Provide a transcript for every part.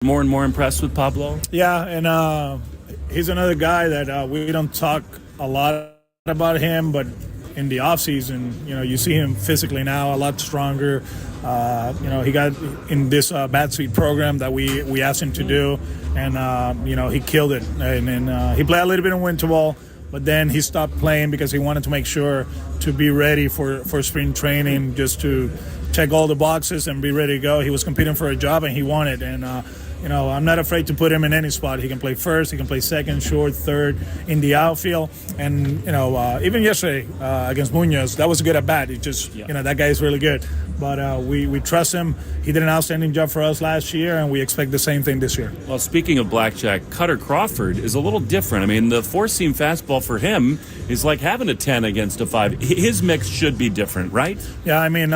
more and more impressed with Pablo? Yeah, and he's another guy that we don't talk a lot about him, but in the offseason, you see him physically now a lot stronger. He got in this bat seat program that we asked him to do, and he killed it. And he played a little bit of winter ball, but then he stopped playing because he wanted to make sure to be ready for spring training, just to check all the boxes and be ready to go. He was competing for a job and he won it. And I'm not afraid to put him in any spot. He can play first, he can play second, short, third, in the outfield. And, even yesterday against Munoz, that was a good at bat. It just, that guy is really good. But we trust him. He did an outstanding job for us last year, and we expect the same thing this year. Well, speaking of blackjack, Cutter Crawford is a little different. I mean, the four-seam fastball for him is like having a 10 against a 5. His mix should be different, right? Yeah, I mean,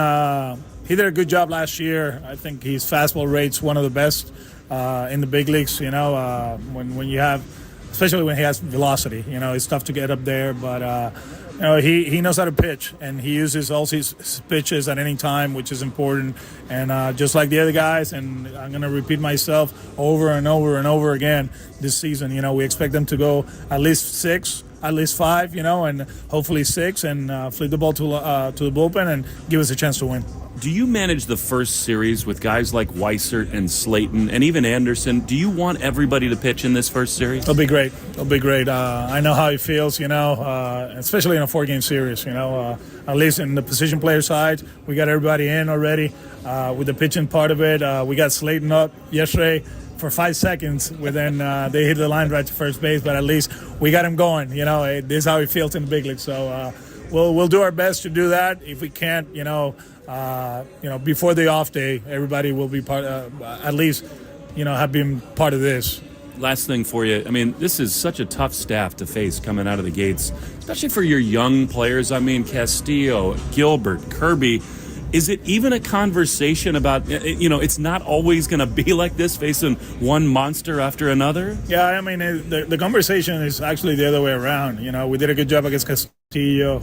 he did a good job last year. I think his fastball rate's one of the best in the big leagues, when you have, especially when he has velocity, it's tough to get up there, but he knows how to pitch, and he uses all his pitches at any time, which is important. And just like the other guys, and I'm going to repeat myself over and over and over again this season, we expect them to go at least 6, at least 5, and hopefully 6, and flip the ball to the bullpen and give us a chance to win. Do you manage the first series with guys like Weissert and Slayton and even Anderson? Do you want everybody to pitch in this first series? It'll be great. I know how he feels, especially in a 4-game series, at least in the position player side. We got everybody in already with the pitching part of it. We got Slayton up yesterday for 5 seconds. Then they hit the line right to first base, but at least we got him going. This is how he feels in the big league. So we'll do our best to do that. If we can't, before the off day, everybody will be part. At least, have been part of this. Last thing for you. I mean, this is such a tough staff to face coming out of the gates, especially for your young players. I mean, Castillo, Gilbert, Kirby. Is it even a conversation about, it's not always going to be like this, facing one monster after another? Yeah, I mean, the conversation is actually the other way around. We did a good job against Castillo.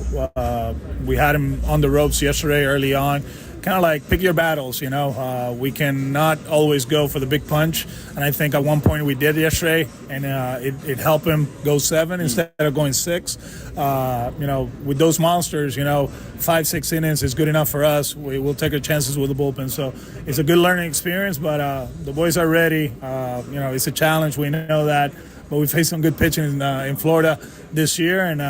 We had him on the ropes yesterday early on. Kind of like pick your battles, We cannot always go for the big punch. And I think at one point we did yesterday, and it helped him go 7 instead of going 6. With those monsters, 5-6 innings is good enough for us. We'll take our chances with the bullpen. So it's a good learning experience, but the boys are ready. It's a challenge. We know that. But we faced some good pitching in Florida this year, and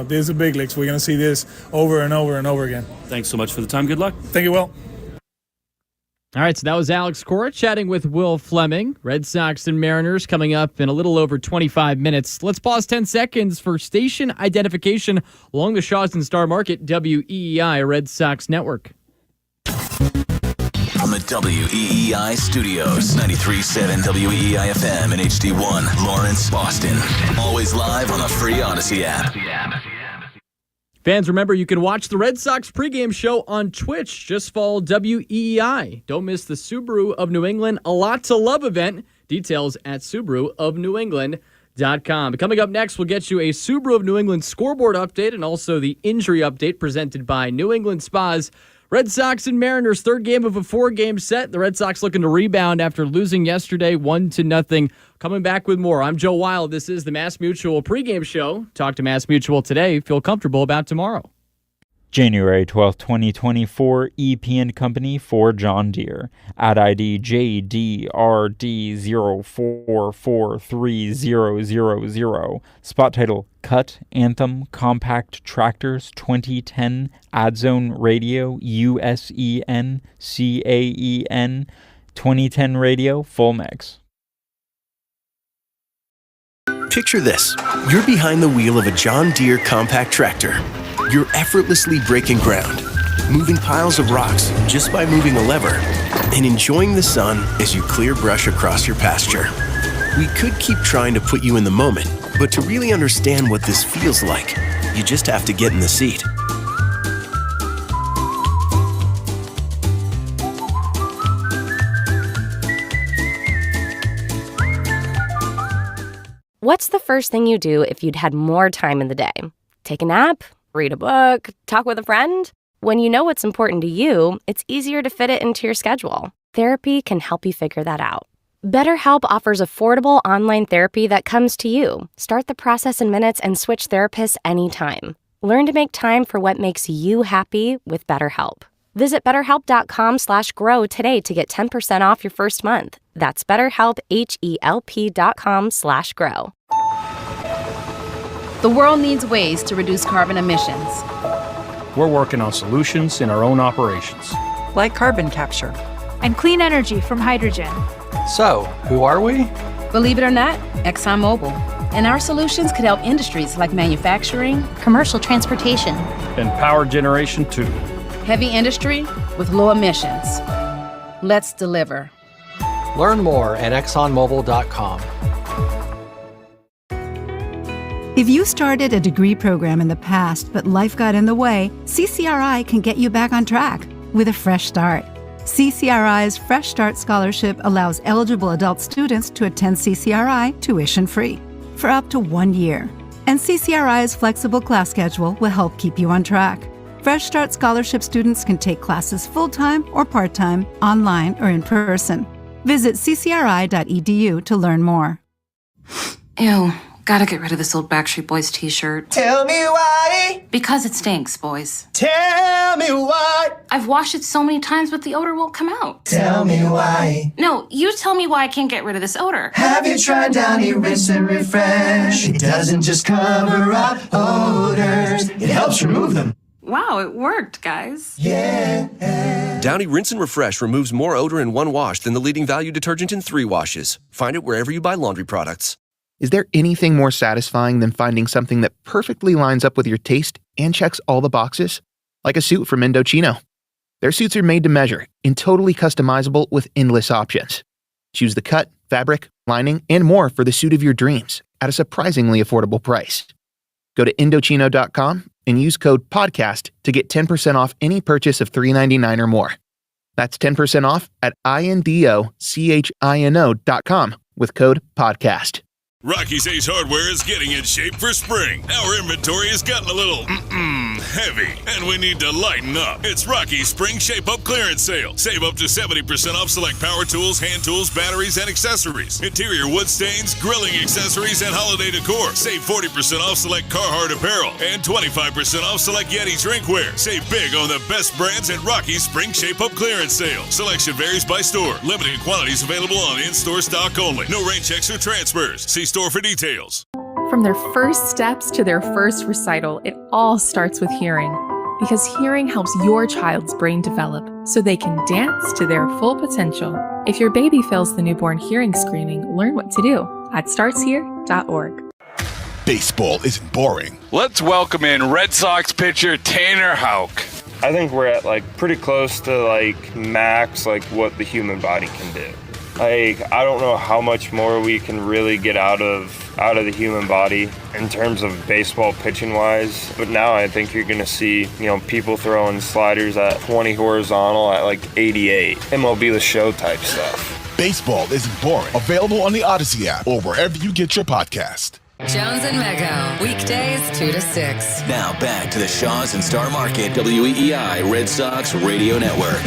this is the big leagues. We're going to see this over and over and over again. Thanks so much for the time. Good luck. Thank you, Will. All right, so that was Alex Cora chatting with Will Fleming. Red Sox and Mariners coming up in a little over 25 minutes. Let's pause 10 seconds for station identification along the Shawson Star Market, WEEI Red Sox Network. From the WEEI studios, 93.7 WEEI FM and HD1, Lawrence, Boston. Always live on the free Odyssey app. Fans, remember you can watch the Red Sox pregame show on Twitch. Just follow WEEI. Don't miss the Subaru of New England A Lot to Love event. Details at SubaruofNewEngland.com. Coming up next, we'll get you a Subaru of New England scoreboard update and also the injury update presented by New England Spas. Red Sox and Mariners, third game of a 4-game set. The Red Sox looking to rebound after losing yesterday 1-0. Coming back with more. I'm Joe Wild. This is the Mass Mutual pregame show. Talk to Mass Mutual today. Feel comfortable about tomorrow. January 12, 2024, EP & Company for John Deere. Ad ID JDRD04430000. Spot title, Cut, Anthem, Compact Tractors 2010, Adzone Radio, USEN, CAEN, 2010 Radio, full mix. Picture this. You're behind the wheel of a John Deere compact tractor. You're effortlessly breaking ground, moving piles of rocks just by moving a lever, and enjoying the sun as you clear brush across your pasture. We could keep trying to put you in the moment, but to really understand what this feels like, you just have to get in the seat. What's the first thing you do if you'd had more time in the day? Take a nap? Read a book? Talk with a friend? When you know what's important to you, it's easier to fit it into your schedule. Therapy can help you figure that out. BetterHelp offers affordable online therapy that comes to you. Start the process in minutes and switch therapists anytime. Learn to make time for what makes you happy with BetterHelp. Visit BetterHelp.com/grow today to get 10% off your first month. That's BetterHelp, HELP.com/grow. The world needs ways to reduce carbon emissions. We're working on solutions in our own operations. Like carbon capture. And clean energy from hydrogen. So, who are we? Believe it or not, ExxonMobil. And our solutions could help industries like manufacturing, commercial transportation, and power generation too. Heavy industry with low emissions. Let's deliver. Learn more at ExxonMobil.com. If you started a degree program in the past, but life got in the way, CCRI can get you back on track with a fresh start. CCRI's Fresh Start Scholarship allows eligible adult students to attend CCRI tuition-free for up to 1 year. And CCRI's flexible class schedule will help keep you on track. Fresh Start Scholarship students can take classes full-time or part-time, online or in person. Visit ccri.edu to learn more. Ew, gotta get rid of this old Backstreet Boys t-shirt. Tell me why. Because it stinks, boys. Tell me why. I've washed it so many times, but the odor won't come out. Tell me why. No, you tell me why I can't get rid of this odor. Have you tried Downy Rinse and Refresh? It doesn't just cover up odors, it helps remove them. Wow, it worked, guys. Yeah. Downy Rinse and Refresh removes more odor in 1 wash than the leading value detergent in 3 washes. Find it wherever you buy laundry products. Is there anything more satisfying than finding something that perfectly lines up with your taste and checks all the boxes? Like a suit from Indochino. Their suits are made to measure and totally customizable with endless options. Choose the cut, fabric, lining, and more for the suit of your dreams at a surprisingly affordable price. Go to Indochino.com and use code PODCAST to get 10% off any purchase of $3.99 or more. That's 10% off at INDOCHINO.com with code PODCAST. Rocky's Ace Hardware is getting in shape for spring. Our inventory has gotten a little heavy, and we need to lighten up. It's Rocky's Spring Shape Up Clearance Sale. Save up to 70% off select power tools, hand tools, batteries, and accessories. Interior wood stains, grilling accessories, and holiday decor. Save 40% off select Carhartt apparel and 25% off select Yeti drinkware. Save big on the best brands at Rocky's Spring Shape Up Clearance Sale. Selection varies by store. Limited quantities available on in-store stock only. No rain checks or transfers. See store for details. From their first steps to their first recital, it all starts with hearing. Because hearing helps your child's brain develop so they can dance to their full potential. If your baby fails the newborn hearing screening, learn what to do at startshere.org. Baseball isn't boring. Let's welcome in Red Sox pitcher Tanner Houck. I think we're at pretty close to max what the human body can do. I don't know how much more we can really get out of the human body in terms of baseball pitching wise. But now I think you're going to see, people throwing sliders at 20 horizontal at 88. MLB The Show type stuff. Baseball isn't boring. Available on the Odyssey app or wherever you get your podcast. Jones and Mego, weekdays 2 to 6. Now back to the Shaws and Star Market WEEI Red Sox Radio Network.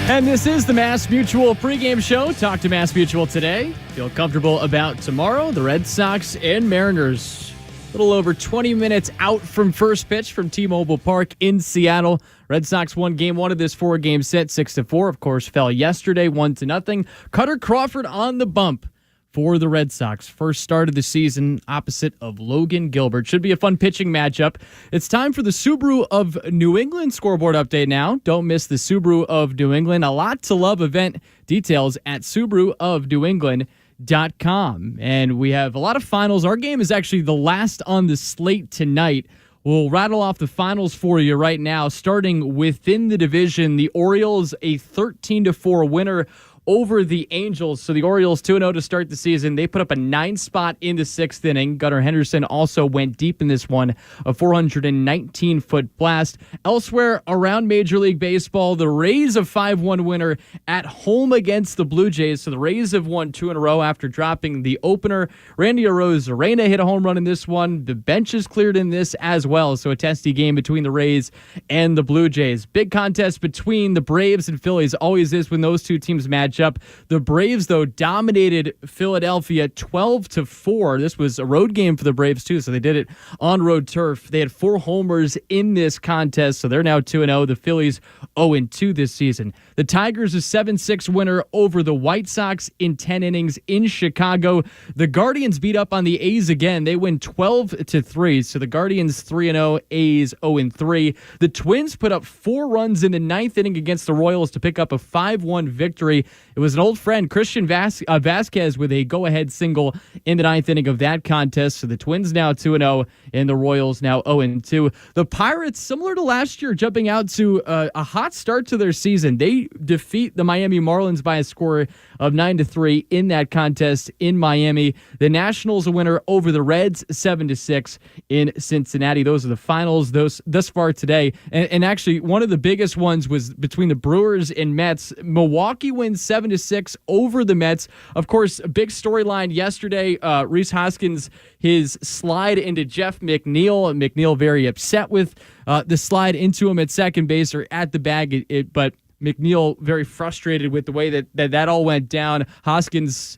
And this is the Mass Mutual pregame show. Talk to Mass Mutual today. Feel comfortable about tomorrow. The Red Sox and Mariners. A little over 20 minutes out from first pitch from T-Mobile Park in Seattle. Red Sox won game 1 of this 4-game set, 6-4. Of course, fell yesterday, 1-0. Cutter Crawford on the bump for the Red Sox. First start of the season opposite of Logan Gilbert. Should be a fun pitching matchup. It's time for the Subaru of New England scoreboard update now. Don't miss the Subaru of New England. A lot to love event details at SubaruofNewEngland.com. And we have a lot of finals. Our game is actually the last on the slate tonight. We'll rattle off the finals for you right now, starting within the division. The Orioles, a 13-4 winner over the Angels. So the Orioles 2-0 to start the season. They put up a 9 spot in the 6th inning. Gunnar Henderson also went deep in this one, a 419-foot blast. Elsewhere around Major League Baseball, the Rays a 5-1 winner at home against the Blue Jays. So the Rays have won 2 in a row after dropping the opener. Randy Arozarena hit a home run in this one. The bench is cleared in this as well. So a testy game between the Rays and the Blue Jays. Big contest between the Braves and Phillies. Always is when those two teams match up. The Braves, though, dominated Philadelphia 12-4. This was a road game for the Braves, too, so they did it on road turf. They had 4 homers in this contest, so they're now 2-0. The Phillies 0-2 this season. The Tigers a 7-6 winner over the White Sox in 10 innings in Chicago. The Guardians beat up on the A's again. They win 12-3, so the Guardians 3-0, A's 0-3. The Twins put up 4 runs in the 9th inning against the Royals to pick up a 5-1 victory. It was an old friend, Christian Vasquez, with a go-ahead single in the 9th inning of that contest. So the Twins now 2-0 and the Royals now 0-2. The Pirates, similar to last year, jumping out to a hot start to their season. They defeat the Miami Marlins by a score of 9-3 in that contest in Miami. The Nationals a winner over the Reds 7-6 in Cincinnati. Those are the finals thus far today. And actually, one of the biggest ones was between the Brewers and Mets. Milwaukee wins 7-6 over the Mets. Of course, a big storyline yesterday. Rhys Hoskins, his slide into Jeff McNeil. McNeil very upset with the slide into him at second base or at the bag. But McNeil very frustrated with the way that all went down. Hoskins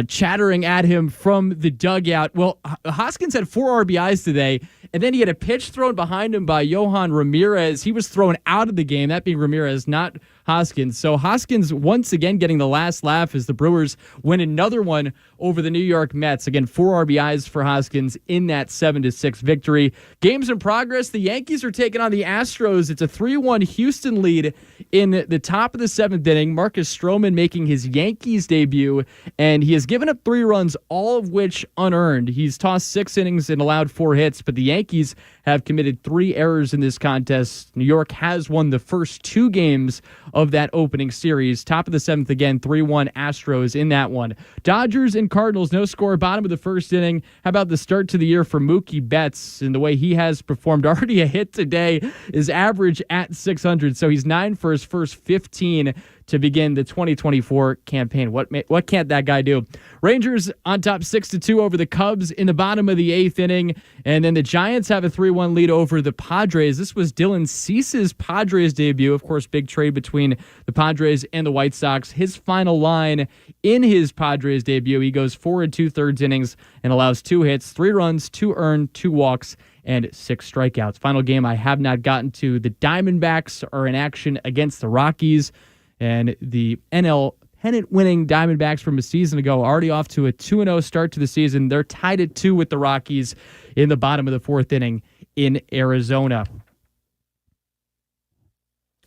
chattering at him from the dugout. Well, Hoskins had 4 RBIs today, and then he had a pitch thrown behind him by Yohan Ramirez. He was thrown out of the game, that being Ramirez, not Hoskins. So Hoskins once again getting the last laugh as the Brewers win another one over the New York Mets. Again, 4 RBIs for Hoskins in that 7-6 victory. Games in progress. The Yankees are taking on the Astros. It's a 3-1 Houston lead in the top of the 7th inning. Marcus Stroman making his Yankees debut, and he has given up 3 runs, all of which unearned. He's tossed 6 innings and allowed 4 hits, but the Yankees have committed 3 errors in this contest. New York has won the first 2 games of that opening series. Top of the 7th again, 3-1 Astros in that one. Dodgers and Cardinals, no score, bottom of the 1st inning. How about the start to the year for Mookie Betts and the way he has performed? Already a hit today, is average at 600, so he's 9 for his first 15 to begin the 2024 campaign. What can't that guy do? Rangers on top 6-2 over the Cubs in the bottom of the 8th inning. And then the Giants have a 3-1 lead over the Padres. This was Dylan Cease's Padres debut. Of course, big trade between the Padres and the White Sox. His final line in his Padres debut, he goes 4 2/3 innings and allows 2 hits, 3 runs, 2 earned, 2 walks, and 6 strikeouts. Final game I have not gotten to. The Diamondbacks are in action against the Rockies. And the NL pennant-winning Diamondbacks from a season ago already off to a 2-0 start to the season. They're tied at 2 with the Rockies in the bottom of the 4th inning in Arizona.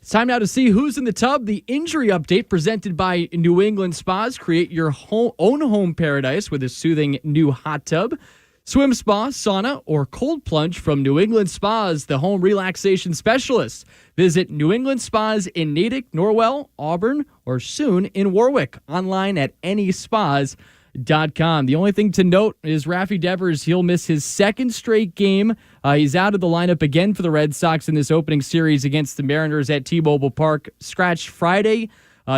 It's time now to see who's in the tub. The injury update presented by New England Spas. Create your own home paradise with a soothing new hot tub. Swim spa, sauna, or cold plunge from New England Spas, the home relaxation specialists. Visit New England Spas in Natick, Norwell, Auburn, or soon in Warwick. Online at anyspas.com. The only thing to note is Rafael Devers. He'll miss his 2nd straight game. He's out of the lineup again for the Red Sox in this opening series against the Mariners at T-Mobile Park. Scratched Friday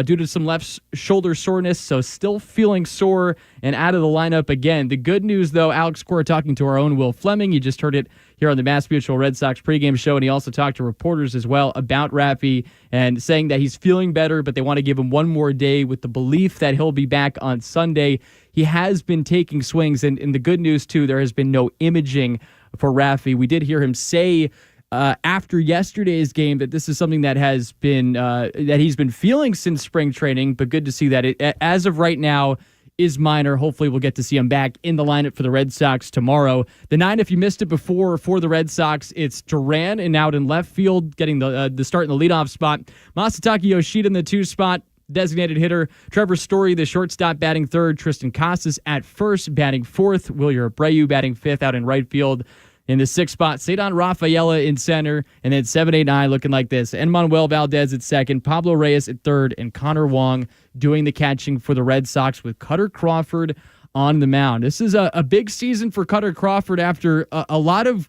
due to some left shoulder soreness, so still feeling sore and out of the lineup again. The good news, though, Alex Cora talking to our own Will Fleming. You just heard it here on the Mass Mutual Red Sox pregame show, and he also talked to reporters as well about Rafi and saying that he's feeling better, but they want to give him one more day with the belief that he'll be back on Sunday. He has been taking swings, and the good news, too, there has been no imaging for Rafi. We did hear him say after yesterday's game that this is something that has been that he's been feeling since spring training, but good to see that it, as of right now, is minor. Hopefully we'll get to see him back in the lineup for the Red Sox tomorrow. The 9, if you missed it before, for the Red Sox, it's Duran and out in left field, getting the start in the leadoff spot. Masataka Yoshida in the 2 spot, designated hitter. Trevor Story, the shortstop, batting 3rd. Tristan Casas at 1st, batting 4th. Wilyer Abreu batting 5th out in right field. In the 6th spot, Cedon Rafaela in center, and then 7, 8, 9 looking like this. Manuel Valdez at second, Pablo Reyes at third, and Connor Wong doing the catching for the Red Sox with Cutter Crawford on the mound. This is a big season for Cutter Crawford after a lot of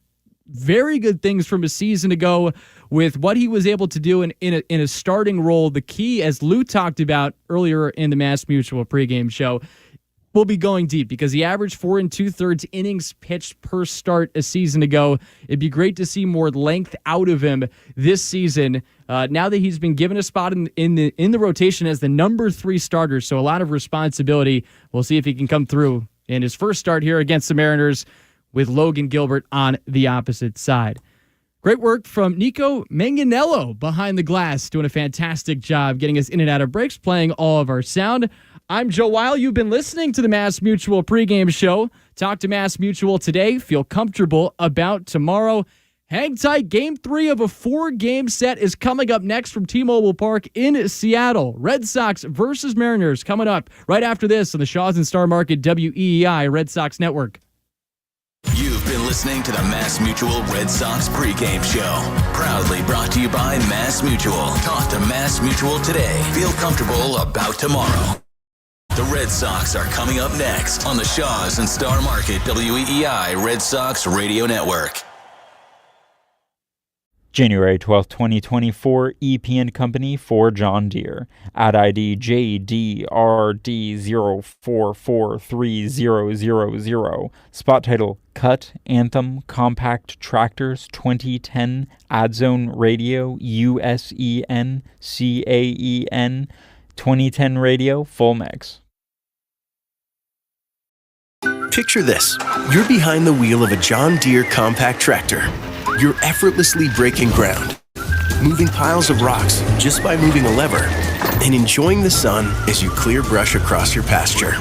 very good things from a season ago with what he was able to do in a starting role. The key, as Lou talked about earlier in the Mass Mutual pregame show, will be going deep because he averaged 4 2/3 innings pitched per start a season ago. It'd be great to see more length out of him this season. Now that he's been given a spot in the rotation as the number 3 starter, so a lot of responsibility. We'll see if he can come through in his first start here against the Mariners with Logan Gilbert on the opposite side. Great work from Nico Manganiello behind the glass, doing a fantastic job getting us in and out of breaks, playing all of our sound. I'm Joe Weil. You've been listening to the Mass Mutual pregame show. Talk to Mass Mutual today. Feel comfortable about tomorrow. Hang tight. Game 3 of a 4-game set is coming up next from T-Mobile Park in Seattle. Red Sox versus Mariners coming up right after this on the Shaws and Star Market WEEI Red Sox Network. You've been listening to the Mass Mutual Red Sox pregame show. Proudly brought to you by Mass Mutual. Talk to Mass Mutual today. Feel comfortable about tomorrow. The Red Sox are coming up next on the Shaws and Star Market WEEI Red Sox Radio Network. January 12, 2024, EP & Company for John Deere. Ad ID JDRD04430000. Spot title, Cut, Anthem, Compact Tractors 2010, Adzone Radio, USEN, CAEN, 2010 Radio, full mix. Picture this. You're behind the wheel of a John Deere compact tractor. You're effortlessly breaking ground, moving piles of rocks just by moving a lever, and enjoying the sun as you clear brush across your pasture.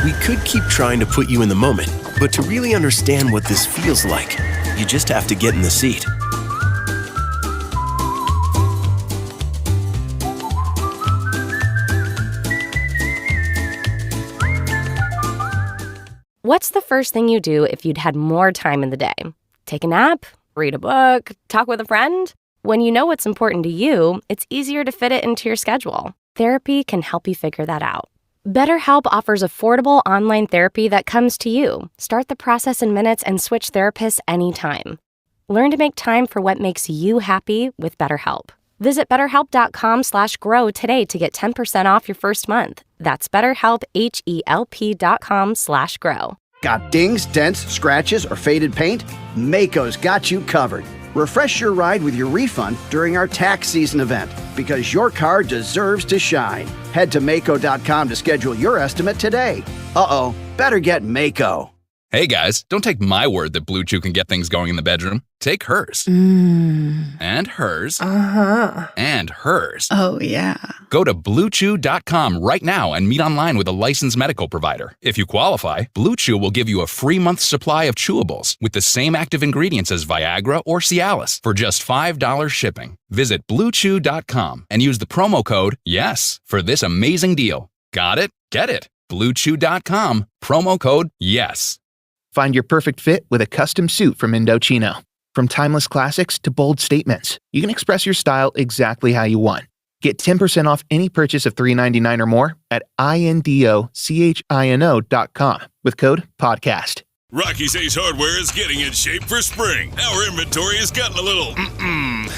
We could keep trying to put you in the moment, but to really understand what this feels like, you just have to get in the seat. What's the first thing you do if you'd had more time in the day? Take a nap? Read a book? Talk with a friend? When you know what's important to you, it's easier to fit it into your schedule. Therapy can help you figure that out. BetterHelp offers affordable online therapy that comes to you. Start the process in minutes and switch therapists anytime. Learn to make time for what makes you happy with BetterHelp. Visit BetterHelp.com/grow today to get 10% off your first month. That's BetterHelp, HELP.com/grow. Got dings, dents, scratches, or faded paint? Maaco's got you covered. Refresh your ride with your refund during our tax season event because your car deserves to shine. Head to Maaco.com to schedule your estimate today. Better get Maaco. Hey guys, don't take my word that Blue Chew can get things going in the bedroom. Take hers. And hers. And hers. Oh, yeah. Go to BlueChew.com right now and meet online with a licensed medical provider. If you qualify, Blue Chew will give you a free month's supply of chewables with the same active ingredients as Viagra or Cialis for just $5 shipping. Visit BlueChew.com and use the promo code YES for this amazing deal. Got it? Get it. BlueChew.com, promo code YES. Find your perfect fit with a custom suit from Indochino. From timeless classics to bold statements, you can express your style exactly how you want. Get 10% off any purchase of $399 or more at INDOCHINO.com with code PODCAST. Rocky's Ace Hardware is getting in shape for spring. Our inventory has gotten a little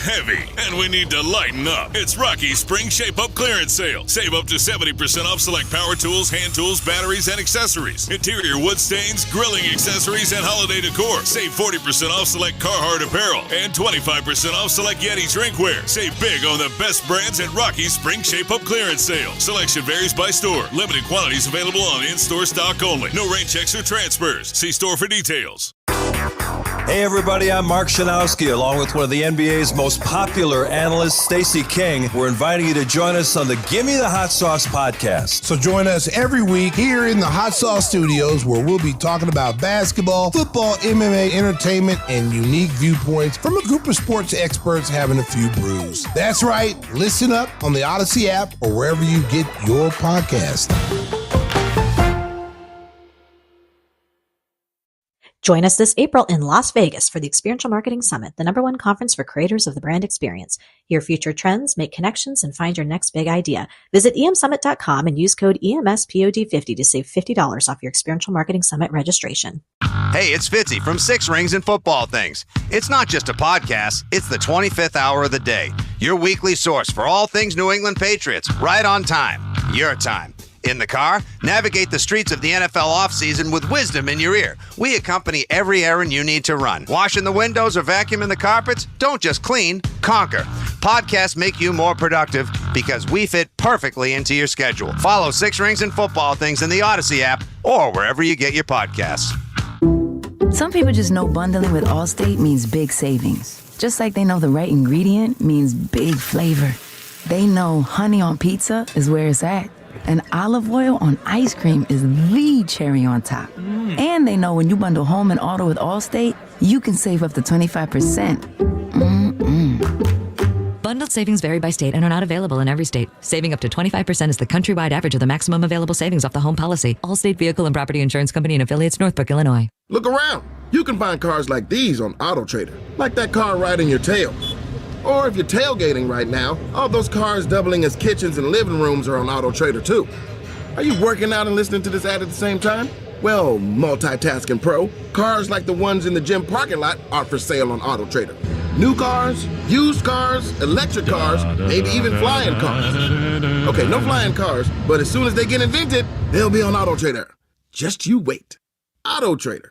heavy, and we need to lighten up. It's Rocky's Spring Shape-Up Clearance Sale. Save up to 70% off select power tools, hand tools, batteries, and accessories. Interior wood stains, grilling accessories, and holiday decor. Save 40% off select Carhartt apparel and 25% off select Yeti drinkware. Save big on the best brands at Rocky's Spring Shape-Up Clearance Sale. Selection varies by store. Limited quantities available on in-store stock only. No rain checks or transfers. See store for details. Hey everybody, I'm Mark Shanowski, along with one of the NBA's most popular analysts, Stacey King. We're inviting you to join us on the Gimme the Hot Sauce podcast. So join us every week here in the Hot Sauce Studios, where we'll be talking about basketball, football, MMA, entertainment, and unique viewpoints from a group of sports experts having a few brews. That's right. Listen up on the Odyssey app or wherever you get your podcast. Join us this April in Las Vegas for the Experiential Marketing Summit, the #1 conference for creators of the brand experience. Hear future trends, make connections, and find your next big idea. Visit emsummit.com and use code EMSPOD50 to save $50 off your Experiential Marketing Summit registration. Hey, it's Fitzy from Six Rings and Football Things. It's not just a podcast, it's the 25th hour of the day. Your weekly source for all things New England Patriots, right on time. Your time. In the car, navigate the streets of the NFL offseason with wisdom in your ear. We accompany every errand you need to run. Washing the windows or vacuuming the carpets? Don't just clean, conquer. Podcasts make you more productive because we fit perfectly into your schedule. Follow Six Rings and Football Things in the Odyssey app or wherever you get your podcasts. Some people just know bundling with Allstate means big savings. Just like they know the right ingredient means big flavor. They know honey on pizza is where it's at. And olive oil on ice cream is the cherry on top. And they know when you bundle home and auto with Allstate, you can save up to 25%. Bundled savings vary by state and are not available in every state. Saving up to 25% is the countrywide average of the maximum available savings off the home policy. Allstate Vehicle and Property Insurance Company and affiliates, Northbrook, Illinois. Look around. You can find cars like these on AutoTrader, like that car right in your tail. Or if you're tailgating right now, all those cars doubling as kitchens and living rooms are on AutoTrader too. Are you working out and listening to this ad at the same time? Well, multitasking pro, cars like the ones in the gym parking lot are for sale on AutoTrader. New cars, used cars, electric cars, maybe even flying cars. Okay, no flying cars, but as soon as they get invented, they'll be on AutoTrader. Just you wait. AutoTrader.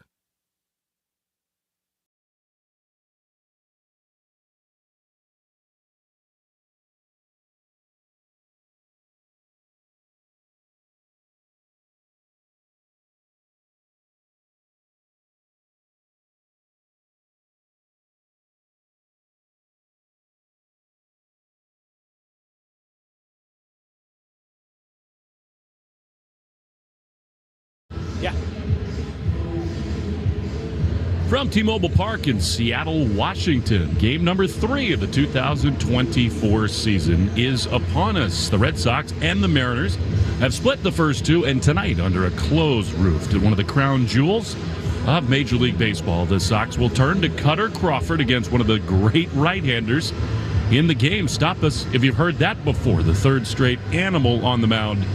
Yeah. From T-Mobile Park in Seattle, Washington, game number 3 of the 2024 season is upon us. The Red Sox and the Mariners have split the first two, and tonight, under a closed roof to one of the crown jewels of Major League Baseball, the Sox will turn to Cutter Crawford against one of the great right-handers in the game. Stop us if you've heard that before. The third straight animal on the mound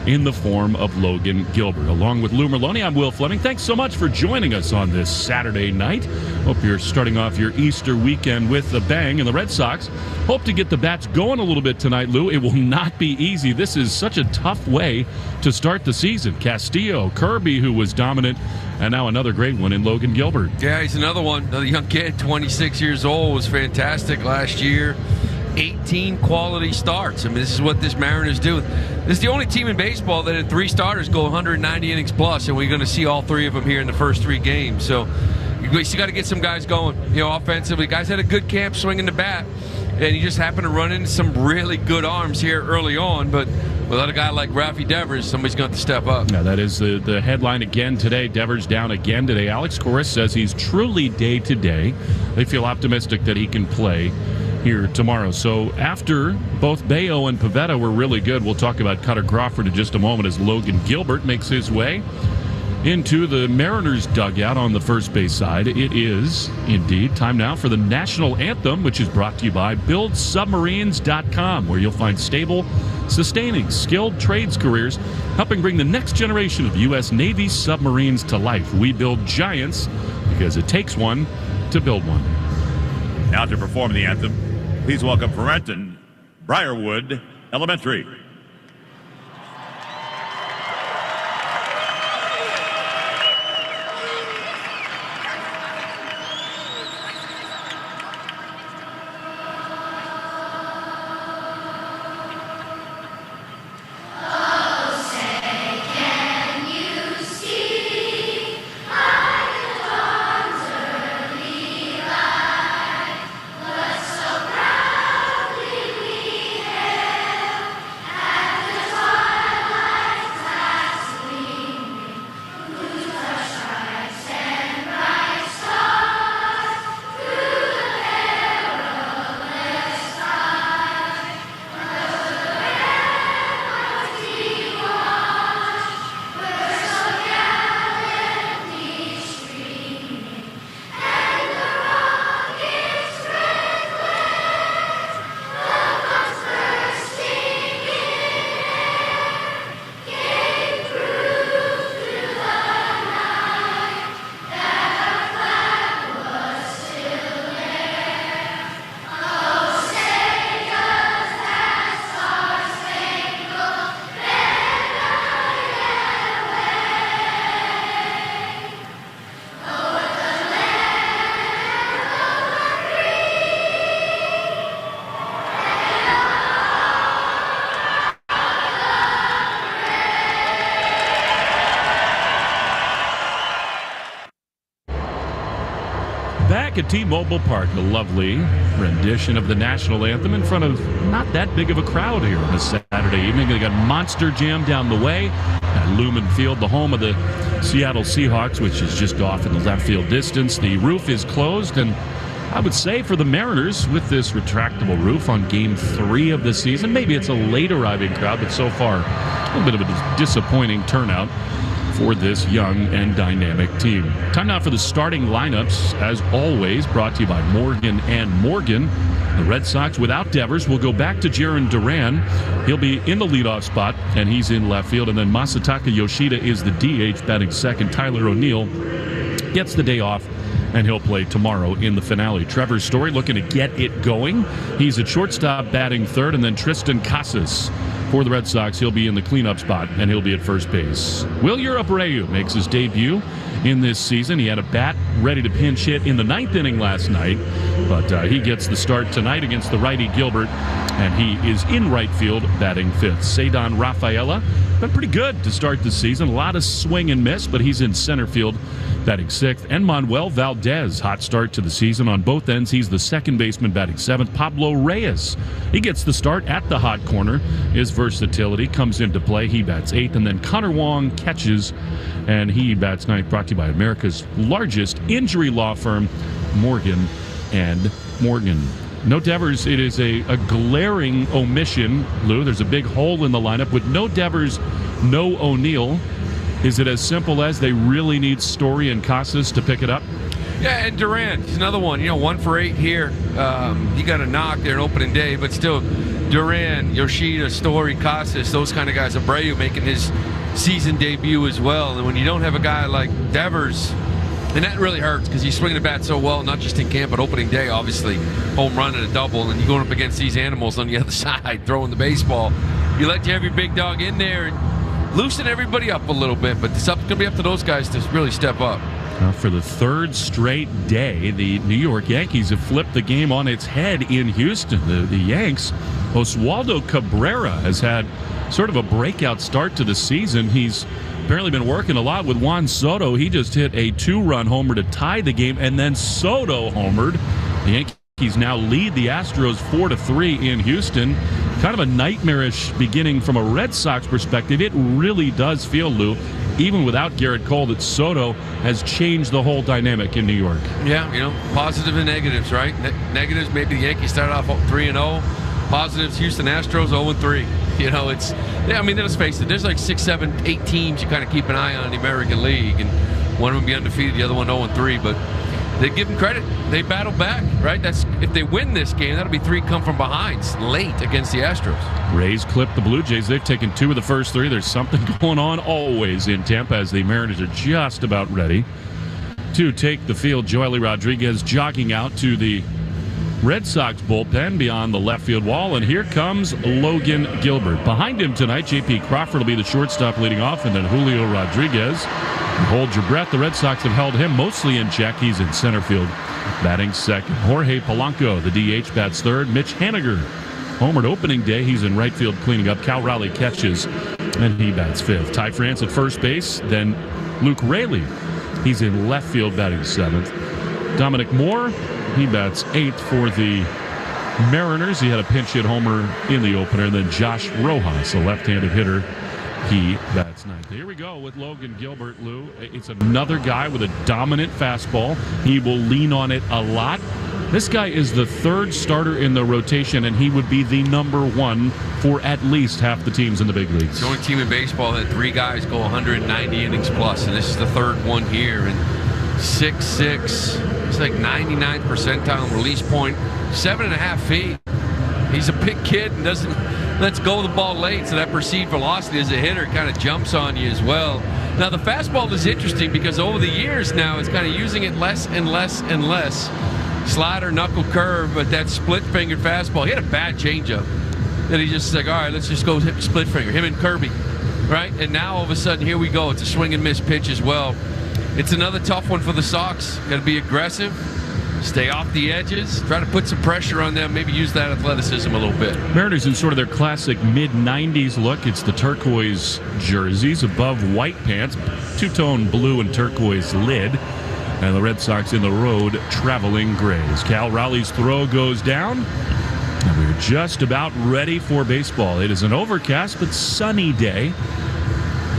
in the form of Logan Gilbert. Along with Lou Merloni, I'm Will Fleming. Thanks so much for joining us on this Saturday night. Hope you're starting off your Easter weekend with a bang. And the Red Sox hope to get the bats going a little bit tonight, Lou. It will not be easy. This is such a tough way to start the season. Castillo, Kirby, who was dominant, and now another great one in Logan Gilbert. Yeah, he's another one. Another young kid, 26 years old, was fantastic last year. 18 quality starts. I mean, this is what this Mariners do. This is the only team in baseball that had 3 starters go 190 innings plus, and we're going to see all 3 of them here in the first 3 games. So you got to get some guys going, offensively. Guys had a good camp swinging the bat, and you just happen to run into some really good arms here early on. But without a guy like Rafael Devers, somebody's going to step up. Yeah, that is the headline again today. Devers down again today. Alex Corris says he's truly day-to-day. They feel optimistic that he can play here tomorrow. So after both Bayo and Pivetta were really good, we'll talk about Cutter Crawford in just a moment as Logan Gilbert makes his way into the Mariners dugout on the first base side. It is indeed time now for the national anthem, which is brought to you by BuildSubmarines.com, where you'll find stable, sustaining, skilled trades careers, helping bring the next generation of U.S. Navy submarines to life. We build giants because it takes one to build one. Now to perform the anthem, please welcome from Renton, Briarwood Elementary. back at T-Mobile Park. A lovely rendition of the national anthem in front of not that big of a crowd here on a Saturday evening. They got Monster Jam down the way at Lumen Field, the home of the Seattle Seahawks, which is just off in the left field distance. The roof is closed, and I would say for the Mariners, with this retractable roof on Game 3 of the season, maybe it's a late arriving crowd, but so far a little bit of a disappointing turnout for this young and dynamic team. Time now for the starting lineups, as always, brought to you by Morgan & Morgan. The Red Sox, without Devers, will go back to Jarren Duran. He'll be in the leadoff spot, and he's in left field. And then Masataka Yoshida is the DH, batting second. Tyler O'Neill gets the day off, and he'll play tomorrow in the finale. Trevor Story looking to get it going. He's at shortstop, batting third. And then Tristan Casas for the Red Sox. He'll be in the cleanup spot, and he'll be at first base. Wilyer Abreu makes his debut in this season. He had a bat ready to pinch hit in the 9th inning last night, but he gets the start tonight against the righty Gilbert, and he is in right field, batting 5th. Cedon Rafaela been pretty good to start the season. A lot of swing and miss, but he's in center field, batting 6th. And Manuel Valdez, hot start to the season on both ends. He's the second baseman, batting 7th. Pablo Reyes, he gets the start at the hot corner. His versatility comes into play. He bats 8th. And then Connor Wong catches, and he bats 9th. Brought to you by America's largest injury law firm, Morgan & Morgan. No Devers, it is a glaring omission, Lou. There's a big hole in the lineup. With no Devers, no O'Neill, is it as simple as they really need Story and Casas to pick it up? Yeah, and Duran, he's another one. 1 for 8 here. He got a knock there in opening day, but still, Duran, Yoshida, Story, Casas, those kind of guys. Abreu making his season debut as well. And when you don't have a guy like Devers, and that really hurts because he's swinging the bat so well, not just in camp, but opening day, obviously, home run and a double, and you're going up against these animals on the other side throwing the baseball. You let you have your big dog in there and loosen everybody up a little bit, but it's going to be up to those guys to really step up. Now, for the third straight day, the New York Yankees have flipped the game on its head in Houston. The Yanks, Oswaldo Cabrera has had sort of a breakout start to the season. He's apparently been working a lot with Juan Soto. He just hit a 2-run homer to tie the game, and then Soto homered. The Yankees now lead the Astros 4-3 in Houston. Kind of a nightmarish beginning from a Red Sox perspective. It really does feel, Lou, even without Garrett Cole, that Soto has changed the whole dynamic in New York. Yeah, positives and negatives, right? Negatives, maybe the Yankees started off 3-0. Positives, Houston Astros 0-3. Let's face it, there's like 6, 7, 8 teams you kind of keep an eye on in the American League, and one of them be undefeated, the other one 0-3, but they give them credit. They battle back, right? That's if they win this game, that'll be 3 come from behinds late against the Astros. Rays clip the Blue Jays. They've taken 2 of the first 3. There's something going on always in Tampa as the Mariners are just about ready to take the field. Joely Rodriguez jogging out to the Red Sox bullpen beyond the left field wall, and here comes Logan Gilbert. Behind him tonight, J.P. Crawford will be the shortstop leading off, and then Julio Rodriguez. Hold your breath. The Red Sox have held him mostly in check. He's in center field, batting second. Jorge Polanco, the DH, bats third. Mitch Haniger, homered opening day. He's in right field cleaning up. Cal Raleigh catches, and he bats 5th. Ty France at first base. Then Luke Raley. He's in left field, batting 7th. Dominic Moore, he bats 8th for the Mariners. He had a pinch hit homer in the opener. And then Josh Rojas, a left-handed hitter, he bats 9th. Here we go with Logan Gilbert, Lou. It's another guy with a dominant fastball. He will lean on it a lot. This guy is the 3rd starter in the rotation, and he would be the number 1 for at least half the teams in the big leagues. It's the only team in baseball that 3 guys go 190 innings plus, and this is the 3rd one here. And 6'6", it's like 99th percentile release point, 7.5 feet. He's a big kid and doesn't let's go the ball late, so that perceived velocity as a hitter kind of jumps on you as well. Now, the fastball is interesting because over the years now, it's kind of using it less and less and less. Slider, knuckle curve, but that split-fingered fastball, he had a bad changeup. Then he just like, all right, let's just go split finger, him and Kirby, right? And now all of a sudden, here we go. It's a swing and miss pitch as well. It's another tough one for the Sox. Got to be aggressive, stay off the edges, try to put some pressure on them, maybe use that athleticism a little bit. Mariners in sort of their classic mid-90s look. It's the turquoise jerseys above white pants, two-tone blue and turquoise lid. And the Red Sox in the road traveling grays. Cal Raleigh's throw goes down. And we're just about ready for baseball. It is an overcast but sunny day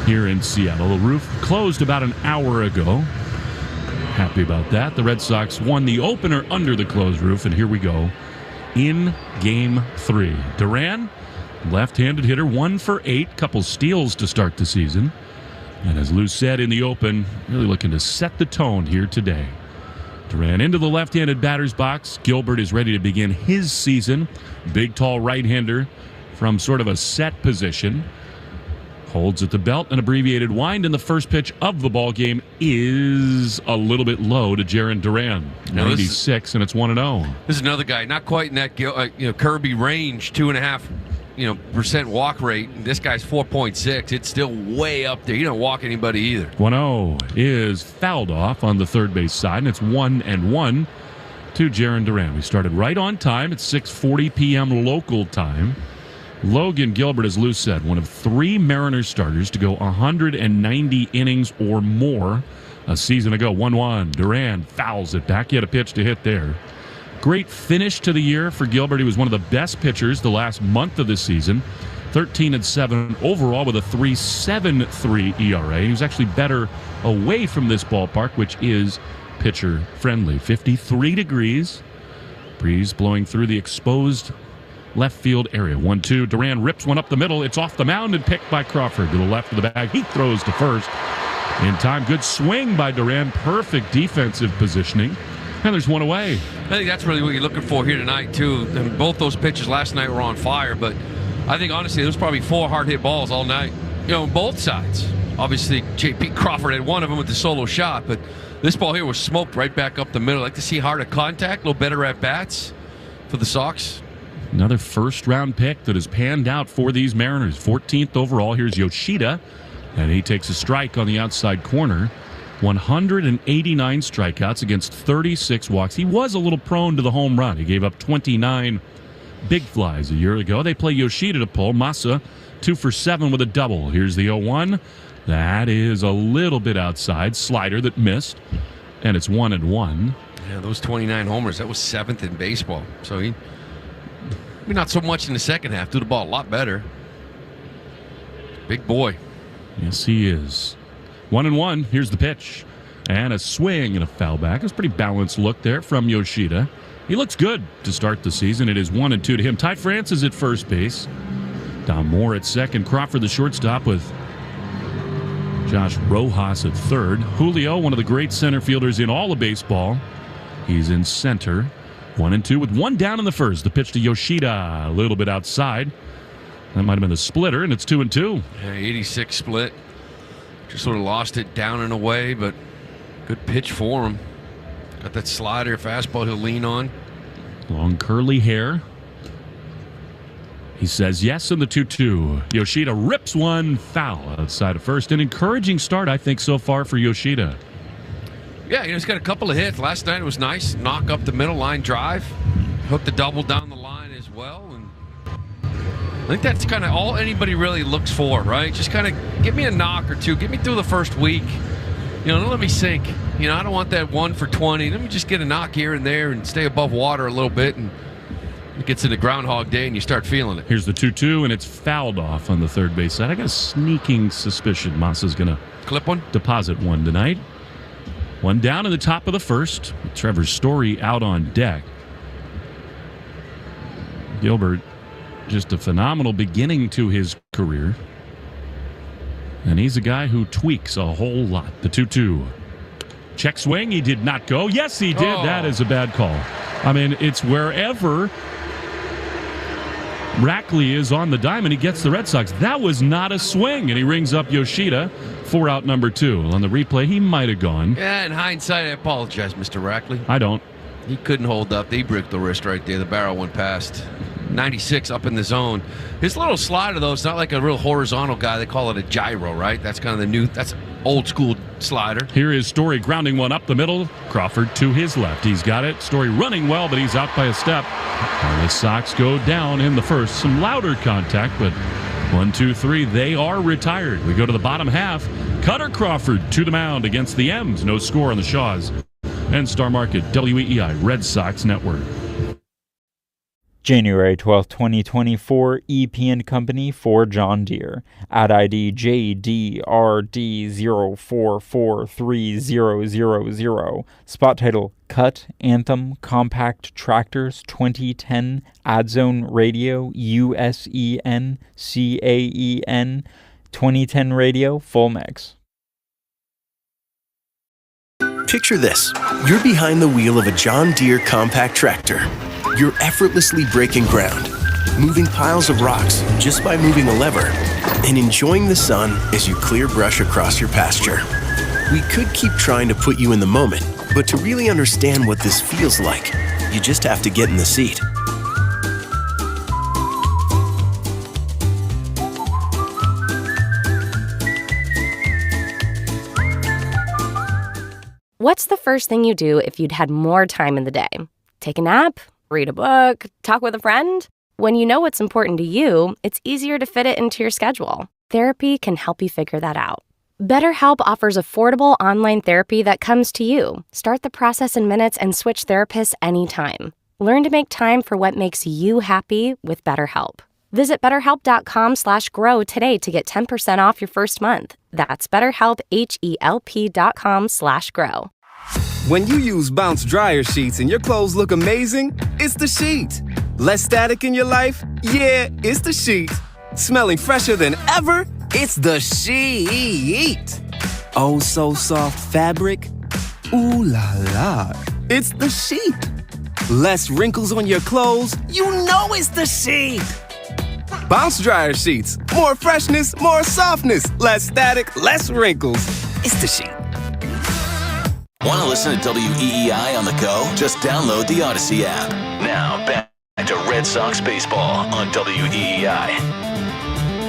here in Seattle. The roof closed about an hour ago. Happy about that. The Red Sox won the opener under the closed roof, and here we go in Game 3. Duran, left-handed hitter, 1 for 8, couple steals to start the season. And as Lou said in the open, really looking to set the tone here today. Duran into the left-handed batter's box. Gilbert is ready to begin his season. Big, tall right-hander from sort of a set position. Holds at the belt, an abbreviated wind, and the first pitch of the ball game is a little bit low to Jarren Duran. 96, and it's 1-0. This is another guy, not quite in that Kirby range, 2.5% walk rate. This guy's 4.6. It's still way up there. You don't walk anybody either. 1-0 is fouled off on the third base side, and it's 1-1 to Jarren Duran. We started right on time at 6:40 p.m. local time. Logan Gilbert, as Lou said, one of 3 Mariners starters to go 190 innings or more a season ago. 1-1. Duran fouls it back. He had a pitch to hit there. Great finish to the year for Gilbert. He was one of the best pitchers the last month of the season. 13-7 overall with a 3.73 ERA. He was actually better away from this ballpark, which is pitcher friendly. 53 degrees. Breeze blowing through the exposed left field area. 1-2. Duran rips one up the middle. It's off the mound and picked by Crawford to the left of the bag. He throws to first. In time, good swing by Duran. Perfect defensive positioning. And there's one away. I think that's really what you're looking for here tonight, too. I mean, both those pitches last night were on fire, but I think, honestly, there was probably 4 hard-hit balls all night, on both sides. Obviously, J.P. Crawford had one of them with the solo shot, but this ball here was smoked right back up the middle. I'd like to see harder contact, a little better at-bats for the Sox. Another first-round pick that has panned out for these Mariners. 14th overall. Here's Yoshida, and he takes a strike on the outside corner. 189 strikeouts against 36 walks. He was a little prone to the home run. He gave up 29 big flies a year ago. They play Yoshida to pull. Massa, 2 for 7 with a double. Here's the 0-1. That is a little bit outside. Slider that missed, and it's 1-1. Yeah, those 29 homers, that was 7th in baseball. So he not so much in the second half. Threw the ball a lot better. Big boy. Yes, he is. 1-1. Here's the pitch. And a swing and a foul back. It's a pretty balanced look there from Yoshida. He looks good to start the season. It is 1-2 to him. Ty France is at first base. Don Moore at second. Crawford, the shortstop, with Josh Rojas at third. Julio, one of the great center fielders in all of baseball. He's in center. 1-2 with 1 down in the first. The pitch to Yoshida, a little bit outside. That might have been the splitter, and it's 2-2. Yeah, 86 split. Just sort of lost it down and away, but good pitch for him. Got that slider, fastball he'll lean on. Long curly hair. He says yes in the 2-2. Yoshida rips one foul outside of first. An encouraging start, I think, so far for Yoshida. Yeah, he's got a couple of hits. Last night it was nice. Knock up the middle line drive. Hooked the double down the line as well. And I think that's kind of all anybody really looks for, right? Just kind of give me a knock or two. Get me through the first week. Don't let me sink. I don't want that 1 for 20. Let me just get a knock here and there and stay above water a little bit. And it gets into Groundhog Day and you start feeling it. Here's the 2-2, and it's fouled off on the third base side. I got a sneaking suspicion Massa's going to clip one, deposit one tonight. 1 down in the top of the first. Trevor Story out on deck. Gilbert, just a phenomenal beginning to his career. And he's a guy who tweaks a whole lot. The 2-2. Check swing. He did not go. Yes, he did. Oh. That is a bad call. I mean, it's wherever Rackley is on the diamond, he gets the Red Sox. That was not a swing. And he rings up Yoshida for out number 2. On the replay, he might have gone. Yeah, in hindsight, I apologize, Mr. Rackley. I don't. He couldn't hold up. He broke the wrist right there. The barrel went past. 96 up in the zone. His little slider, though, it's not like a real horizontal guy. They call it a gyro, right? That's kind of the new, that's old school slider. Here is Story grounding one up the middle. Crawford to his left. He's got it. Story running well, but he's out by a step. And the Sox go down in the first. Some louder contact, but 1, 2, 3, they are retired. We go to the bottom half. Cutter Crawford to the mound against the M's. No score on the Shaws. and Star Market, WEEI Red Sox Network. January 12, 2024, EP & Company for John Deere. Ad ID JDRD04430000. Spot title, Cut, Anthem, Compact Tractors 2010, Adzone Radio, USEN, CAEN, 2010 Radio, full mix. Picture this. You're behind the wheel of a John Deere compact tractor. You're effortlessly breaking ground, moving piles of rocks just by moving a lever, and enjoying the sun as you clear brush across your pasture. We could keep trying to put you in the moment, but to really understand what this feels like, you just have to get in the seat. What's the first thing you do if you'd had more time in the day? Take a nap? Read a book? Talk with a friend? When you know what's important to you, it's easier to fit it into your schedule. Therapy can help you figure that out. BetterHelp offers affordable online therapy that comes to you. Start the process in minutes and switch therapists anytime. Learn to make time for what makes you happy with BetterHelp. Visit BetterHelp.com/grow today to get 10% off your first month. That's BetterHelp, HELP.com/grow. When you use Bounce dryer sheets and your clothes look amazing, it's the sheet. Less static in your life? Yeah, it's the sheet. Smelling fresher than ever? It's the sheet. Oh, so soft fabric? Ooh la la. It's the sheet. Less wrinkles on your clothes? You know it's the sheet. Bounce dryer sheets. More freshness, more softness. Less static, less wrinkles. It's the sheet. Want to listen to WEEI on the go? Just download the Odyssey app. Now back to Red Sox baseball on WEEI.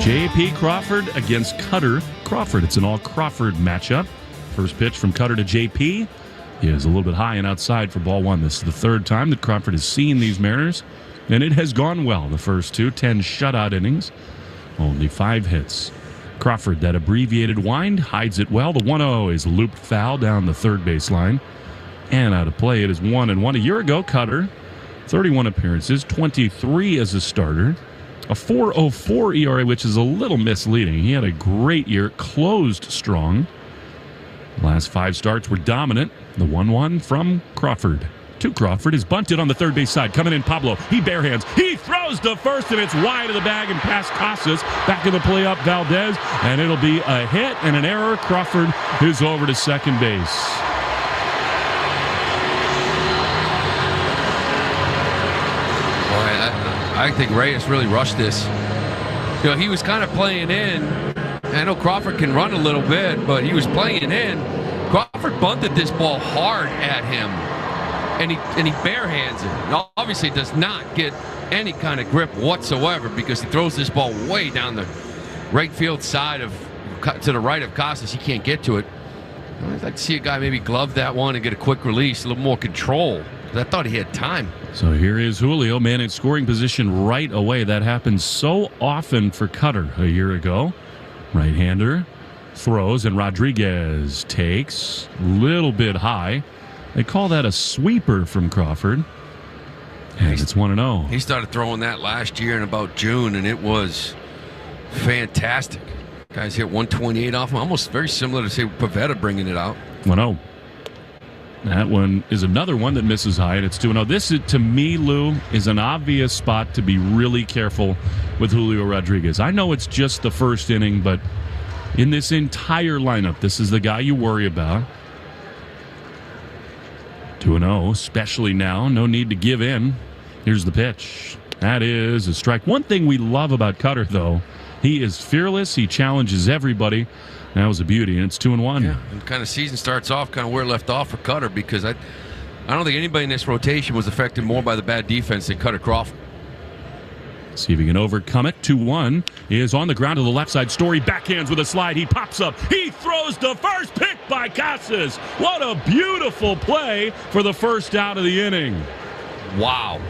J.P. Crawford against Cutter Crawford. It's an all Crawford matchup. First pitch from Cutter to J.P. He is a little bit high and outside for ball one. This is the third time that Crawford has seen these Mariners, and it has gone well. The first 10 shutout innings, only 5 hits. Crawford, that abbreviated wind, hides it well. The 1-0 is looped foul down the third baseline. And out of play, it is 1-1. A year ago, Cutter, 31 appearances, 23 as a starter. A 4.04 ERA, which is a little misleading. He had a great year, closed strong. Last 5 starts were dominant. The 1-1 from Crawford. To Crawford is bunted on the third base side. Coming in, Pablo. He barehands. He throws to first, and it's wide of the bag and past Casas. Back in the play up Valdez, and it'll be a hit and an error. Crawford is over to second base. Boy, I think Reyes really rushed this. You know, he was kind of playing in. I know Crawford can run a little bit, but he was playing in. Crawford bunted this ball hard at him. And he barehands it. And obviously does not get any kind of grip whatsoever because he throws this ball way down the right field side to the right of Casas. He can't get to it. I'd like to see a guy maybe glove that one and get a quick release, a little more control. I thought he had time. So here is Julio, man in scoring position right away. That happened so often for Cutter a year ago. Right-hander throws, and Rodriguez takes a little bit high. They call that a sweeper from Crawford. And it's 1-0. He started throwing that last year in about June, and it was fantastic. Guys hit 128 off him, almost very similar to, say, Pavetta bringing it out. 1-0. That one is another one that misses high, and it's 2-0. This, to me, Lou, is an obvious spot to be really careful with Julio Rodriguez. I know it's just the first inning, but in this entire lineup, this is the guy you worry about. 2-0, especially now. No need to give in. Here's the pitch. That is a strike. One thing we love about Cutter, though, he is fearless. He challenges everybody. That was a beauty, and it's 2-1. Yeah, and kind of season starts off kind of where it left off for Cutter because I don't think anybody in this rotation was affected more by the bad defense than Cutter Crawford. See if he can overcome it. 2-1 is on the ground to the left side. Story backhands with a slide. He pops up. He throws to first. Picked by Casas. What a beautiful play for the first out of the inning. Wow.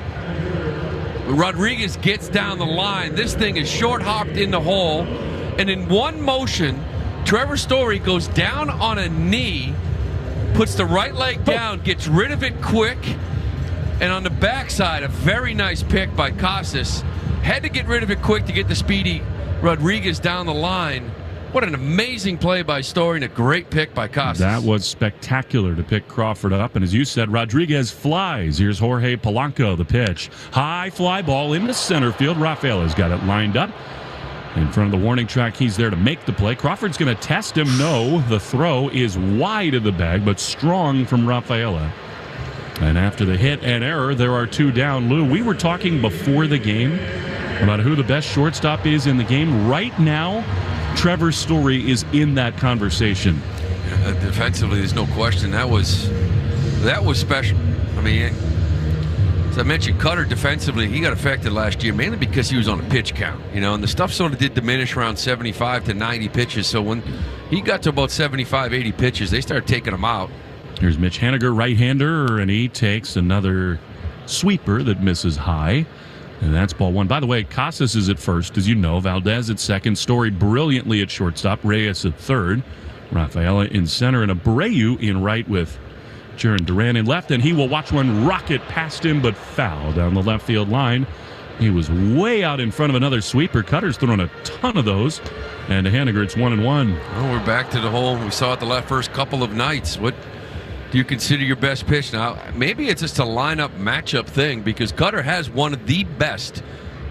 Rodriguez gets down the line. This thing is short hopped in the hole. And in one motion, Trevor Story goes down on a knee puts the right leg down, gets rid of it quick, and on the backside, a very nice pick by Casas. Had to get rid of it quick to get the speedy Rodriguez down the line. What an amazing play by Story and a great pick by Casas. That was spectacular to pick Crawford up. And as you said, Rodriguez flies. Here's Jorge Polanco, the pitch. High fly ball into center field. Rafael has got it lined up in front of the warning track. He's there to make the play. Crawford's going to test him. No, the throw is wide of the bag, but strong from Rafaela. And after the hit and error, there are 2 down. Lou, we were talking before the game about who the best shortstop is in the game. Right now, Trevor Story is in that conversation. Defensively, there's no question. That was special. I mean, as I mentioned, Cutter defensively, he got affected last year mainly because he was on a pitch count, and the stuff sort of did diminish around 75 to 90 pitches. So when he got to about 75, 80 pitches, they started taking him out. Here's Mitch Haniger, right-hander, and he takes another sweeper that misses high. And that's ball 1. By the way, Casas is at first, as you know. Valdez at second. Story brilliantly at shortstop. Reyes at third. Rafaela in center. And Abreu in right with Jaron Duran in left. And he will watch one rocket past him, but foul down the left field line. He was way out in front of another sweeper. Cutter's thrown a ton of those. And to Haniger, it's 1-1. Well, we're back to the whole we saw it the first couple of nights. What do you consider your best pitch? Now, maybe it's just a lineup matchup thing because Cutter has one of the best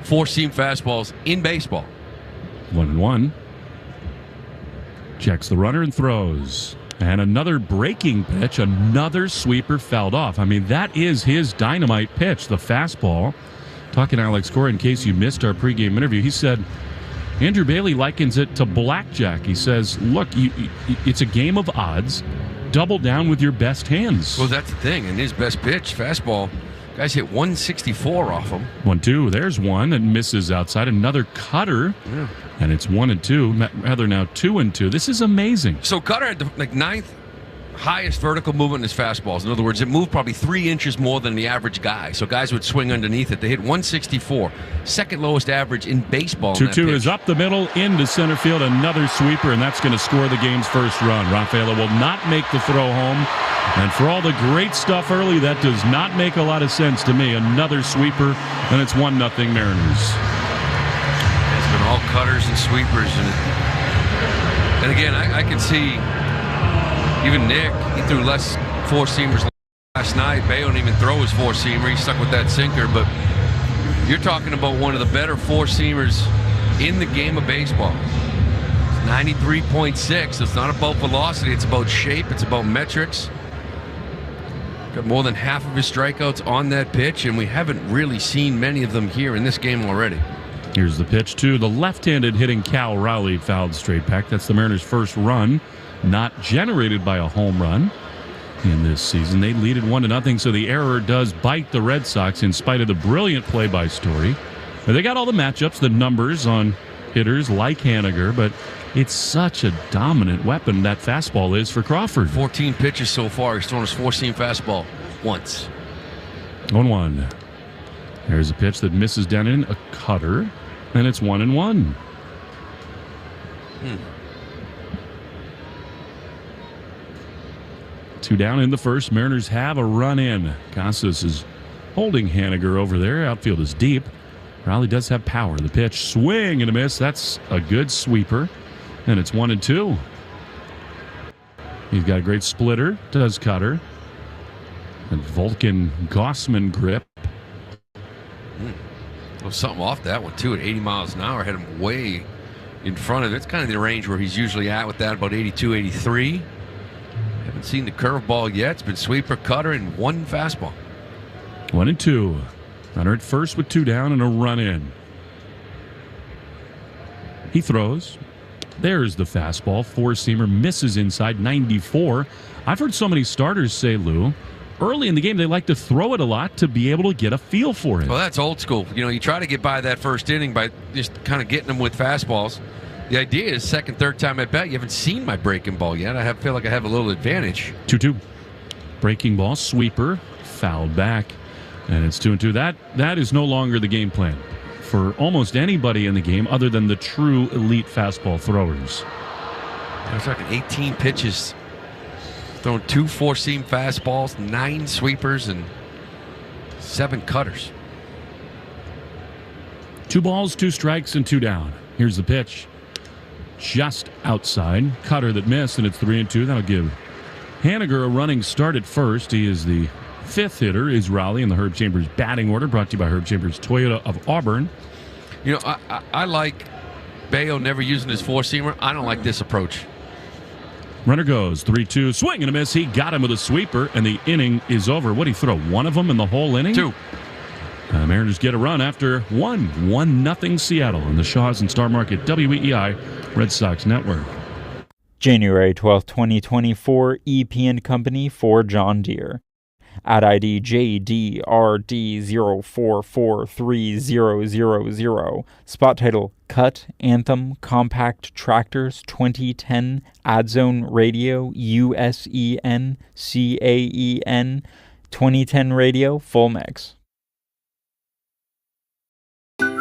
4-seam fastballs in baseball. 1-1. Checks the runner and throws. And another breaking pitch, another sweeper fouled off. I mean, that is his dynamite pitch, the fastball. Talking to Alex Cora, in case you missed our pregame interview, he said Andrew Bailey likens it to blackjack. He says, look, it's a game of odds. Double down with your best hands. Well, that's the thing. And his best pitch, fastball, guys hit 164 off him. 1-2. There's one and misses outside. Another cutter. Yeah. And it's 1-2. Rather now 2-2. This is amazing. So Cutter had the ninth highest vertical movement in his fastballs. In other words, it moved probably 3 inches more than the average guy. So guys would swing underneath it. They hit 164. Second lowest average in baseball. 2-2 is up the middle into center field. Another sweeper, and that's going to score the game's first run. Rafaela will not make the throw home. And for all the great stuff early, that does not make a lot of sense to me. Another sweeper, and it's 1-0 Mariners. It's been all cutters and sweepers. And again, I can see even Nick, he threw less 4-seamers last night. Bay don't even throw his 4-seamer. He's stuck with that sinker. But you're talking about one of the better 4-seamers in the game of baseball. It's 93.6. It's not about velocity. It's about shape. It's about metrics. Got more than half of his strikeouts on that pitch, and we haven't really seen many of them here in this game already. Here's the pitch to the left-handed hitting Cal Raleigh, fouled straight back. That's the Mariners' first run. Not generated by a home run in this season. They lead it 1-0, so the error does bite the Red Sox in spite of the brilliant play by Story. But they got all the matchups, the numbers on hitters like Haniger, but it's such a dominant weapon that fastball is for Crawford. 14 pitches so far. He's thrown his 4-seam fastball once. 1-1. There's a pitch that misses down in a cutter, and it's 1-1. 2 down in the first. Mariners have a run in. Casas is holding Haniger over there. Outfield is deep. Raleigh does have power. The pitch, swing and a miss. That's a good sweeper. And it's 1-2. He's got a great splitter. Does Cutter. And Vulcan Gossman grip. Well, something off that one, too, at 80 miles an hour. Had him way in front of it. It's kind of the range where he's usually at with that, about 82, 83. Haven't seen the curveball yet. It's been sweeper, cutter, and one fastball. 1-2. Runner at first with 2 down and a run in. He throws. There's the fastball. 4-seamer misses inside, 94. I've heard so many starters say, Lou, early in the game they like to throw it a lot to be able to get a feel for it. Well, that's old school. You try to get by that first inning by just kind of getting them with fastballs. The idea is second, third time at bat, you haven't seen my breaking ball yet. I feel like I have a little advantage. 2-2. Breaking ball, sweeper, fouled back. And it's 2-2. That is no longer the game plan for almost anybody in the game other than the true elite fastball throwers. There's like 18 pitches Throwing 2 four-seam fastballs, 9 sweepers, and 7 cutters. 2 balls, 2 strikes, and 2 down. Here's the pitch. Just outside. Cutter that missed, and it's 3-2. That'll give Haniger a running start at first. He is the 5th hitter, is Raleigh in the Herb Chambers batting order, brought to you by Herb Chambers Toyota of Auburn. You know, I like Bayo never using his four-seamer. I don't like this approach. Runner goes 3-2, swing and a miss. He got him with a sweeper, and the inning is over. What did he throw? 1 of them in the whole inning? 2. Mariners get a run after 1-0 Seattle on the Shaws and Star Market WEEI Red Sox Network. January 12, 2024, EP & Company for John Deere. At ID JDRD04430000. Spot title, Cut, Anthem, Compact Tractors 2010, Adzone Radio, USEN, CAEN, 2010 Radio, full mix.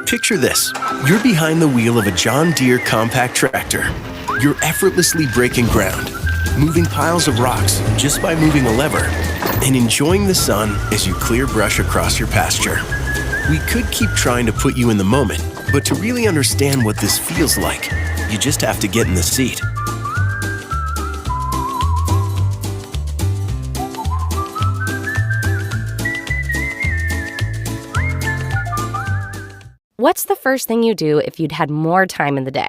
Picture this. You're behind the wheel of a John Deere compact tractor. You're effortlessly breaking ground, moving piles of rocks just by moving a lever, and enjoying the sun as you clear brush across your pasture. We could keep trying to put you in the moment, but to really understand what this feels like, you just have to get in the seat. What's the first thing you do if you'd had more time in the day?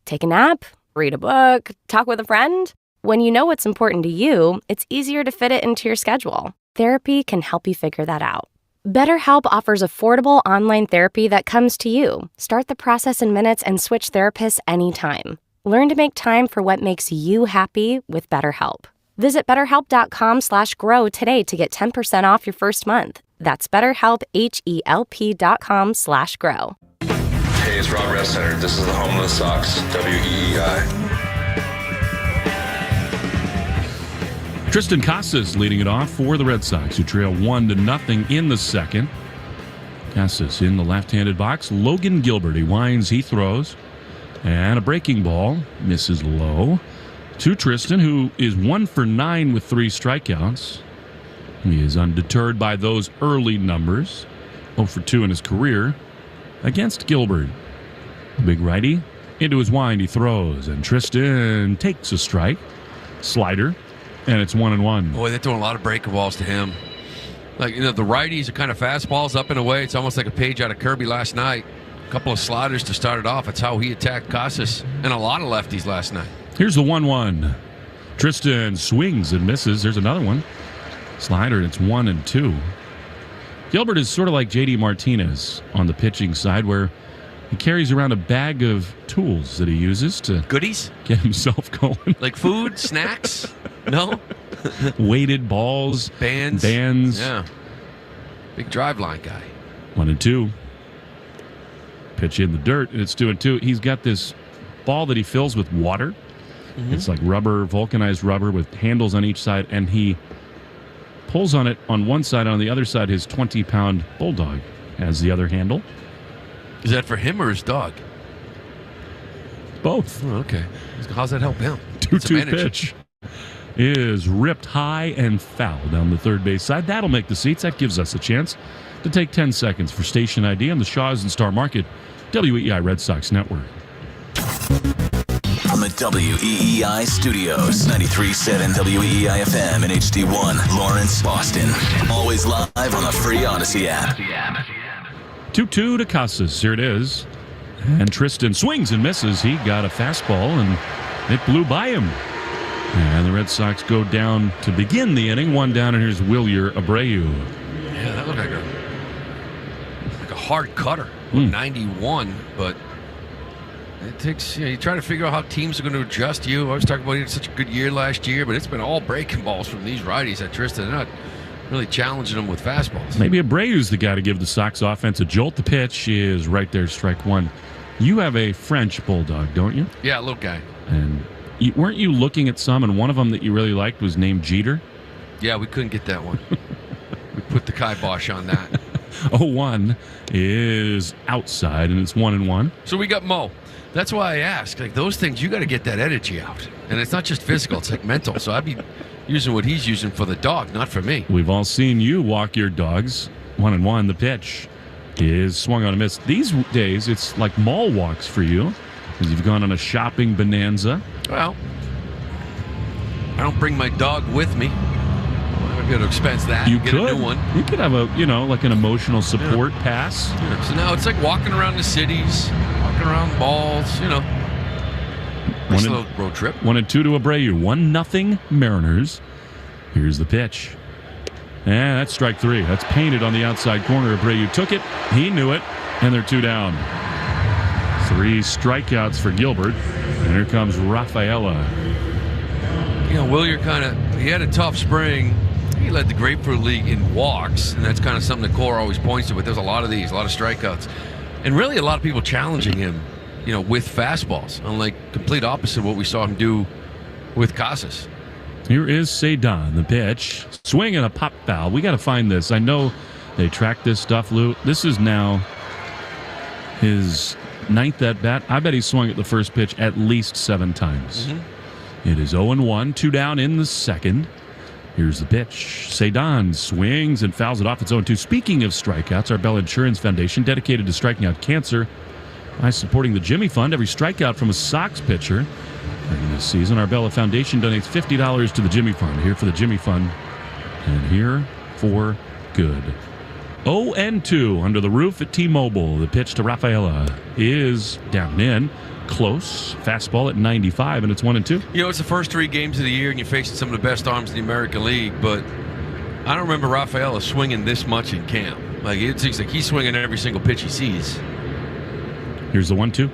Take a nap? Read a book? Talk with a friend? When you know what's important to you, it's easier to fit it into your schedule. Therapy can help you figure that out. BetterHelp offers affordable online therapy that comes to you. Start the process in minutes and switch therapists anytime. Learn to make time for what makes you happy with BetterHelp. Visit BetterHelp.com/grow today to get 10% off your first month. That's BetterHelp, HELP.com/grow. Hey, it's Rob Center. This is the home of the Sox, WEEI. Tristan Casas leading it off for the Red Sox, who trail 1-0 in the second. Casas in the left-handed box. Logan Gilbert, he winds, he throws. And a breaking ball, misses low. To Tristan, who is 1 for 9 with 3 strikeouts. He is undeterred by those early numbers. 0 for 2 in his career against Gilbert. The big righty. Into his wind, he throws. And Tristan takes a strike. Slider. And it's 1-1. Boy, they're throwing a lot of breaking balls to him. Like, you know, the righties are kind of fastballs up and away. It's almost like a page out of Kirby last night. A couple of sliders to start it off. That's how he attacked Casas and a lot of lefties last night. Here's the 1-1. Tristan swings and misses. There's another one. Slider, and it's 1-2. Gilbert is sort of like J.D. Martinez on the pitching side, where he carries around a bag of tools that he uses to goodies, get himself going. Like food, snacks? No? Weighted balls. Bands. Yeah. Big drive line guy. 1-2. Pitch in the dirt, and it's 2-2. He's got this ball that he fills with water. Mm-hmm. It's like rubber, vulcanized rubber with handles on each side, and he pulls on it on one side. On the other side, his 20-pound bulldog has the other handle. Is that for him or his dog? Both. Oh, okay. How's that help him? 2-2 pitch is ripped high and foul down the third base side. That'll make the seats. That gives us a chance to take 10 seconds for station ID on the Shaws and Star Market WEEI Red Sox Network. From the WEEI studios, 93.7 WEEI FM and HD1, Lawrence, Boston. Always live on the free Odyssey app. 2-2 to Casas. Here it is. And Tristan swings and misses. He got a fastball, and it blew by him. And the Red Sox go down to begin the inning. 1 down, and here's Wilyer Abreu. Yeah, that looked like a hard cutter. 91, but it takes, you try to figure out how teams are going to adjust you. I was talking about he had such a good year last year, but it's been all breaking balls from these righties at Tristan. They're not really challenging them with fastballs. Maybe Abreu's the guy to give the Sox offense a jolt. The pitch is right there, strike 1. You have a French bulldog, don't you? Yeah, a little guy. And weren't you looking at some, and one of them that you really liked was named Jeter? Yeah, we couldn't get that one. We put the kibosh on that. 0-1 is outside, and it's 1-1. So we got Mo. That's why I ask. Like, those things, you got to get that energy out. And it's not just physical, it's like mental. So I'd be using what he's using for the dog, not for me. We've all seen you walk your dogs. 1-1, the pitch is swung on a miss. These days, it's like mall walks for you, because you've gone on a shopping bonanza. Well, I don't bring my dog with me. I'm going to expense that. You get could. a new one. You could have like an emotional support pass. Yeah. So now it's like walking around the cities, walking around malls, Nice little road trip. 1-2 to Abreu. 1-0 Mariners. Here's the pitch. And that's strike 3. That's painted on the outside corner. Abreu took it. He knew it. And they're 2 down. 3 strikeouts for Gilbert. And here comes Rafaela. Willier he had a tough spring. He led the Grapefruit League in walks, and that's kind of something that Core always points to, but there's a lot of these, a lot of strikeouts. And really a lot of people challenging him, with fastballs, unlike complete opposite of what we saw him do with Casas. Here is Cedon, the pitch. Swing and a pop foul. We got to find this. I know they track this stuff, Lou. This is now his 9th at bat. I bet he swung at the first pitch at least 7 times. Mm-hmm. It is 0-1, 2 down in the second. Here's the pitch. Cedon swings and fouls it off. It's 0-2. Speaking of strikeouts, our Bell Insurance Foundation, dedicated to striking out cancer by supporting the Jimmy Fund. Every strikeout from a Sox pitcher during this season, our Bella Foundation donates $50 to the Jimmy Fund. Here for the Jimmy Fund, and here for good. 0-2 under the roof at T-Mobile. The pitch to Rafaela is down in. Close. Fastball at 95, and it's 1-2. It's the first 3 games of the year, and you're facing some of the best arms in the American League, but I don't remember Rafaela swinging this much in camp. Like, it seems like he's swinging every single pitch he sees. Here's the 1-2.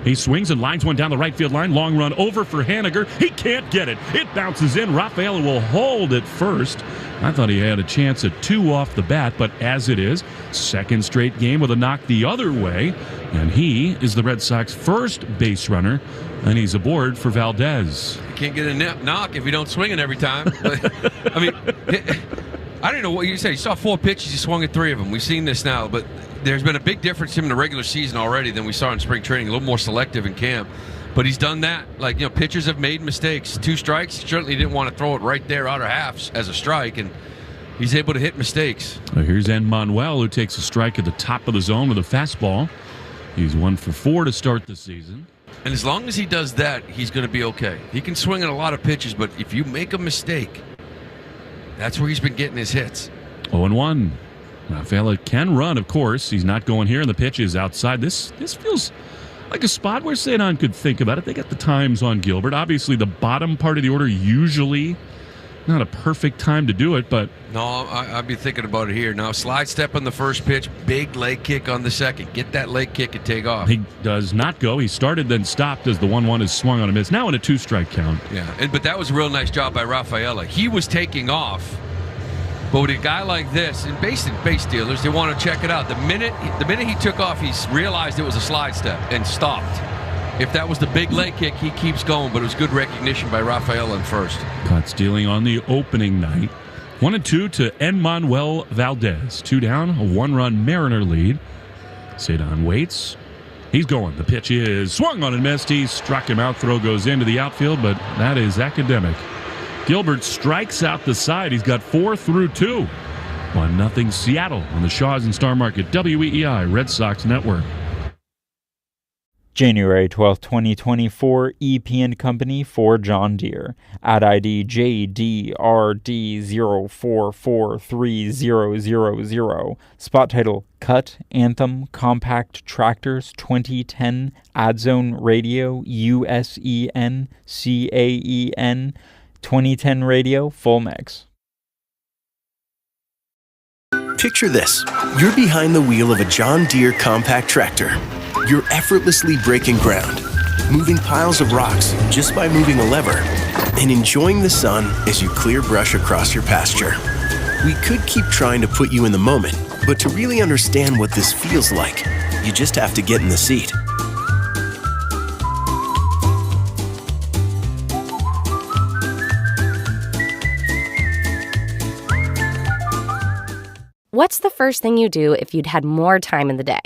He swings and lines one down the right field line. Long run over for Haniger. He can't get it. It bounces in. Rafaela will hold it first. I thought he had a chance at 2 off the bat, but as it is, second straight game with a knock the other way, and he is the Red Sox first base runner, and he's aboard for Valdez. You can't get a knock if you don't swing it every time. I mean, I don't know what you said. You saw 4 pitches. You swung at 3 of them. We've seen this now, but there's been a big difference in the regular season already than we saw in spring training. A little more selective in camp. But he's done that. Pitchers have made mistakes. 2 strikes. He certainly didn't want to throw it right there outer half as a strike, and he's able to hit mistakes. Here's Manuel, who takes a strike at the top of the zone with a fastball. He's 1 for 4 to start the season. And as long as he does that, he's going to be okay. He can swing at a lot of pitches, but if you make a mistake, that's where he's been getting his hits. 0-1. Rafaela can run, of course. He's not going here, and the pitch is outside. This feels like a spot where Cedon could think about it. They got the times on Gilbert. Obviously, the bottom part of the order usually not a perfect time to do it, but... No, I'd be thinking about it here. Now, slide step on the first pitch, big leg kick on the second. Get that leg kick and take off. He does not go. He started, then stopped as the 1-1 is swung on a miss. Now in a 2-strike count. Yeah, but that was a real nice job by Rafaela. He was taking off. But with a guy like this, and base dealers, they want to check it out. The minute he took off, he realized it was a slide step and stopped. If that was the big leg kick, he keeps going, but it was good recognition by Rafaela in first. Caught stealing on the opening night. 1-2 to Enmanuel Valdez. 2 down, a 1-run Mariner lead. Cedon waits. He's going. The pitch is swung on and missed. He struck him out. Throw goes into the outfield, but that is academic. Gilbert strikes out the side. He's got 4 through 2. 1-0 Seattle on the Shaws and Star Market WEEI Red Sox Network. January 12, 2024, EP & Company for John Deere. Ad ID JDRD04430000. Spot title, Cut, Anthem, Compact Tractors 2010, Adzone Radio, USEN, CAEN, 2010 Radio, full mix. Picture this. You're behind the wheel of a John Deere compact tractor. You're effortlessly breaking ground, moving piles of rocks just by moving a lever, and enjoying the sun as you clear brush across your pasture. We could keep trying to put you in the moment, but to really understand what this feels like, you just have to get in the seat. What's the first thing you do if you'd had more time in the day?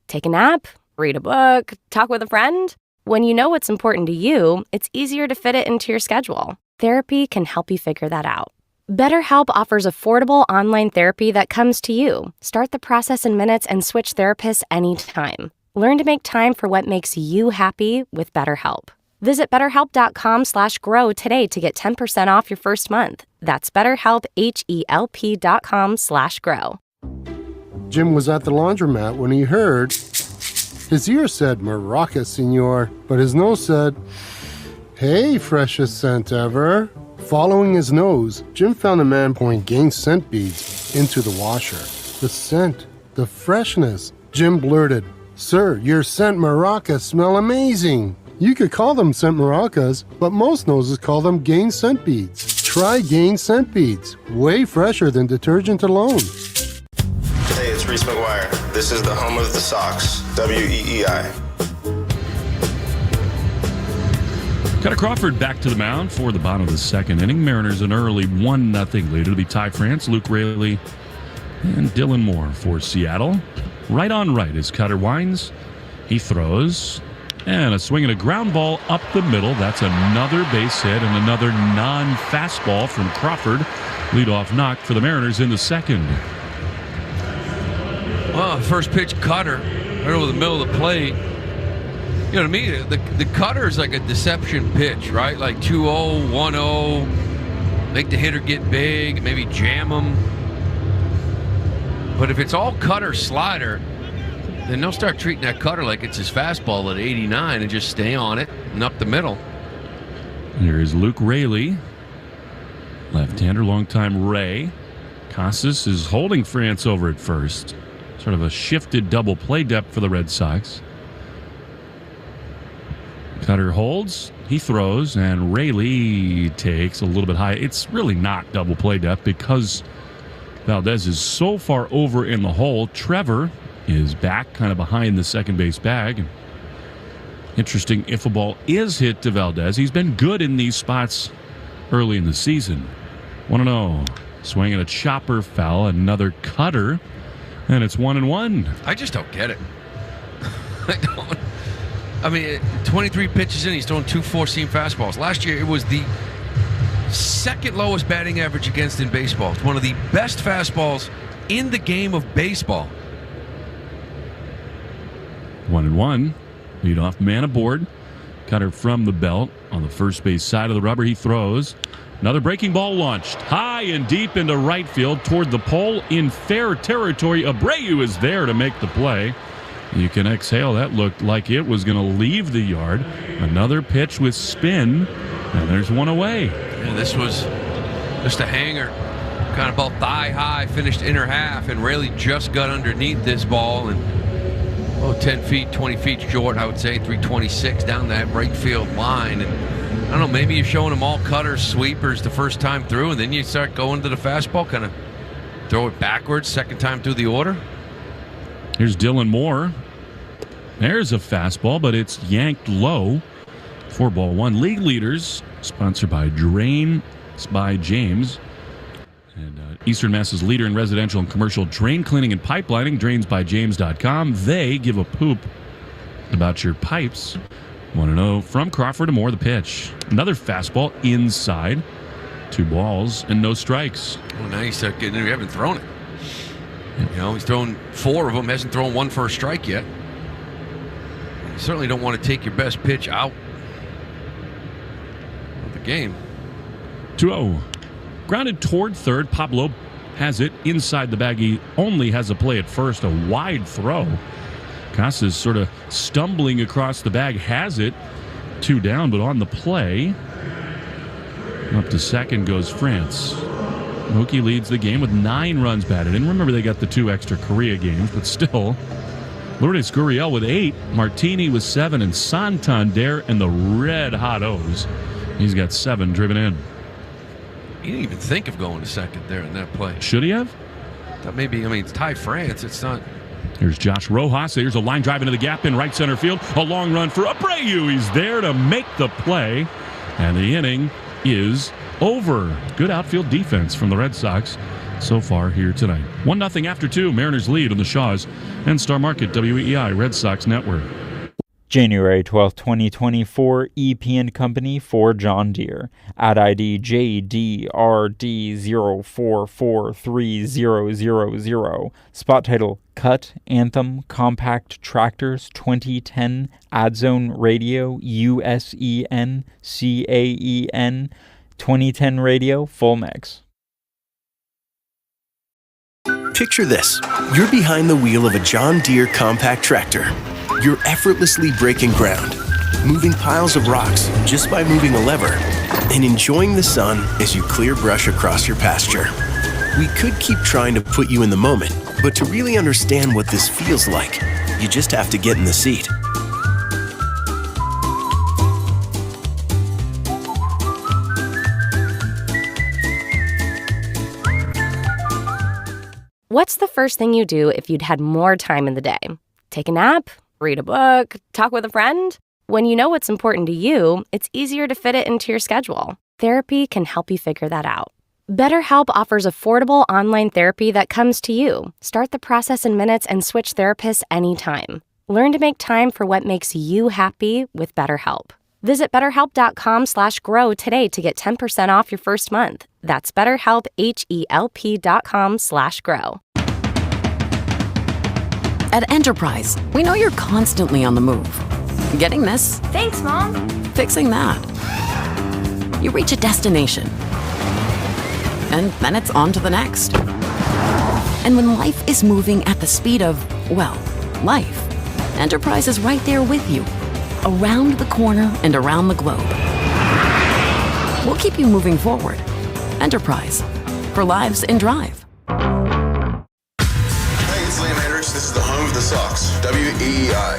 Take a nap? Read a book? Talk with a friend? When you know what's important to you, it's easier to fit it into your schedule. Therapy can help you figure that out. BetterHelp offers affordable online therapy that comes to you. Start the process in minutes and switch therapists anytime. Learn to make time for what makes you happy with BetterHelp. Visit BetterHelp.com/grow today to get 10% off your first month. That's BetterHelp, HELP.com/grow. Jim was at the laundromat when he heard. His ear said, "Maraca, senor," but his nose said, "Hey, freshest scent ever." Following his nose, Jim found a man pouring Gain scent beads into the washer. The scent, the freshness. Jim blurted, "Sir, your scent maracas smell amazing." You could call them scent maracas, but most noses call them Gain scent beads. Try Gain scent beads. Way fresher than detergent alone. Hey, it's Reese McGuire. This is the home of the Sox, WEEI. Cutter Crawford back to the mound for the bottom of the second inning. Mariners an early 1-0 lead. It'll be Ty France, Luke Raley, and Dylan Moore for Seattle. Right on right as Cutter winds. He throws. And a swing and a ground ball up the middle. That's another base hit and another non-fastball from Crawford. Leadoff knock for the Mariners in the second. Well, first pitch cutter right over the middle of the plate. You know, to me, the cutter is like a deception pitch, right? Like 2-0, 1-0, make the hitter get big, maybe jam him. But if it's all cutter slider, then they'll start treating that cutter like it's his fastball at 89 and just stay on it and up the middle. Here is Luke Raley, left-hander, longtime Ray. Casas is holding France over at first. Sort of a shifted double play depth for the Red Sox. Cutter holds, he throws, and Raley takes a little bit high. It's really not double play depth because Valdez is so far over in the hole. Trevor is back kind of behind the second base bag. Interesting if a ball is hit to Valdez. He's been good in these spots early in the season. 1-0. Swing and a chopper foul. Another cutter. And it's 1-1. I just don't get it. I mean, 23 pitches in, he's throwing 2 four-seam fastballs. Last year, it was the second lowest batting average against in baseball. It's one of the best fastballs in the game of baseball. 1-1. Leadoff man aboard. Cutter from the belt on the first base side of the rubber. He throws. Another breaking ball launched high and deep into right field toward the pole in fair territory. Abreu is there to make the play. You can exhale. That looked like it was going to leave the yard. Another pitch with spin, and there's one away. Yeah, this was just a hanger. Kind of ball thigh high, finished inner half, and Raley just got underneath this ball. And 10 feet, 20 feet short, I would say, 326 down that right field line. And I don't know, maybe you're showing them all cutters, sweepers the first time through, and then you start going to the fastball, kind of throw it backwards, second time through the order. Here's Dylan Moore. There's a fastball, but it's yanked low. 4-1. League leaders, sponsored by Drains by James. And Eastern Mass's leader in residential and commercial drain cleaning and pipelining, drainsbyjames.com. They give a poop about your pipes. 1-0 from Crawford to Moore, the pitch. Another fastball inside. 2 balls and no strikes. Well, now he's getting, we haven't thrown it. You know, he's thrown 4 of them, hasn't thrown one for a strike yet. You certainly don't want to take your best pitch out of the game. 2-0. Grounded toward third. Pablo has it inside the bag. He only has a play at first, a wide throw. Casas sort of stumbling across the bag, has it. 2 down, but on the play. Up to second goes France. Mookie leads the game with 9 runs batted in. Remember, they got the 2 extra Korea games, but still. Lourdes Gurriel with 8, Martini with 7, and Santander and the red-hot O's. He's got 7 driven in. He didn't even think of going to second there in that play. Should he have? Thought maybe, I mean, it's Ty France. It's not. Here's Josh Rojas. Here's a line drive into the gap in right center field. A long run for Abreu. He's there to make the play. And the inning is over. Good outfield defense from the Red Sox. so far here tonight. 1-0 after 2. Mariners lead on the Shaws and Star Market WEEI Red Sox Network. January 12, 2024, EP & Company for John Deere. Ad ID JDRD04430000. Spot title, Cut, Anthem, Compact Tractors 2010, Adzone Radio, USEN, CAEN, 2010 Radio, full mix. Picture this. You're behind the wheel of a John Deere compact tractor. You're effortlessly breaking ground, moving piles of rocks just by moving a lever, and enjoying the sun as you clear brush across your pasture. We could keep trying to put you in the moment, but to really understand what this feels like, you just have to get in the seat. What's the first thing you do if you'd had more time in the day? Take a nap? Read a book? Talk with a friend? When you know what's important to you, it's easier to fit it into your schedule. Therapy can help you figure that out. BetterHelp offers affordable online therapy that comes to you. Start the process in minutes and switch therapists anytime. Learn to make time for what makes you happy with BetterHelp. Visit BetterHelp.com/grow today to get 10% off your first month. That's BetterHelp, HELP.com/grow. At Enterprise, we know you're constantly on the move. Getting this? Thanks, Mom. Fixing that. You reach a destination, and then it's on to the next. And when life is moving at the speed of, well, life, Enterprise is right there with you, around the corner and around the globe. We'll keep you moving forward. Enterprise, for lives in drive. This is the home of the Sox, WEEI.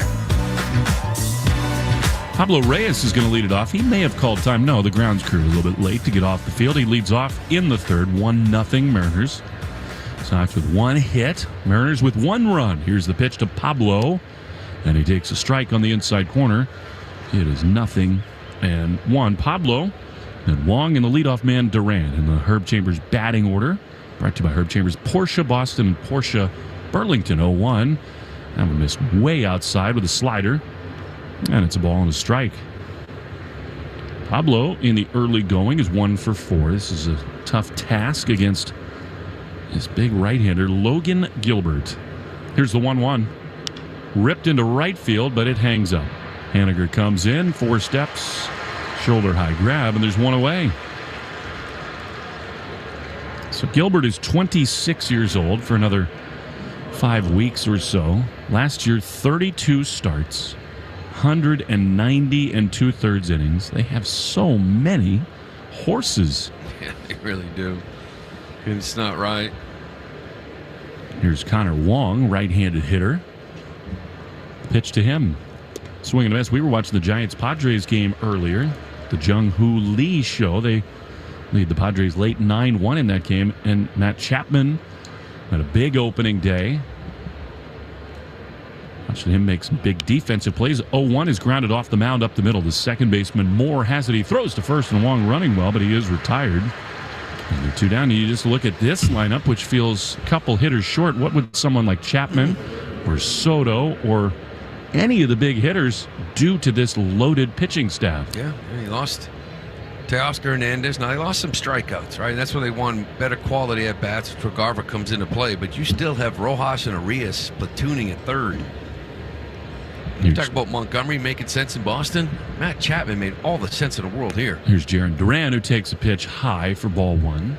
Pablo Reyes is going to lead it off. He may have called time. No, the grounds crew a little bit late to get off the field. He leads off in the third, 1-0 Mariners. Sox with one hit. Mariners with one run. Here's the pitch to Pablo, and he takes a strike on the inside corner. It is 0-1. Pablo and Wong and the leadoff man Duran in the Herb Chambers batting order. Brought to you by Herb Chambers, Porsche Boston, and Porsche Burlington. 0-1. That one missed way outside with a slider. And it's a ball and a strike. Pablo in the early going is 1 for 4. This is a tough task against his big right-hander, Logan Gilbert. Here's the 1-1. Ripped into right field, but it hangs up. Haniger comes in, 4 steps, shoulder-high grab, and there's one away. So Gilbert is 26 years old for another 5 weeks or so. Last year, 32 starts, 190 2/3 innings. They have so many horses. Yeah, they really do. It's not right. Here's Connor Wong, right-handed hitter. Pitch to him. Swing and a miss. We were watching the Giants-Padres game earlier. The Jung-Hoo Lee show. They lead the Padres late 9-1 in that game. And Matt Chapman had a big opening day. Watching him make some big defensive plays. 0-1 is grounded off the mound up the middle. The second baseman Moore has it. He throws to first, and Wong running well, but he is retired. And they're 2 down. You just look at this lineup, which feels a couple hitters short. What would someone like Chapman or Soto or any of the big hitters do to this loaded pitching staff? Yeah, he lost Teoscar Hernandez. Now, they lost some strikeouts, right? That's where they won better quality at bats. Where Garver comes into play, but you still have Rojas and Arias platooning at third. You talk about Montgomery making sense in Boston. Matt Chapman made all the sense in the world here. Here's Jarren Duran, who takes a pitch high for ball 1.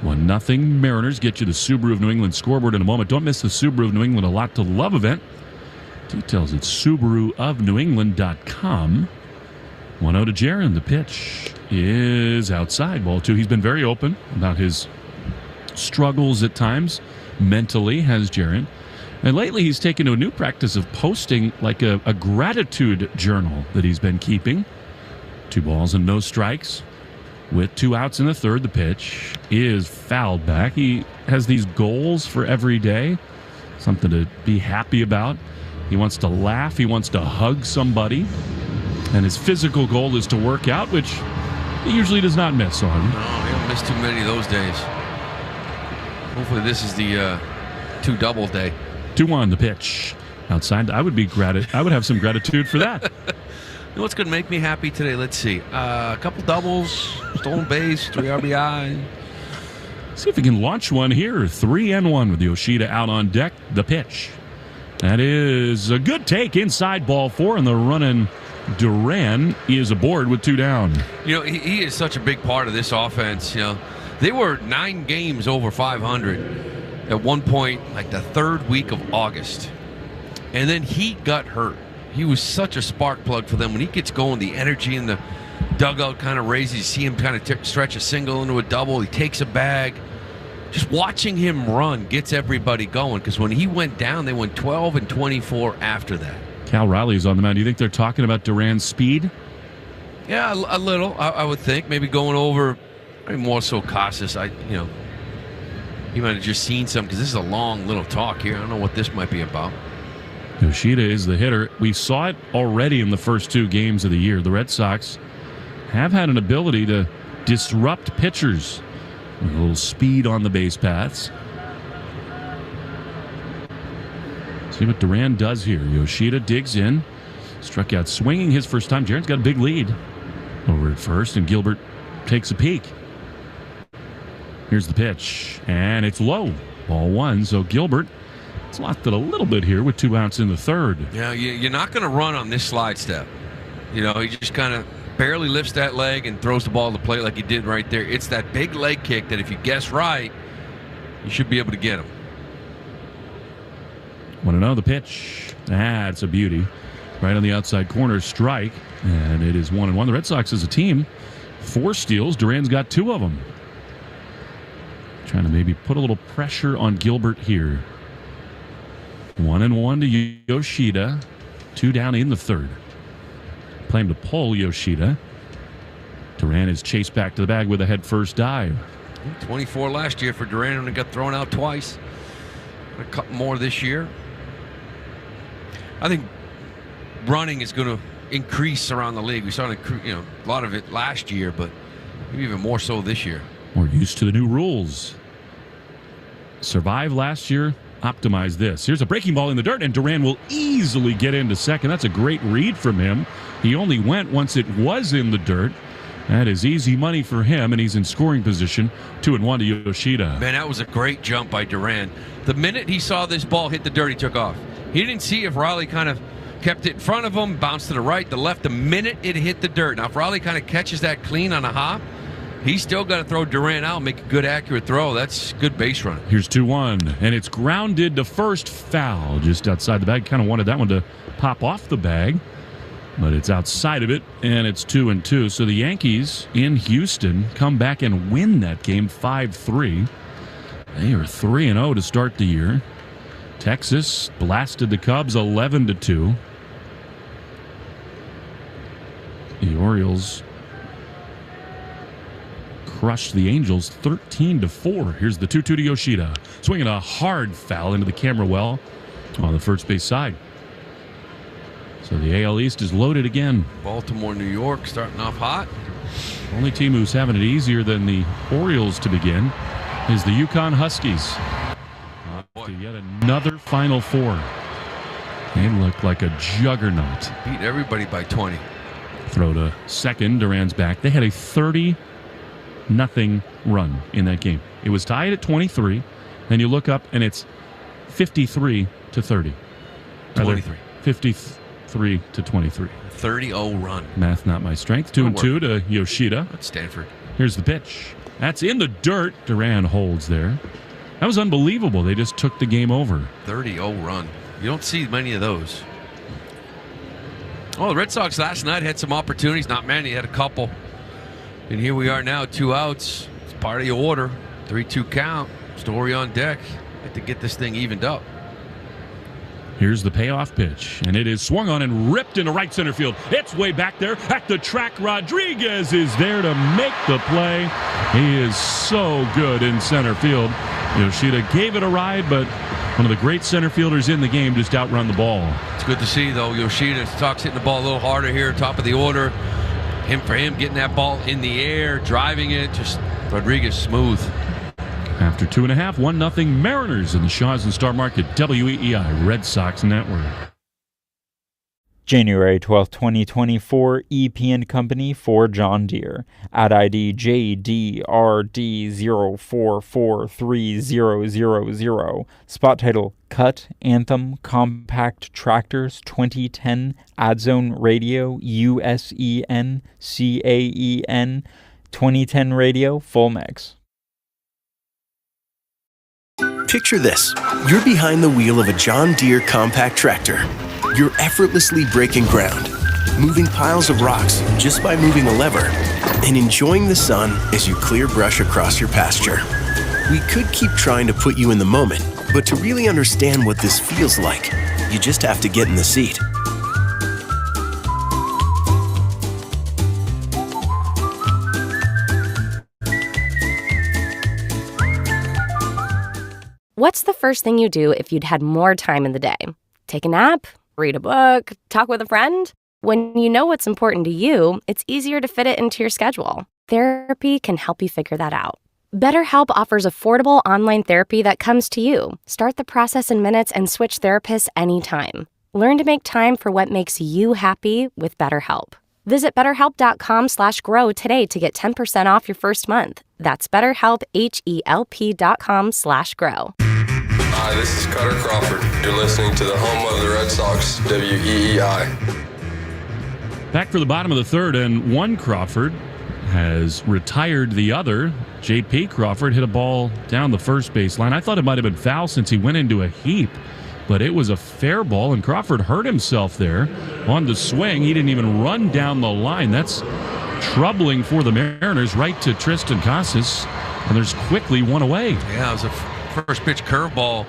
1-0 Mariners. Get you the Subaru of New England scoreboard in a moment. Don't miss the Subaru of New England A Lot to Love event. Details at SubaruofNewEngland.com. 1-0 to Jarren. The pitch is outside. Ball 2. He's been very open about his struggles at times mentally, has Jarren. And lately he's taken to a new practice of posting like a gratitude journal that he's been keeping. 2 balls and no strikes. With 2 outs in the third, the pitch is fouled back. He has these goals for every day, something to be happy about. He wants to laugh. He wants to hug somebody. And his physical goal is to work out, which he usually does not miss on. No, he don't miss too many of those days. Hopefully this is the 2-double day. 2-1 the pitch. Outside, I would have some gratitude for that. You know what's going to make me happy today? Let's see. A couple doubles, stolen base, 3 RBI. See if we can launch one here. 3-1 with Yoshida out on deck. The pitch. That is a good take inside, ball 4, and the running Duran is aboard with 2 down. You know, he is such a big part of this offense. You know, they were 9 games over 500 at one point, like the 3rd week of August. And then he got hurt. He was such a spark plug for them. When he gets going, the energy in the dugout kind of raises. You see him kind of stretch a single into a double. He takes a bag. Just watching him run gets everybody going, because when he went down, they went 12 and 24 after that. Cal Riley's on the mound. Do you think they're talking about Duran's speed? Yeah, a little. I would think maybe going over. More so Casas. He might have just seen some, because this is a long little talk here. I don't know what this might be about. Yoshida is the hitter. We saw it already in the first 2 games of the year. The Red Sox have had an ability to disrupt pitchers with a little speed on the base paths. See what Duran does here. Yoshida digs in. Struck out swinging his first time. Jaron's got a big lead over at first, and Gilbert takes a peek. Here's the pitch, and it's low. Ball 1, so Gilbert has locked it a little bit here with 2 outs in the 3rd. Yeah, you're not going to run on this slide step. You know, he just kind of barely lifts that leg and throws the ball to the plate like he did right there. It's that big leg kick that if you guess right, you should be able to get him. 1-0 the pitch. That's a beauty. Right on the outside corner, strike, and it is 1-1. The Red Sox as a team, 4 steals. Duran's got 2 of them. Trying to maybe put a little pressure on Gilbert here. 1-1 to Yoshida. 2 down in the 3rd. Playing to pull Yoshida. Duran is chased back to the bag with a head-first dive. 24 last year for Duran, and got thrown out twice. A couple more this year. I think running is going to increase around the league. We saw a lot of it last year, but maybe even more so this year. We're used to the new rules. Survived last year, optimize this. Here's a breaking ball in the dirt, and Duran will easily get into second. That's a great read from him. He only went once it was in the dirt. That is easy money for him, and he's in scoring position. 2-1 to Yoshida. Man, that was a great jump by Duran. The minute he saw this ball hit the dirt, he took off. He didn't see if Riley kind of kept it in front of him, bounced to the right, the left, the minute it hit the dirt. Now, if Riley kind of catches that clean on a hop, he's still got to throw Duran out, make a good, accurate throw. That's good base running. Here's 2-1, and it's grounded to first, foul just outside the bag. Kind of wanted that one to pop off the bag, but it's outside of it, and it's 2-2. So the Yankees in Houston come back and win that game 5-3. They are 3-0 to start the year. Texas blasted the Cubs 11-2. The Orioles crushed the Angels 13-4. Here's the 2-2 to Yoshida. Swinging a hard foul into the camera well on the first base side. So the AL East is loaded again. Baltimore, New York starting off hot. Only team who's having it easier than the Orioles to begin is the Yukon Huskies. To yet another Final Four. They look like a juggernaut. Beat everybody by 20. Throw to second. Duran's back. They had a 30-0 run in that game. It was tied at 23. Then you look up and it's 53-30. 23. 53-23. 30-0 run. Math not my strength. 2-2 to Yoshida. That's Stanford. Here's the pitch. That's in the dirt. Duran holds there. That was unbelievable. They just took the game over. 30-0 run. You don't see many of those. Oh, the Red Sox last night had some opportunities. Not many. Had a couple. And here we are now, 2 outs. It's part of the order. 3-2 count. Story on deck. Have to get this thing evened up. Here's the payoff pitch, and it is swung on and ripped into right center field. It's way back there at the track. Rodriguez is there to make the play. He is so good in center field. Yoshida gave it a ride, but one of the great center fielders in the game just outrun the ball. It's good to see, though. Yoshida Sox hitting the ball a little harder here, top of the order. For him getting that ball in the air, driving it, just Rodriguez smooth. After 2.5, 1-0 Mariners in the Shaws and Star Market WEEI Red Sox Network. January 12, 2024, EP & Company for John Deere. At ID JDRD04430000. Spot title, Cut, Anthem, Compact Tractors 2010, Adzone Radio, USEN, CAEN, 2010 Radio, full mix. Picture this. You're behind the wheel of a John Deere compact tractor. You're effortlessly breaking ground, moving piles of rocks just by moving a lever, and enjoying the sun as you clear brush across your pasture. We could keep trying to put you in the moment, but to really understand what this feels like, you just have to get in the seat. What's the first thing you do if you'd had more time in the day? Take a nap? Read a book? Talk with a friend? When you know what's important to you, it's easier to fit it into your schedule. Therapy can help you figure that out. BetterHelp offers affordable online therapy that comes to you. Start the process in minutes and switch therapists anytime. Learn to make time for what makes you happy with BetterHelp. Visit BetterHelp.com/grow today to get 10% off your first month. That's BetterHelp, HELP.com/grow. Hi, this is Cutter Crawford. You're listening to the home of the Red Sox, WEEI. Back for the bottom of the third, and one Crawford has retired the other. J.P. Crawford hit a ball down the first base line. I thought it might have been foul since he went into a heap, but it was a fair ball, and Crawford hurt himself there on the swing. He didn't even run down the line. That's troubling for the Mariners. Right to Tristan Casas, and there's quickly one away. Yeah, it was a first pitch curveball.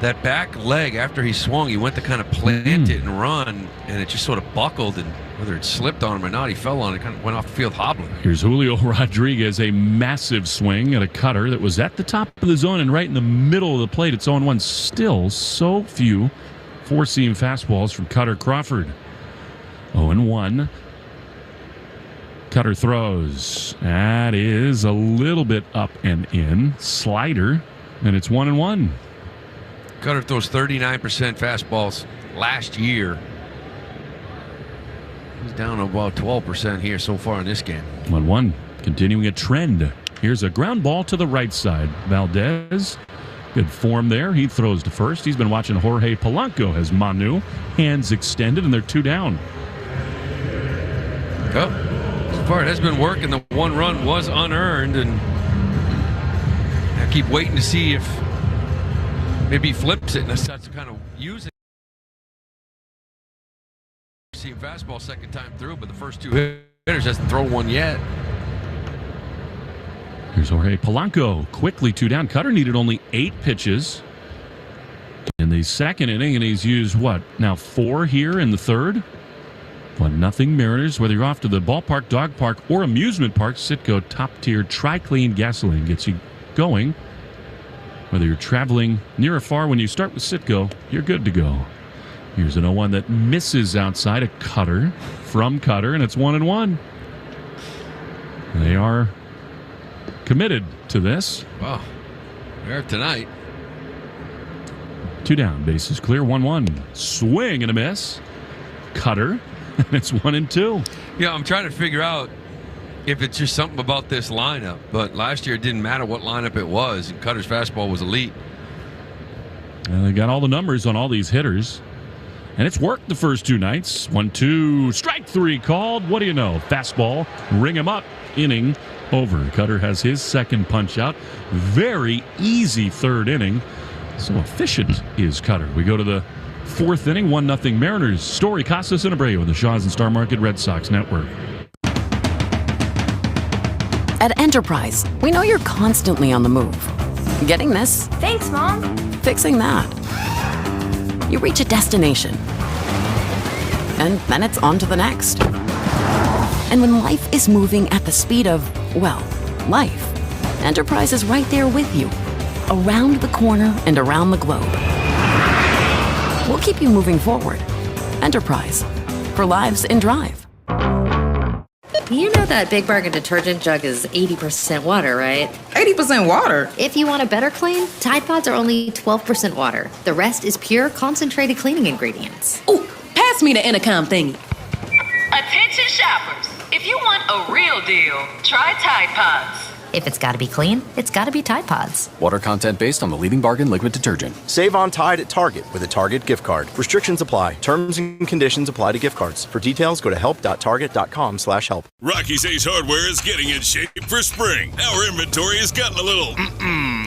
That back leg, after he swung, he went to kind of plant it and run, and it just sort of buckled, and whether it slipped on him or not, he fell on it, kind of went off the field hobbling. Here's Julio Rodriguez, a massive swing at a cutter that was at the top of the zone and right in the middle of the plate. It's 0-1. Still so few four-seam fastballs from Cutter Crawford. 0-1. Cutter throws. That is a little bit up and in. Slider, and it's 1-1. Cutter throws 39% fastballs last year. He's down to about 12% here so far in this game. 1-1, continuing a trend. Here's a ground ball to the right side. Valdez, good form there. He throws to first. He's been watching Jorge Polanco as Manu. Hands extended, and they're two down. Oh, so far it has been working. The one run was unearned, and I keep waiting to see if maybe he flips it and starts to kind of use it. See him fastball second time through, but the first two hitters hasn't thrown one yet. Here's Jorge Polanco, quickly two down. Cutter needed only 8 pitches in the second inning, and he's used, now 4 here in the third? 1-0 Mariners. Whether you're off to the ballpark, dog park, or amusement park, Citgo top-tier Tri-Clean gasoline gets you going. Whether you're traveling near or far, when you start with Citgo, you're good to go. Here's an 0-1 that misses outside, a cutter from Cutter, and it's 1-1. They are committed to this. Wow. There tonight. 2 down, bases clear, 1-1. Swing and a miss. Cutter, and it's 1-2. Yeah, I'm trying to figure out if it's just something about this lineup, but last year it didn't matter what lineup it was, and Cutter's fastball was elite. And they got all the numbers on all these hitters, and it's worked the first 2 nights. 1-2, strike 3 called. What do you know? Fastball, ring him up, inning over. Cutter has his second punch out. Very easy third inning. So efficient is Cutter. We go to the 4th inning, 1-0 Mariners. Story, Casas, and Abreu in the Shaws and Star Market Red Sox Network. At Enterprise, we know you're constantly on the move. Getting this? Thanks, Mom. Fixing that. You reach a destination, and then it's on to the next. And when life is moving at the speed of, life, Enterprise is right there with you, around the corner and around the globe. We'll keep you moving forward. Enterprise, for lives in drive. You know that Big Bargain detergent jug is 80% water, right? 80% water? If you want a better clean, Tide Pods are only 12% water. The rest is pure, concentrated cleaning ingredients. Ooh, pass me the intercom thingy. Attention shoppers. If you want a real deal, try Tide Pods. If it's gotta be clean, it's gotta be Tide Pods. Water content based on the leading bargain liquid detergent. Save on Tide at Target with a Target gift card. Restrictions apply. Terms and conditions apply to gift cards. For details, go to help.target.com/help. Rocky's Ace Hardware is getting in shape for spring. Our inventory has gotten a little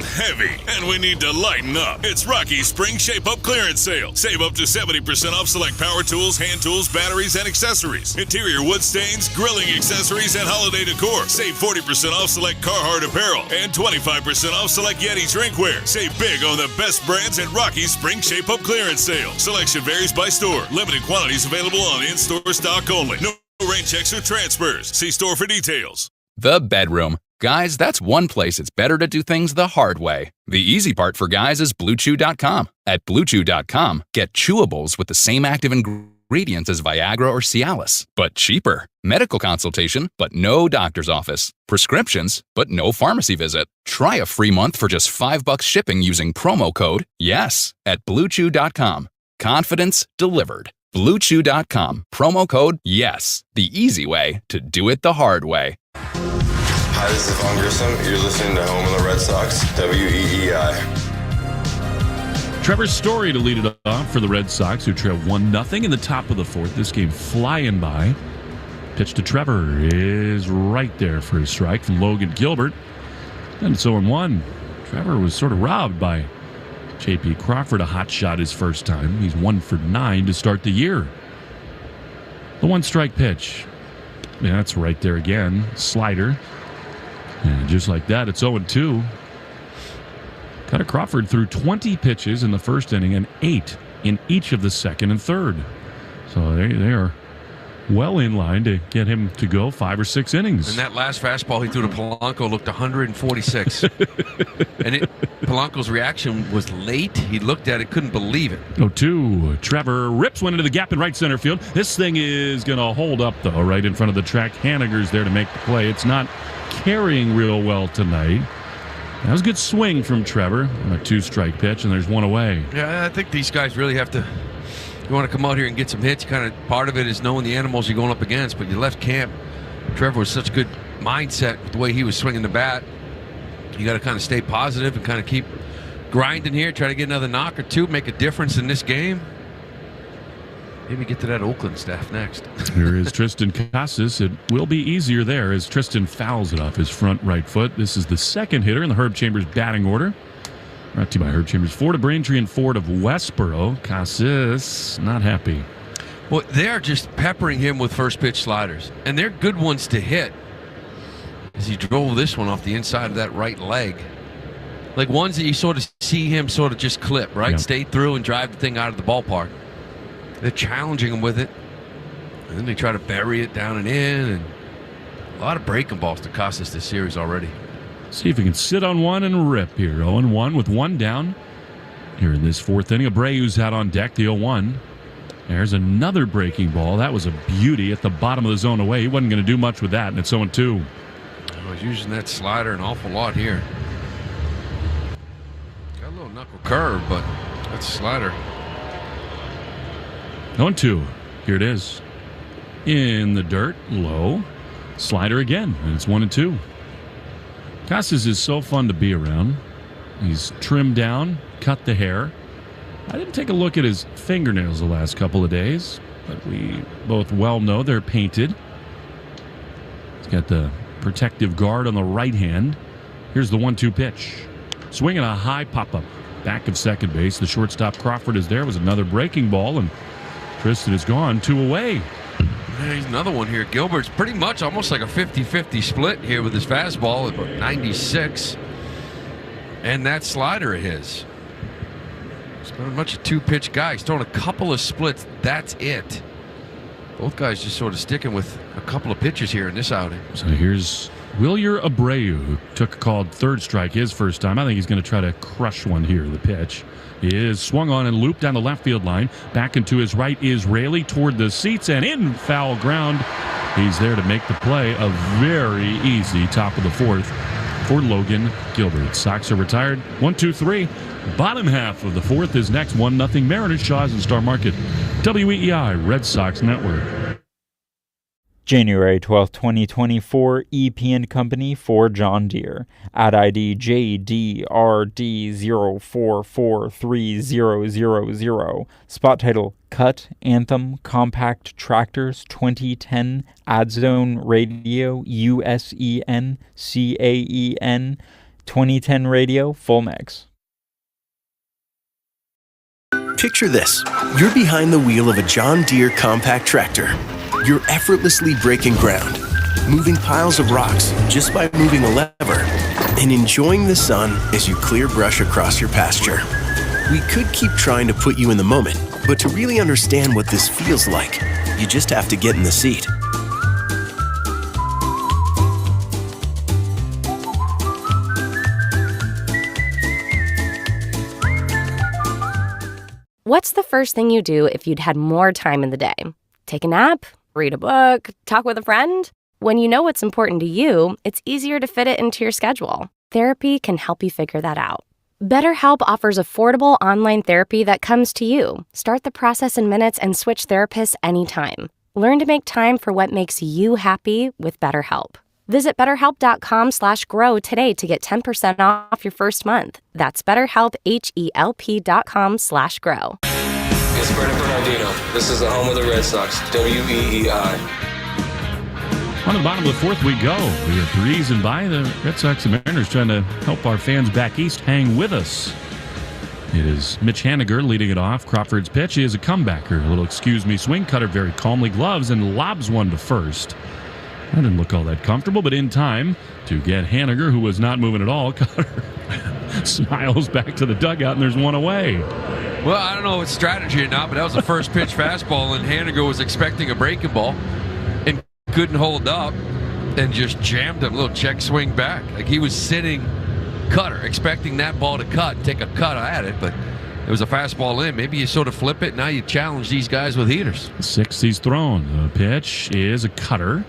heavy, and we need to lighten up. It's Rocky's Spring Shape Up Clearance Sale. Save up to 70% off select power tools, hand tools, batteries, and accessories. Interior wood stains, grilling accessories, and holiday decor. Save 40% off select Carhartt apparel and 25% off select Yeti drinkware. Save big on the best brands at Rocky's Spring Shape Up Clearance Sale. Selection varies by store. Limited quantities available on in-store stock only. No rain checks or transfers. See store for details. The bedroom. Guys, that's one place it's better to do things the hard way. The easy part for guys is BlueChew.com. At BlueChew.com, get chewables with the same active ingredients as Viagra or Cialis, but cheaper. Medical consultation, but no doctor's office. Prescriptions, but no pharmacy visit. Try a free month for just $5 shipping using promo code YES at BlueChew.com. Confidence delivered. BlueChew.com. Promo code YES. The easy way to do it the hard way. Hi, this is Vaughn Grissom. You're listening to Home of the Red Sox, WEEI. Trevor Story to lead it off for the Red Sox, who trail 1-0 in the top of the fourth. This game flying by. Pitch to Trevor is right there for his strike from Logan Gilbert. And it's 0-1. Trevor was sort of robbed by J.P. Crawford, a hot shot his first time. He's 1 for 9 to start the year. The one-strike pitch. Yeah, that's right there again. Slider. And just like that, it's 0-2. Cutter Crawford threw 20 pitches in the first inning and 8 in each of the second and third. So they are well in line to get him to go 5 or 6 innings. And that last fastball he threw to Polanco looked 146. And Polanco's reaction was late. He looked at it, couldn't believe it. 0-2. Trevor rips one into the gap in right center field. This thing is going to hold up, though, right in front of the track. Haniger's there to make the play. It's not carrying real well tonight. That was a good swing from Trevor on a 2-strike pitch, and there's one away. Yeah, I think these guys really have to, you want to come out here and get some hits. Kind of part of it is knowing the animals you're going up against, but you left camp. Trevor was such a good mindset with the way he was swinging the bat. You got to kind of stay positive and kind of keep grinding here, try to get another knock or two, make a difference in this game. Maybe get to that Oakland staff next. Here is Tristan Casas. It will be easier there as Tristan fouls it off his front right foot. This is the second hitter in the Herb Chambers batting order. Brought to you by Herb Chambers Ford of Braintree and Ford of Westboro. Casas not happy. Well, they're just peppering him with first pitch sliders, and they're good ones to hit. As he drove this one off the inside of that right leg. Like ones that you sort of see him sort of just clip, right? Yeah. Stay through and drive the thing out of the ballpark. They're challenging him with it, and then they try to bury it down and in, and a lot of breaking balls to cost us this series already. See if we can sit on one and rip here. 0-1 with one down here in this fourth inning. Abreu's out on deck, the 0-1. There's another breaking ball. That was a beauty at the bottom of the zone away. He wasn't going to do much with that, and it's 0-2. I was using that slider an awful lot here. Got a little knuckle curve, but that's a slider. 0-2. Here it is. In the dirt, low. Slider again, and it's 1-2. Casas is so fun to be around. He's trimmed down, cut the hair. I didn't take a look at his fingernails the last couple of days, but we both well know they're painted. He's got the protective guard on the right hand. Here's the 1-2 pitch. Swinging a high pop-up. Back of second base. The shortstop Crawford is there. It was another breaking ball, and Tristan is gone. 2 away. There's another one here. Gilbert's pretty much almost like a 50-50 split here with his fastball at about 96. And that slider of his. He's not much a 2-pitch guy. He's throwing a couple of splits. That's it. Both guys just sort of sticking with a couple of pitches here in this outing. So here's Wilyer Abreu, who took a called third strike his first time. I think he's going to try to crush one here. The pitch is swung on and looped down the left field line. Back into his right is Raley toward the seats and in foul ground. He's there to make the play. A very easy top of the fourth for Logan Gilbert. Sox are retired. 1-2-3. Bottom half of the fourth is next. 1-0 Mariners. Shaw's and Star Market. WEEI Red Sox Network. January 12, 2024, EP & Company for John Deere. Ad ID JDRD04430000. Spot title, Cut, Anthem, Compact Tractors 2010, Ad Zone Radio, USEN, CAEN, 2010 Radio, full mix. Picture this. You're behind the wheel of a John Deere compact tractor. You're effortlessly breaking ground, moving piles of rocks just by moving a lever, and enjoying the sun as you clear brush across your pasture. We could keep trying to put you in the moment, but to really understand what this feels like, you just have to get in the seat. What's the first thing you do if you'd had more time in the day? Take a nap? Read a book? Talk with a friend? When you know what's important to you, it's easier to fit it into your schedule. Therapy can help you figure that out. BetterHelp offers affordable online therapy that comes to you. Start the process in minutes and switch therapists anytime. Learn to make time for what makes you happy with BetterHelp. Visit BetterHelp.com/grow today to get 10% off your first month. That's BetterHelp, HELP.com/grow. It's Brennan Bernardino. This is the home of the Red Sox, WEEI. On the bottom of the fourth we go. We are breezing by. The Red Sox and Mariners trying to help our fans back east hang with us. It is Mitch Haniger leading it off. Crawford's pitch is a comebacker. A little excuse-me swing. Cutter very calmly gloves and lobs one to first. That didn't look all that comfortable, but in time to get Haniger, who was not moving at all. Cutter smiles back to the dugout, and there's one away. Well, I don't know if it's strategy or not, but that was the first pitch fastball, and Haniger was expecting a breaking ball and couldn't hold up and just jammed him. A little check swing back. Like he was sitting Cutter, expecting that ball to cut and take a cut at it, but it was a fastball in. Maybe you sort of flip it. Now you challenge these guys with heaters. Sixth he's thrown. The pitch is a cutter.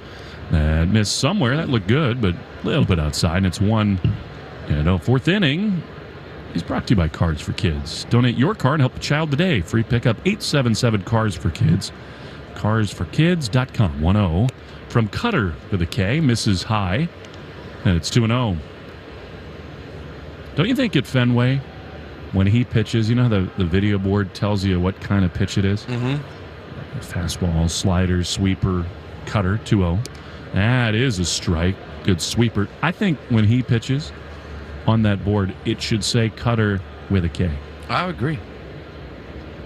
That missed somewhere. That looked good, but a little bit outside, and it's one. Fourth inning is brought to you by Cards for Kids. Donate your card and help a child today. Free pickup 877 Cars for Kids. CarsForKids.com. 1-0 from Cutter with a K. Misses high, and it's 2-0. Don't you think at Fenway, when he pitches, you know how the video board tells you what kind of pitch it is? Mm-hmm. Fastball, slider, sweeper, cutter, 2-0. That is a strike. Good sweeper. I think when he pitches on that board, it should say Cutter with a K. I agree.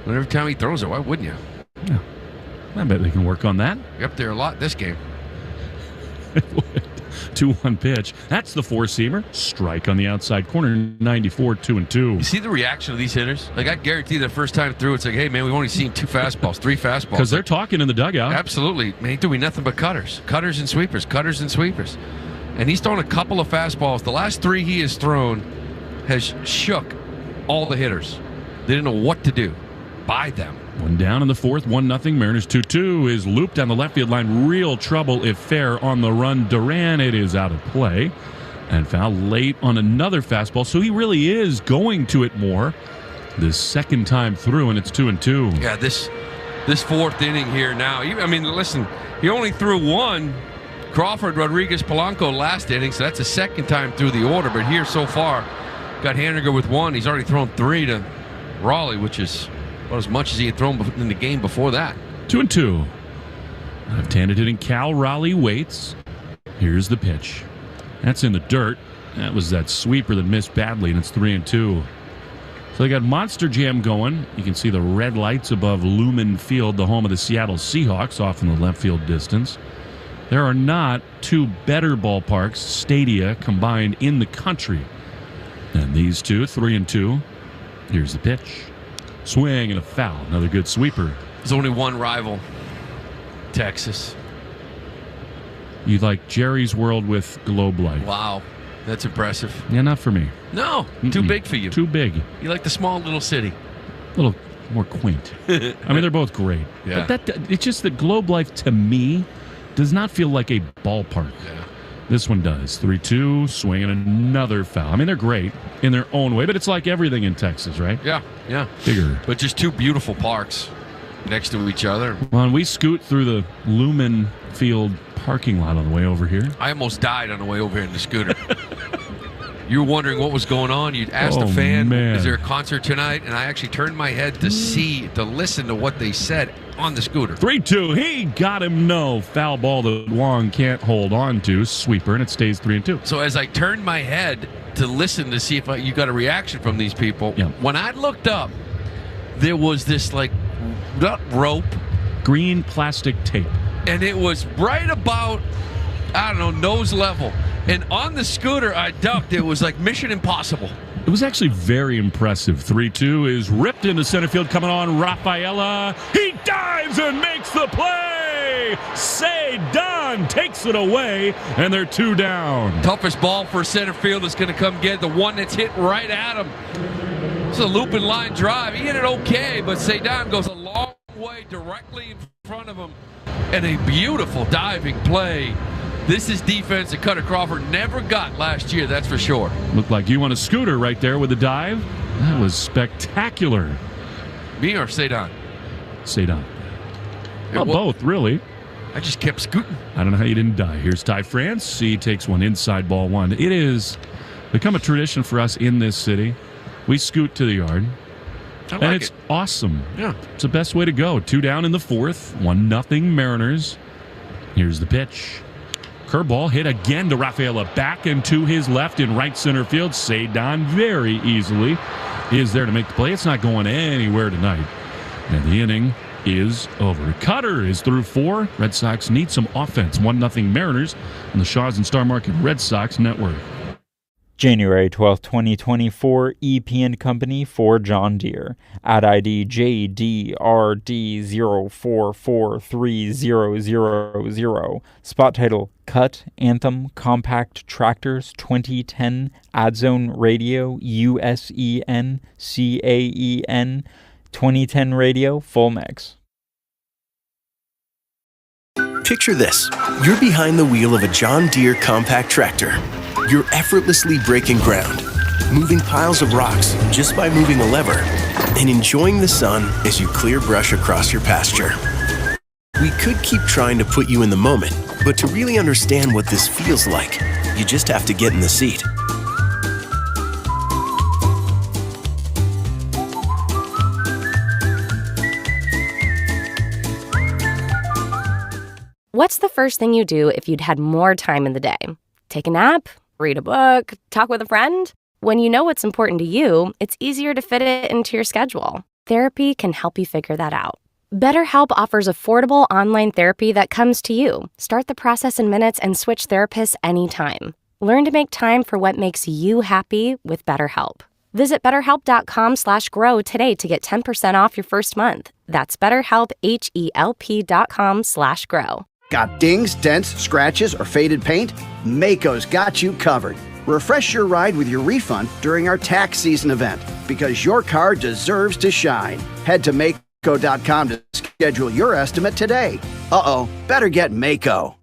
But every time he throws it, why wouldn't you? Yeah. I bet they can work on that. You're up there a lot this game. 2-1 pitch. That's the four-seamer. Strike on the outside corner. 94, 2-2. You see the reaction of these hitters? Like, I guarantee the first time through, it's like, hey, man, we've only seen 2 fastballs, 3 fastballs. Because they're talking in the dugout. Absolutely. Man, he's doing nothing but cutters. Cutters and sweepers. Cutters and sweepers. And he's thrown a couple of fastballs. The last 3 he has thrown has shook all the hitters. They didn't know what to do. By them. One down in the fourth, 1-0. Mariners 2-2 is looped down the left field line. Real trouble if fair on the run. Duran, it is out of play. And foul late on another fastball. So he really is going to it more this second time through, and it's 2-2. Yeah, this fourth inning here now. I mean, listen, he only threw 1. Crawford, Rodriguez, Polanco last inning, so that's the second time through the order. But here so far, got Haniger with 1. He's already thrown 3 to Raleigh, which is about as much as he had thrown in the game before that. 2-2. Left-handed hitting Cal Raleigh waits. Here's the pitch. That's in the dirt. That was that sweeper that missed badly, and it's 3-2. So they got Monster Jam going. You can see the red lights above Lumen Field, the home of the Seattle Seahawks, off in the left field distance. There are not 2 better ballparks, stadia, combined in the country than these two, 3-2. Here's the pitch. Swing and a foul. Another good sweeper. There's only one rival. Texas. You like Jerry's World with Globe Life. Wow. That's impressive. Yeah, not for me. No. Too big for you. Too big. You like the small little city. A little more quaint. I mean, they're both great. Yeah. But it's just that Globe Life, to me, does not feel like a ballpark. Yeah. This one does. 3-2, swinging another foul. I mean, they're great in their own way, but it's like everything in Texas, right? Yeah. Bigger. But just two beautiful parks next to each other. Well, and we scoot through the Lumen Field parking lot on the way over here. I almost died on the way over here in the scooter. You were wondering what was going on. You'd asked a fan, is there a concert tonight? And I actually turned my head to listen to what they said on the scooter. 3-2. He got him. No. Foul ball that Wong can't hold on to. Sweeper, and it stays 3-2. So as I turned my head to listen to see if you got a reaction from these people, when I looked up, there was this not rope. Green plastic tape. And it was right about, I don't know, nose level. And on the scooter, I ducked. It was like Mission Impossible. It was actually very impressive. 3-2 is ripped into center field, coming on Rafaela. He dives and makes the play. Cedon takes it away, and they're 2 down. Toughest ball for center field is going to come get the one that's hit right at him. It's a looping line drive. He hit it okay, but Cedon goes a long way directly in front of him. And a beautiful diving play. This is defense that Cutter Crawford never got last year, that's for sure. Looked like you on a scooter right there with the dive. That was spectacular. Me or Cedon? Cedon. Well, both, really. I just kept scooting. I don't know how you didn't die. Here's Ty France. He takes one inside, ball 1. It has become a tradition for us in this city. We scoot to the yard. And it's awesome. Yeah. It's the best way to go. 2 down in the 4th. 1-0 Mariners. Here's the pitch. Curveball hit again to Rafaela, back and to his left in right center field. Cedon very easily is there to make the play. It's not going anywhere tonight. And the inning is over. Cutter is through 4. Red Sox need some offense. 1-0 Mariners on the Shaws and Star Market Red Sox Network. January 12, 2024, EP & Company for John Deere. Ad ID JDRD04430000. Spot title, Cut, Anthem, Compact Tractors 2010, Adzone Radio, USEN, CAEN, 2010 Radio, full mix. Picture this. You're behind the wheel of a John Deere compact tractor. You're effortlessly breaking ground, moving piles of rocks just by moving a lever, and enjoying the sun as you clear brush across your pasture. We could keep trying to put you in the moment, but to really understand what this feels like, you just have to get in the seat. What's the first thing you do if you'd had more time in the day? Take a nap? Read a book? Talk with a friend? When you know what's important to you, it's easier to fit it into your schedule. Therapy can help you figure that out. BetterHelp offers affordable online therapy that comes to you. Start the process in minutes and switch therapists anytime. Learn to make time for what makes you happy with BetterHelp. Visit BetterHelp.com/grow today to get 10% off your first month. That's BetterHelp, HELP.com/grow. Got dings, dents, scratches, or faded paint? Maaco's got you covered. Refresh your ride with your refund during our tax season event because your car deserves to shine. Head to Maaco.com to schedule your estimate today. Better get Maaco.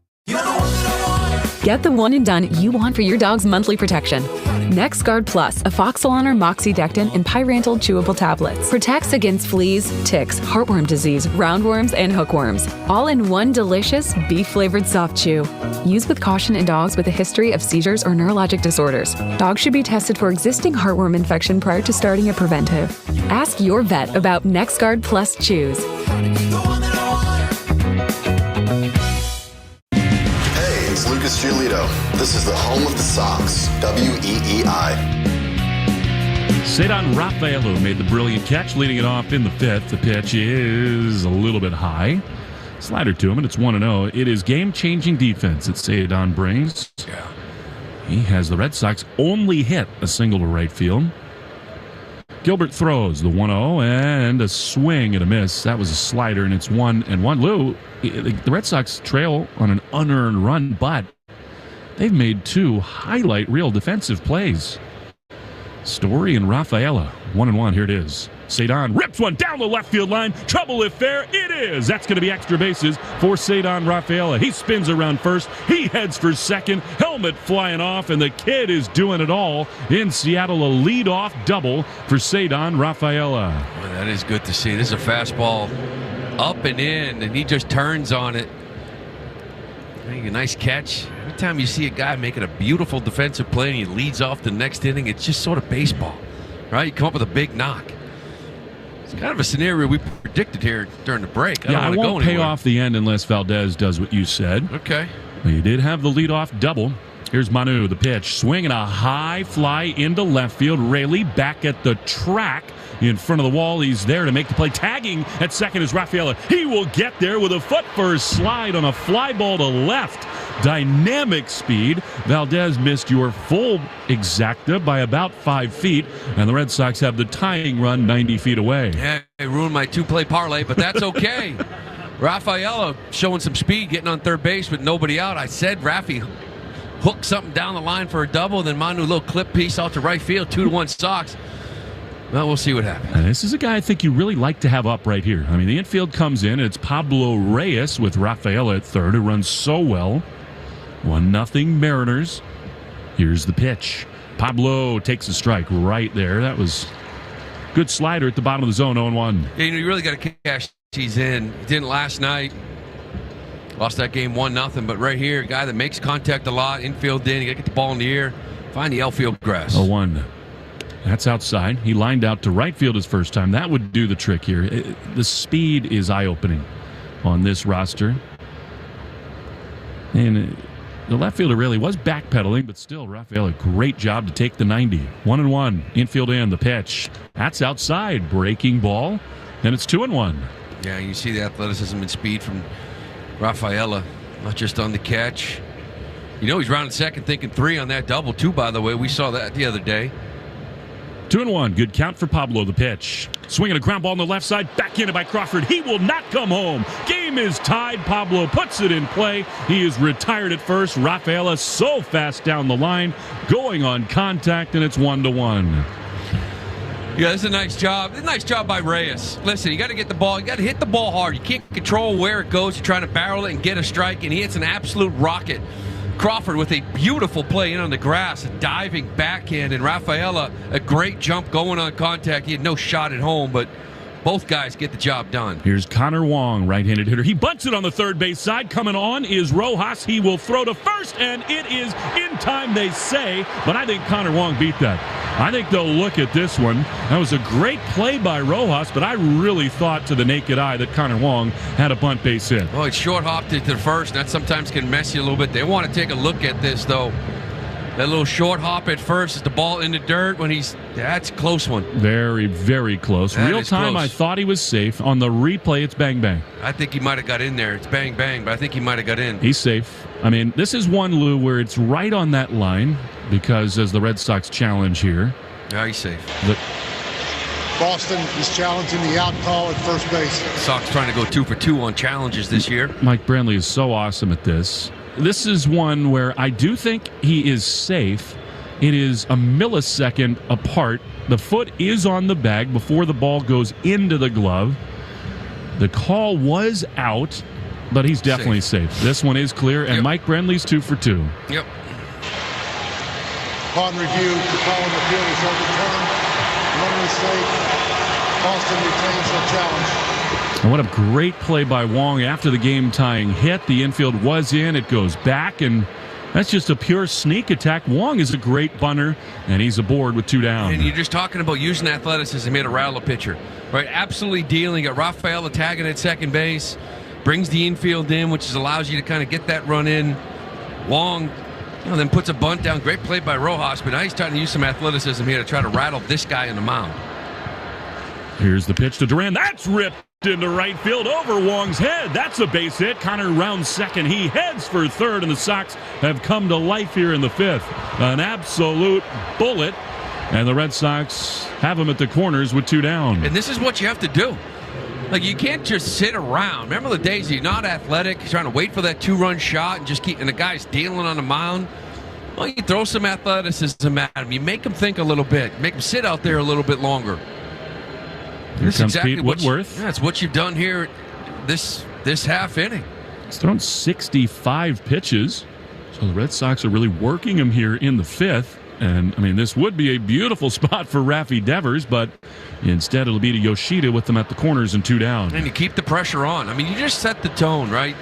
Get the one and done you want for your dog's monthly protection. NexGard Plus, a Foxalan or Moxidectin and Pyrantel chewable tablets. Protects against fleas, ticks, heartworm disease, roundworms, and hookworms. All in one delicious beef-flavored soft chew. Use with caution in dogs with a history of seizures or neurologic disorders. Dogs should be tested for existing heartworm infection prior to starting a preventive. Ask your vet about NexGard Plus chews. Lucas Giolito. This is the home of the Sox, WEEI. Cedon Rafaela made the brilliant catch, leading it off in the 5th. The pitch is a little bit high. Slider to him, and it's 1-0. It is game-changing defense that Cedon brings. Yeah. He has the Red Sox only hit a single to right field. Gilbert throws the 1-0 and a swing and a miss. That was a slider, and it's 1-1. Lou, the Red Sox trail on an unearned run, but they've made 2 highlight reel defensive plays. Story and Rafaela, 1-1. Here it is. Cedon rips one down the left field line. Trouble if fair. It is. That's going to be extra bases for Cedon Rafaela. He spins around first. He heads for second. Helmet flying off, and the kid is doing it all in Seattle. A leadoff double for Cedon Rafaela. Well, that is good to see. This is a fastball up and in, and he just turns on it. A nice catch. Every time you see a guy making a beautiful defensive play and he leads off the next inning, it's just sort of baseball, right? You come up with a big knock. It's kind of a scenario we predicted here during the break. I won't pay off the end unless Valdez does what you said. Okay. He did have the leadoff double. Here's Manu, the pitch. Swinging a high fly into left field. Rayleigh back at the track in front of the wall. He's there to make the play. Tagging at second is Rafaela. He will get there with a foot first slide on a fly ball to left. Dynamic speed. Valdez missed your full exacta by about 5 feet, and the Red Sox have the tying run 90 feet away. Yeah, it ruined my two-play parlay, but that's okay. Rafaela showing some speed, getting on third base with nobody out. I said Rafi hooked something down the line for a double, then Manu, little clip piece out to right field, 2-1 Sox. Well, we'll see what happens. And this is a guy I think you really like to have up right here. I mean, the infield comes in, and it's Pablo Reyes with Rafaela at third, who runs so well. 1-0 Mariners. Here's the pitch. Pablo takes a strike right there. That was good slider at the bottom of the zone, 0-1. Yeah, you really got to cash these in. He didn't last night. Lost that game 1-0, but right here, a guy that makes contact a lot, infield in, you got to get the ball in the air, find the outfield grass. 0-1. That's outside. He lined out to right field his first time. That would do the trick here. The speed is eye-opening on this roster. And the left fielder really was backpedaling, but still, Rafael, a great job to take the 90. 1-1. Infield in, the pitch. That's outside. Breaking ball. And it's 2-1. Yeah, you see the athleticism and speed from Rafaela, not just on the catch. You know he's rounding second, thinking 3 on that double, too, by the way. We saw that the other day. 2-1. Good count for Pablo, the pitch. Swinging a ground ball on the left side. Back in it by Crawford. He will not come home. Game is tied. Pablo puts it in play. He is retired at first. Rafaela so fast down the line. Going on contact, and it's 1-1. Yeah, this is a nice job. Nice job by Reyes. Listen, you got to get the ball. You got to hit the ball hard. You can't control where it goes. You're trying to barrel it and get a strike, and he hits an absolute rocket. Crawford with a beautiful play in on the grass, a diving backhand, and Rafaela, a great jump going on contact. He had no shot at home, but both guys get the job done. Here's Connor Wong, right-handed hitter. He bunts it on the third base side. Coming on is Rojas. He will throw to first, and it is in time, they say, but I think Connor Wong beat that. I think they'll look at this one. That was a great play by Rojas, but I really thought to the naked eye that Connor Wong had a bunt base hit. Well, it short hopped it to the first. That sometimes can mess you a little bit. They want to take a look at this, though. That little short hop at first is the ball in the dirt when that's a close one. Very, very close. That Real time, close. I thought he was safe. On the replay, it's bang, bang. I think he might have got in there. It's bang, bang, but I think he might have got in. He's safe. I mean, this is one, Lou, where it's right on that line because as the Red Sox challenge here. Yeah, he's safe. Boston is challenging the out call at first base. Sox trying to go 2 for 2 on challenges this year. Mike Brantley is so awesome at this. This is one where I do think he is safe. It is a millisecond apart. The foot is on the bag before the ball goes into the glove. The call was out, but he's definitely safe. This one is clear, and Mike Brantley's 2 for 2. Yep. Upon review, the call on the field is overturned. Runner is safe. Boston retains the challenge. And what a great play by Wong after the game-tying hit. The infield was in. It goes back, and that's just a pure sneak attack. Wong is a great bunter, and he's aboard with 2 down. And you're just talking about using athleticism here to rattle a pitcher. Right? Absolutely dealing. Got Rafaela tagging at second base. Brings the infield in, which allows you to kind of get that run in. Wong then puts a bunt down. Great play by Rojas, but now he's trying to use some athleticism here to try to rattle this guy in the mound. Here's the pitch to Duran. That's ripped into right field over Wong's head. That's a base hit. Connor rounds second. He heads for third, and the Sox have come to life here in the 5th. An absolute bullet, and the Red Sox have him at the corners with 2 down. And this is what you have to do. Like, you can't just sit around. Remember the days you're not athletic, you're trying to wait for that 2-run shot and just and the guy's dealing on the mound. Well, you throw some athleticism at him. You make him think a little bit. Make him sit out there a little bit longer. Here comes exactly Pete Woodworth. That's what you've done here this half inning. He's thrown 65 pitches. So the Red Sox are really working him here in the fifth. And, I mean, this would be a beautiful spot for Rafael Devers, but instead it'll be to Yoshida with them at the corners and 2 down. And you keep the pressure on. I mean, you just set the tone, right?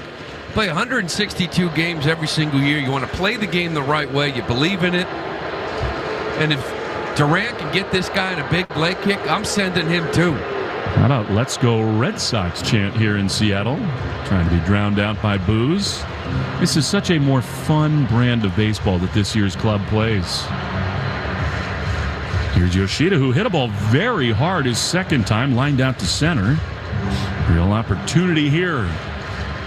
Play 162 games every single year. You want to play the game the right way. You believe in it. And if Durant can get this guy in a big leg kick, I'm sending him too. How about "Let's Go Red Sox" chant here in Seattle? Trying to be drowned out by boos. This is such a more fun brand of baseball that this year's club plays. Here's Yoshida, who hit a ball very hard his second time, lined out to center. Real opportunity here.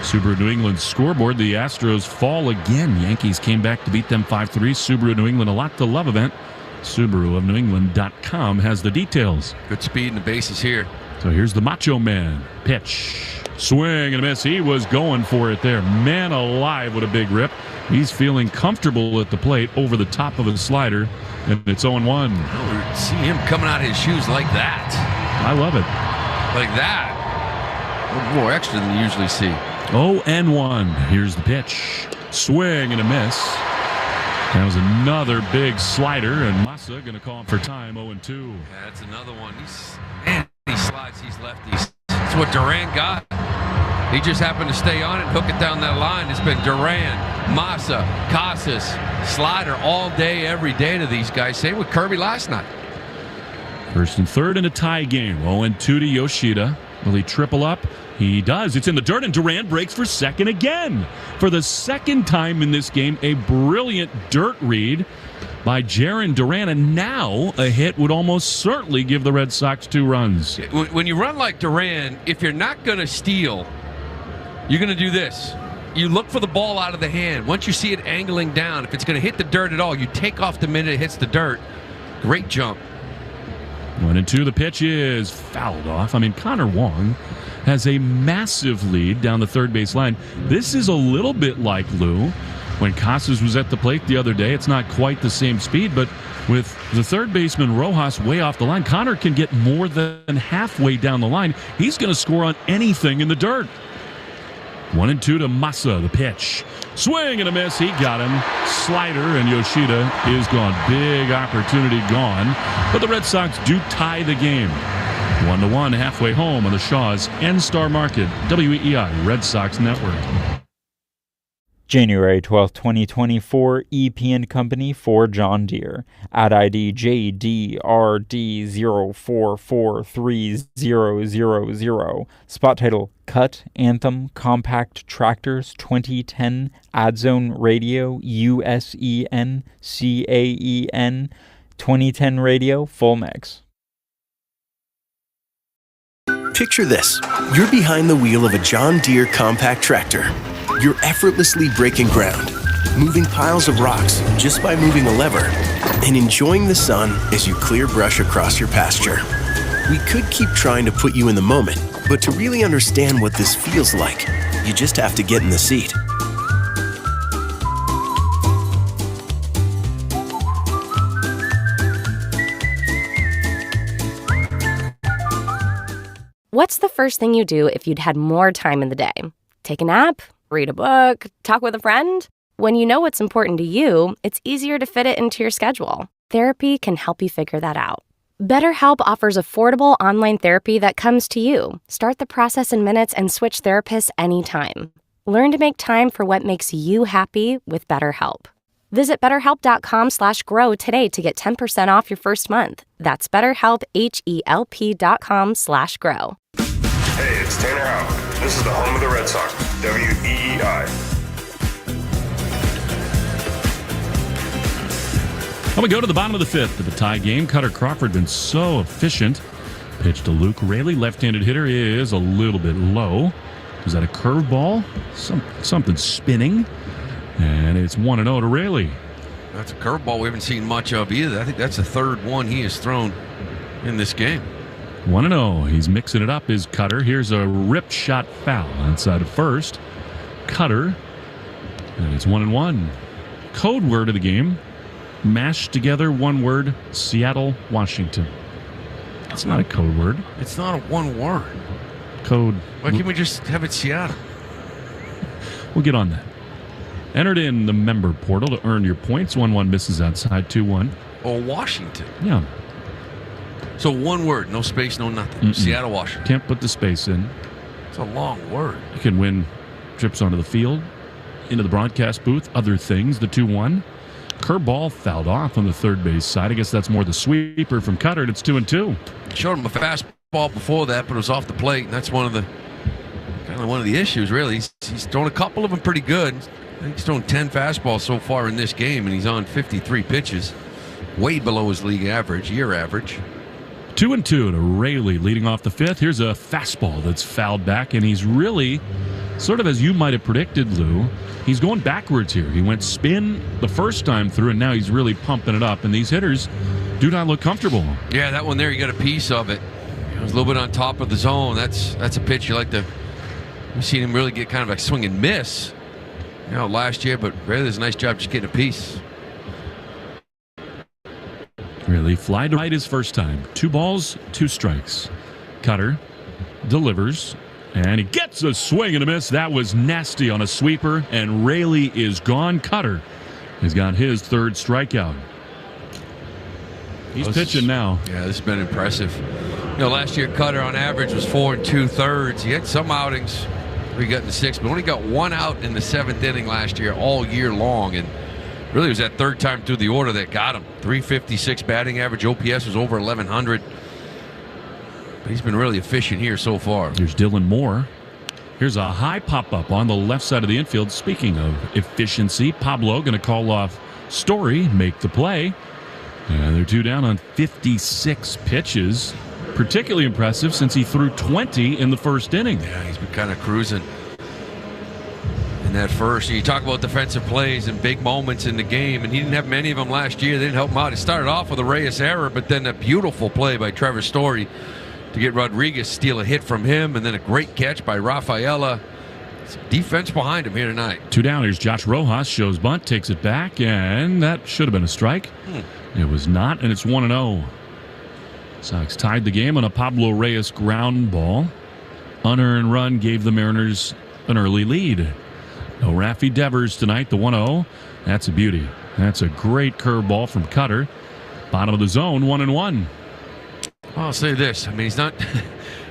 Subaru New England scoreboard. The Astros fall again. Yankees came back to beat them 5-3. Subaru New England, a lot to love event. Subaru of NewEngland.com has the details. Good speed and the bases here. So here's the Macho Man. Pitch. Swing and a miss. He was going for it there. Man alive, what a big rip. He's feeling comfortable at the plate over the top of a slider, and it's 0-1. Oh, see him coming out of his shoes like that. I love it. Like that. A little more extra than you usually see. 0-1. Here's the pitch. Swing and a miss. That was another big slider, and Massa going to call him for time. 0-2. Yeah, that's another one. He slides these lefties. That's what Duran got. He just happened to stay on it and hook it down that line. It's been Duran, Massa, Casas, slider all day, every day to these guys. Same with Kirby last night. First and third in a tie game. 0-2 to Yoshida. Will he triple up? He does. It's in the dirt, and Duran breaks for second again. For the second time in this game, a brilliant dirt read by Jarren Duran, and now a hit would almost certainly give the Red Sox 2 runs. When you run like Duran, if you're not going to steal, you're going to do this. You look for the ball out of the hand. Once you see it angling down, if it's going to hit the dirt at all, you take off the minute it hits the dirt. Great jump. 1-2, the pitch is fouled off. I mean, Connor Wong has a massive lead down the third base line. This is a little bit like, Lou, when Casas was at the plate the other day. It's not quite the same speed, but with the third baseman Rojas way off the line, Connor can get more than halfway down the line. He's going to score on anything in the dirt. 1-2 to Massa, the pitch. Swing and a miss. He got him. Slider, and Yoshida is gone. Big opportunity gone. But the Red Sox do tie the game. 1-1 halfway home on the Shaw's N-Star Market, WEEI Red Sox Network. January 12, 2024, EP & Company for John Deere. Ad ID JDRD04430000. Spot title, Cut, Anthem, Compact Tractors 2010, Adzone Radio, USEN, CAEN, 2010 Radio, full mix. Picture this. You're behind the wheel of a John Deere compact tractor. You're effortlessly breaking ground, moving piles of rocks just by moving a lever, and enjoying the sun as you clear brush across your pasture. We could keep trying to put you in the moment, but to really understand what this feels like, you just have to get in the seat. What's the first thing you do if you'd had more time in the day? Take a nap? Read a book? Talk with a friend? When you know what's important to you, it's easier to fit it into your schedule. Therapy can help you figure that out. BetterHelp offers affordable online therapy that comes to you. Start the process in minutes and switch therapists anytime. Learn to make time for what makes you happy with BetterHelp. Visit BetterHelp.com/grow today to get 10% off your first month. That's BetterHelp, HELP.com/grow. Hey, it's Tanner Houck. This is the home of the Red Sox, WEEI. Well, we go to the bottom of the fifth of a tie game. Cutter Crawford been so efficient. Pitch to Luke Raley. Left-handed hitter is a little bit low. Is that a curveball? Something spinning. And it's 1-0 to Raley. That's a curveball we haven't seen much of either. I think that's the third one he has thrown in this game. 1-0. He's mixing it up, his Cutter. Here's a ripped shot foul outside of first. Cutter. And it's 1-1. Code word of the game. Mashed together one word. Seattle, Washington. It's not a code word. It's not a one word. Code. Why can't we just have it Seattle? We'll get on that. Entered in the member portal to earn your points. 1-1 misses outside. 2-1. Or Washington. Yeah. So one word, no space, no nothing. Seattle, Washington. Can't put the space in. It's a long word. You can win trips onto the field, into the broadcast booth, other things. The 2-1. Curveball fouled off on the third base side. I guess that's more the sweeper from Cutter, and it's 2-2. Showed him a fastball before that, but it was off the plate. And that's one of the issues, really. He's thrown a couple of them pretty good. I think he's thrown 10 fastballs so far in this game, and he's on 53 pitches, way below his league average, year average. 2-2 to Rayleigh leading off the fifth. Here's a fastball that's fouled back, and he's really, sort of as you might have predicted, Lou, he's going backwards here. He went spin the first time through, and now he's really pumping it up, and these hitters do not look comfortable. Yeah, that one there, you got a piece of it. It was a little bit on top of the zone. That's a pitch you like to... We've seen him really get kind of a swing and miss, last year, but Rayleigh does a nice job just getting a piece. Really fly to right his first time. 2 balls, 2 strikes. Cutter delivers, and he gets a swing and a miss. That was nasty on a sweeper, and Rayleigh is gone. Cutter has got his third strikeout. He's pitching now. Yeah, this has been impressive. Last year Cutter on average was 4 2/3. He had some outings where he got in the 6th, but only got 1 out in the 7th inning last year all year long, and really it was that third time through the order that got him. 356 batting average. OPS was over 1,100. But he's been really efficient here so far. Here's Dylan Moore. Here's a high pop-up on the left side of the infield. Speaking of efficiency, Pablo going to call off Story, make the play. And they're 2 down on 56 pitches. Particularly impressive since he threw 20 in the first inning. Yeah, he's been kind of cruising in that first. You talk about defensive plays and big moments in the game, and he didn't have many of them last year. They didn't help him out. He started off with a Reyes error, but then a beautiful play by Trevor Story to get Rodriguez, steal a hit from him, and then a great catch by Rafaela. Some defense behind him here tonight. 2 down. Here's Josh Rojas, shows bunt, takes it back, and that should have been a strike. It was not, and it's 1-0. Sox tied the game on a Pablo Reyes ground ball. Unearned run gave the Mariners an early lead. No Rafael Devers tonight, the 1-0. That's a beauty. That's a great curveball from Cutter. Bottom of the zone, 1-1. I'll say this. I mean,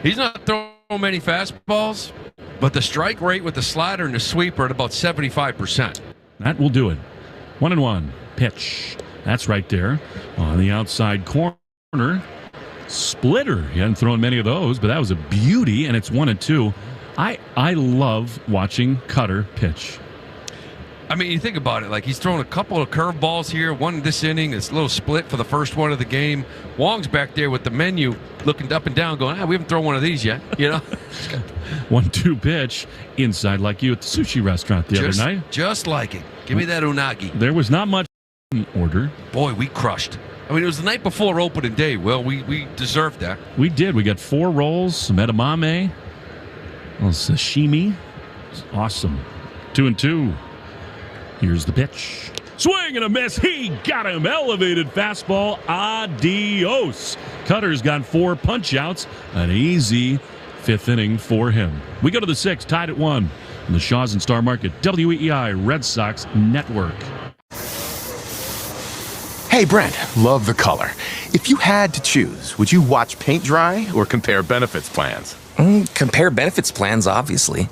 he's not throwing many fastballs, but the strike rate with the slider and the sweeper at about 75%. That will do it. 1-1. Pitch. That's right there on the outside corner. Splitter. He hadn't thrown many of those, but that was a beauty, and it's 1-2. I love watching Cutter pitch. I mean, you think about it, like he's thrown a couple of curveballs here, one this inning, this little split for the first one of the game. Wong's back there with the menu looking up and down going, we haven't thrown one of these yet, 1-2 pitch inside like you at the sushi restaurant the other night. Just like it. Give me that unagi. There was not much in order. Boy, we crushed. I mean, it was the night before opening day. Well, we deserved that. We did. We got 4 rolls, some edamame, a little sashimi. It's awesome. 2-2. Here's the pitch. Swing and a miss. He got him. Elevated fastball. Adios. Cutter's got 4 punch-outs. An easy 5th inning for him. We go to the 6th, tied at 1. In the Shaw's and Star Market, WEEI Red Sox Network. Hey, Brent, love the color. If you had to choose, would you watch paint dry or compare benefits plans? Compare benefits plans, obviously.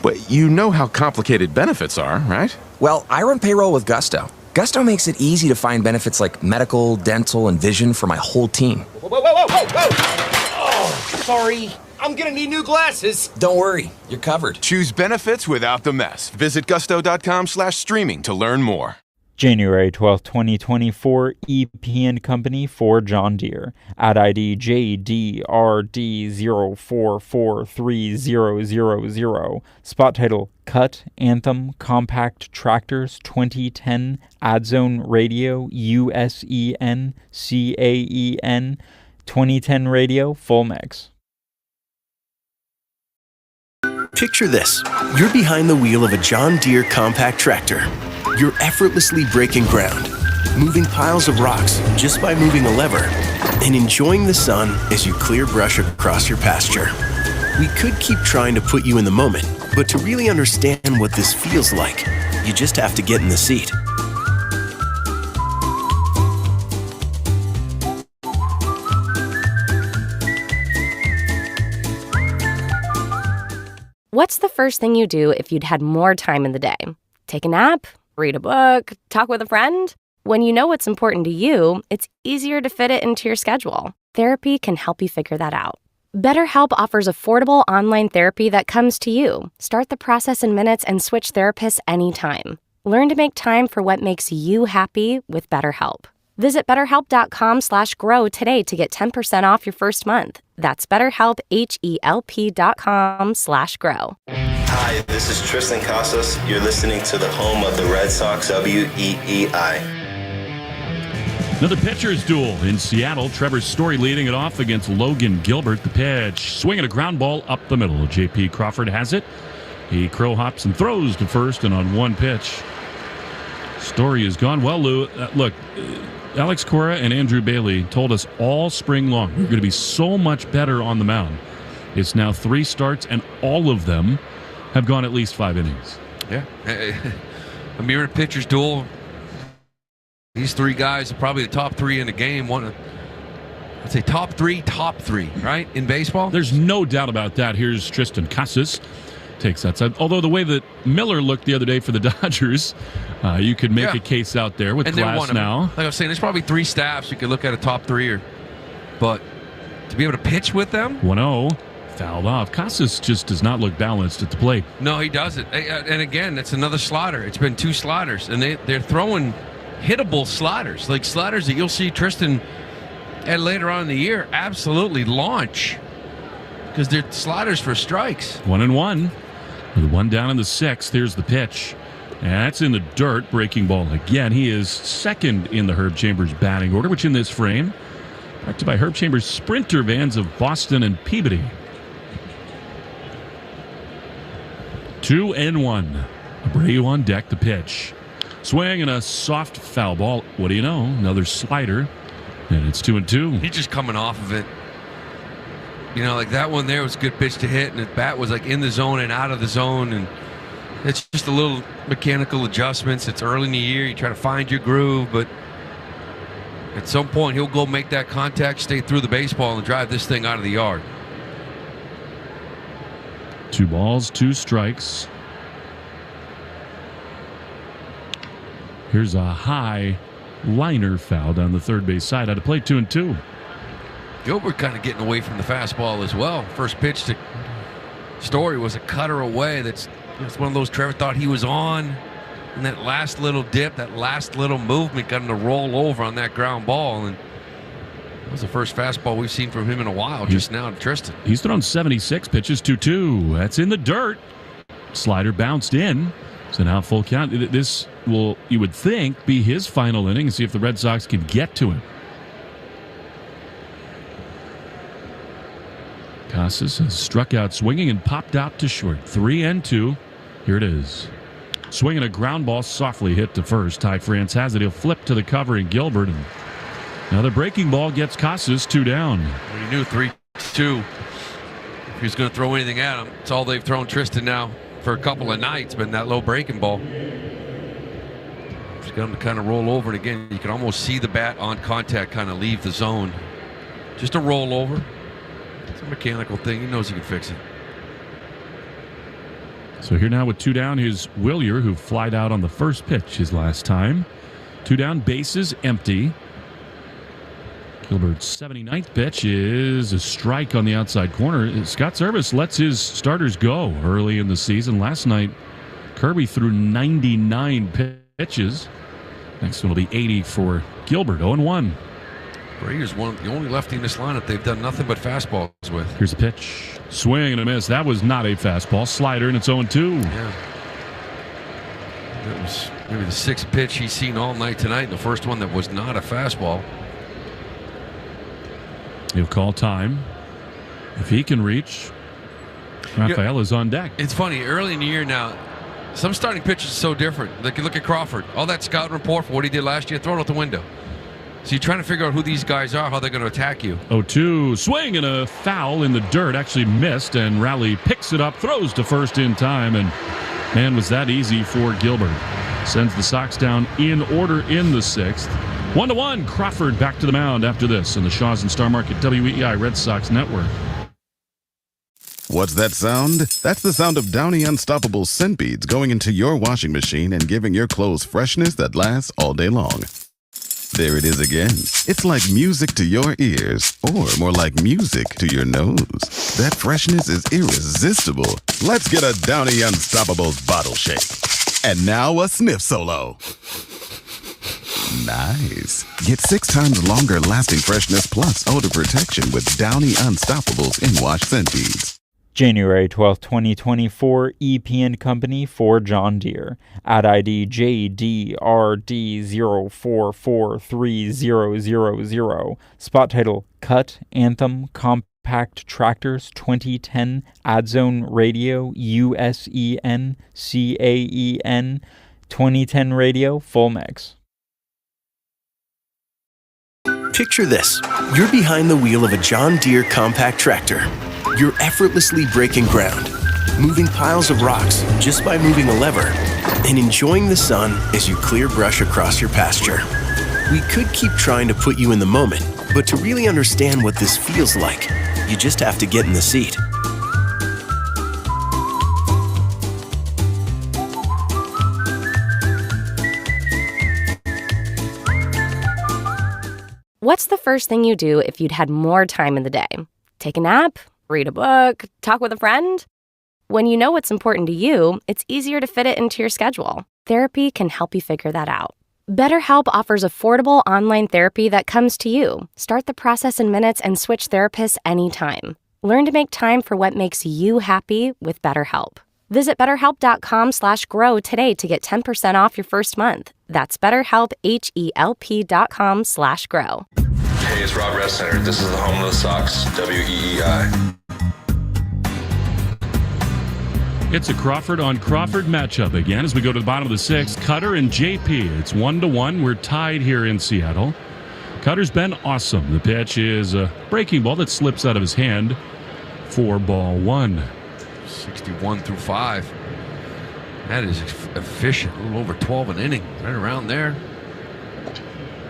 But you know how complicated benefits are, right? Well, I run payroll with Gusto. Gusto makes it easy to find benefits like medical, dental, and vision for my whole team. Whoa! Oh, sorry. I'm gonna need new glasses. Don't worry, you're covered. Choose benefits without the mess. Visit gusto.com/streaming to learn more. January 12, 2024, EP & Company for John Deere. Ad ID JDRD04430000. Spot title, Cut, Anthem, Compact Tractors 2010, Adzone Radio, USEN, CAEN, 2010 Radio, full mix. Picture this. You're behind the wheel of a John Deere compact tractor. You're effortlessly breaking ground, moving piles of rocks just by moving a lever, and enjoying the sun as you clear brush across your pasture. We could keep trying to put you in the moment, but to really understand what this feels like, you just have to get in the seat. What's the first thing you do if you'd had more time in the day? Take a nap? Read a book? Talk with a friend? When you know what's important to you, it's easier to fit it into your schedule. Therapy can help you figure that out. BetterHelp offers affordable online therapy that comes to you. Start the process in minutes and switch therapists anytime. Learn to make time for what makes you happy with BetterHelp. Visit BetterHelp.com/grow today to get 10% off your first month. That's BetterHelp, HELP.com/grow. Hi, this is Tristan Casas. You're listening to the home of the Red Sox, WEEI. Another pitcher's duel in Seattle. Trevor Story leading it off against Logan Gilbert. The pitch, swinging a ground ball up the middle. J.P. Crawford has it. He crow hops and throws to first, and on one pitch, Story is gone. Well, Lou, look, Alex Cora and Andrew Bailey told us all spring long we're going to be so much better on the mound. It's now 3 starts, and all of them have gone at least 5 innings. Yeah. A mirror pitcher's duel. These 3 guys are probably the top 3 in the game. I'd say top three, right, in baseball? There's no doubt about that. Here's Tristan Casas. Takes that side. Although the way that Miller looked the other day for the Dodgers, you could make a case out there with Glass now. Like I was saying, there's probably 3 staffs you could look at a top 3, but to be able to pitch with them? 1-0. Fouled off. Casas just does not look balanced at the plate. No, he doesn't. And again, it's another slider. It's been 2 sliders, and they're throwing hittable sliders, like sliders that you'll see Tristan at later on in the year absolutely launch because they're sliders for strikes. 1-1. With 1 down in the 6th, here's the pitch. And that's in the dirt. Breaking ball again. He is second in the Herb Chambers batting order, which in this frame, brought to by Herb Chambers Sprinter vans of Boston and Peabody. 2-1. Abreu on deck, the pitch. Swing and a soft foul ball. What do you know? Another slider. And it's 2-2. He's just coming off of it. You know, like that one there was a good pitch to hit, and the bat was like in the zone and out of the zone. And it's just a little mechanical adjustments. It's early in the year. You try to find your groove, but at some point he'll go make that contact, stay through the baseball, and drive this thing out of the yard. 2 balls, 2 strikes. Here's a high liner foul down the third base side. Out of play, 2-2. Gilbert kind of getting away from the fastball as well. First pitch to Story was a cutter away. That's one of those Trevor thought he was on. And that last little dip, that last little movement got him to roll over on that ground ball. And that was the first fastball we've seen from him in a while just now to Tristan. He's thrown 76 pitches, 2-2. That's in the dirt. Slider bounced in. So now full count. This will, you would think, be his final inning and see if the Red Sox can get to him. Casas has struck out swinging and popped out to short. 3-2. Here it is. Swinging a ground ball softly hit to first. Ty France has it. He'll flip to the cover in Gilbert. And now the breaking ball gets Casas 2 down. Well, you knew 3-2. If he was going to throw anything at him, it's all they've thrown Tristan now for a couple of nights, been that low breaking ball. Just got him to kind of roll over, and again, you can almost see the bat on contact kind of leave the zone. Just a roll over. It's a mechanical thing. He knows he can fix it. So here now with 2 down, here's Willier, who flied out on the first pitch his last time. 2 down, bases empty. Gilbert's 79th pitch is a strike on the outside corner. Scott Service lets his starters go early in the season. Last night, Kirby threw 99 pitches. Next one will be 80 for Gilbert, 0-1. Reyes one the only lefty in this lineup they've done nothing but fastballs with. Here's a pitch. Swing and a miss. That was not a fastball. Slider, and it's 0-2. Yeah. That was maybe the 6th pitch he's seen all night tonight, and the first one that was not a fastball. He'll call time. If he can reach, Rafael is on deck. It's funny, early in the year now, Some starting pitchers are so different. Like, look at Crawford. All that scouting report for what he did last year, thrown out the window. So you're trying to figure out who these guys are, how they're going to attack you. 0-2, swing and a foul in the dirt. Actually missed, and Rowley picks it up, throws to first in time, and man, was that easy for Gilbert. Sends the Sox down in order in the 6th. 1-1, Crawford back to the mound after this in the Shaws and Star Market WEEI Red Sox Network. What's that sound? That's the sound of Downy Unstoppable scent beads going into your washing machine and giving your clothes freshness that lasts all day long. There it is again. It's like music to your ears, or more like music to your nose. That freshness is irresistible. Let's get a Downy Unstoppables bottle shake. And now a sniff solo. Nice. Get 6 times longer lasting freshness plus odor protection with Downy Unstoppables in-wash scent beads. January 12, 2024, EP & Company for John Deere. Ad ID JDRD04430000. Spot title, Cut, Anthem, Compact Tractors 2010, Adzone Radio, USEN, CAEN, 2010 Radio, full mix. Picture this. You're behind the wheel of a John Deere compact tractor. You're effortlessly breaking ground, moving piles of rocks just by moving a lever, and enjoying the sun as you clear brush across your pasture. We could keep trying to put you in the moment, but to really understand what this feels like, you just have to get in the seat. What's the first thing you do if you'd had more time in the day? Take a nap? Read a book? Talk with a friend? When you know what's important to you, it's easier to fit it into your schedule. Therapy can help you figure that out. BetterHelp offers affordable online therapy that comes to you. Start the process in minutes and switch therapists anytime. Learn to make time for what makes you happy with BetterHelp. Visit BetterHelp.com/grow today to get 10% off your first month. That's BetterHelp, HELP.com/grow. Hey, it's Rob Red Center. This is the home of the Sox, WEEI. It's a Crawford on Crawford matchup again as we go to the bottom of the 6th. Cutter and JP. It's 1-1. We're tied here in Seattle. Cutter's been awesome. The pitch is a breaking ball that slips out of his hand for ball 1. 61 through 5. That is efficient. A little over 12 an inning. Right around there.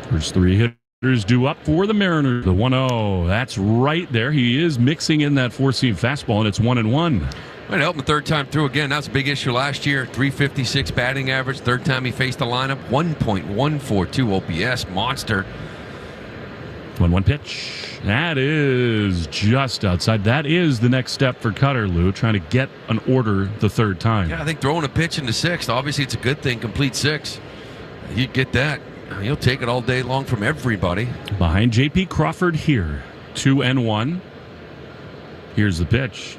First 3 hitters due up for the Mariners. The 1-0. That's right there. He is mixing in that 4-seam fastball, and it's 1-1. Might help him third time through again. That was a big issue last year. 356 batting average. Third time he faced the lineup. 1.142 OPS. Monster. 1-1 pitch. That is just outside. That is the next step for Cutter, Lou, trying to get an order the third time. Yeah, I think throwing a pitch in the 6th, obviously it's a good thing. Complete 6. You get that. He'll take it all day long from everybody. Behind JP Crawford here. 2-1. Here's the pitch.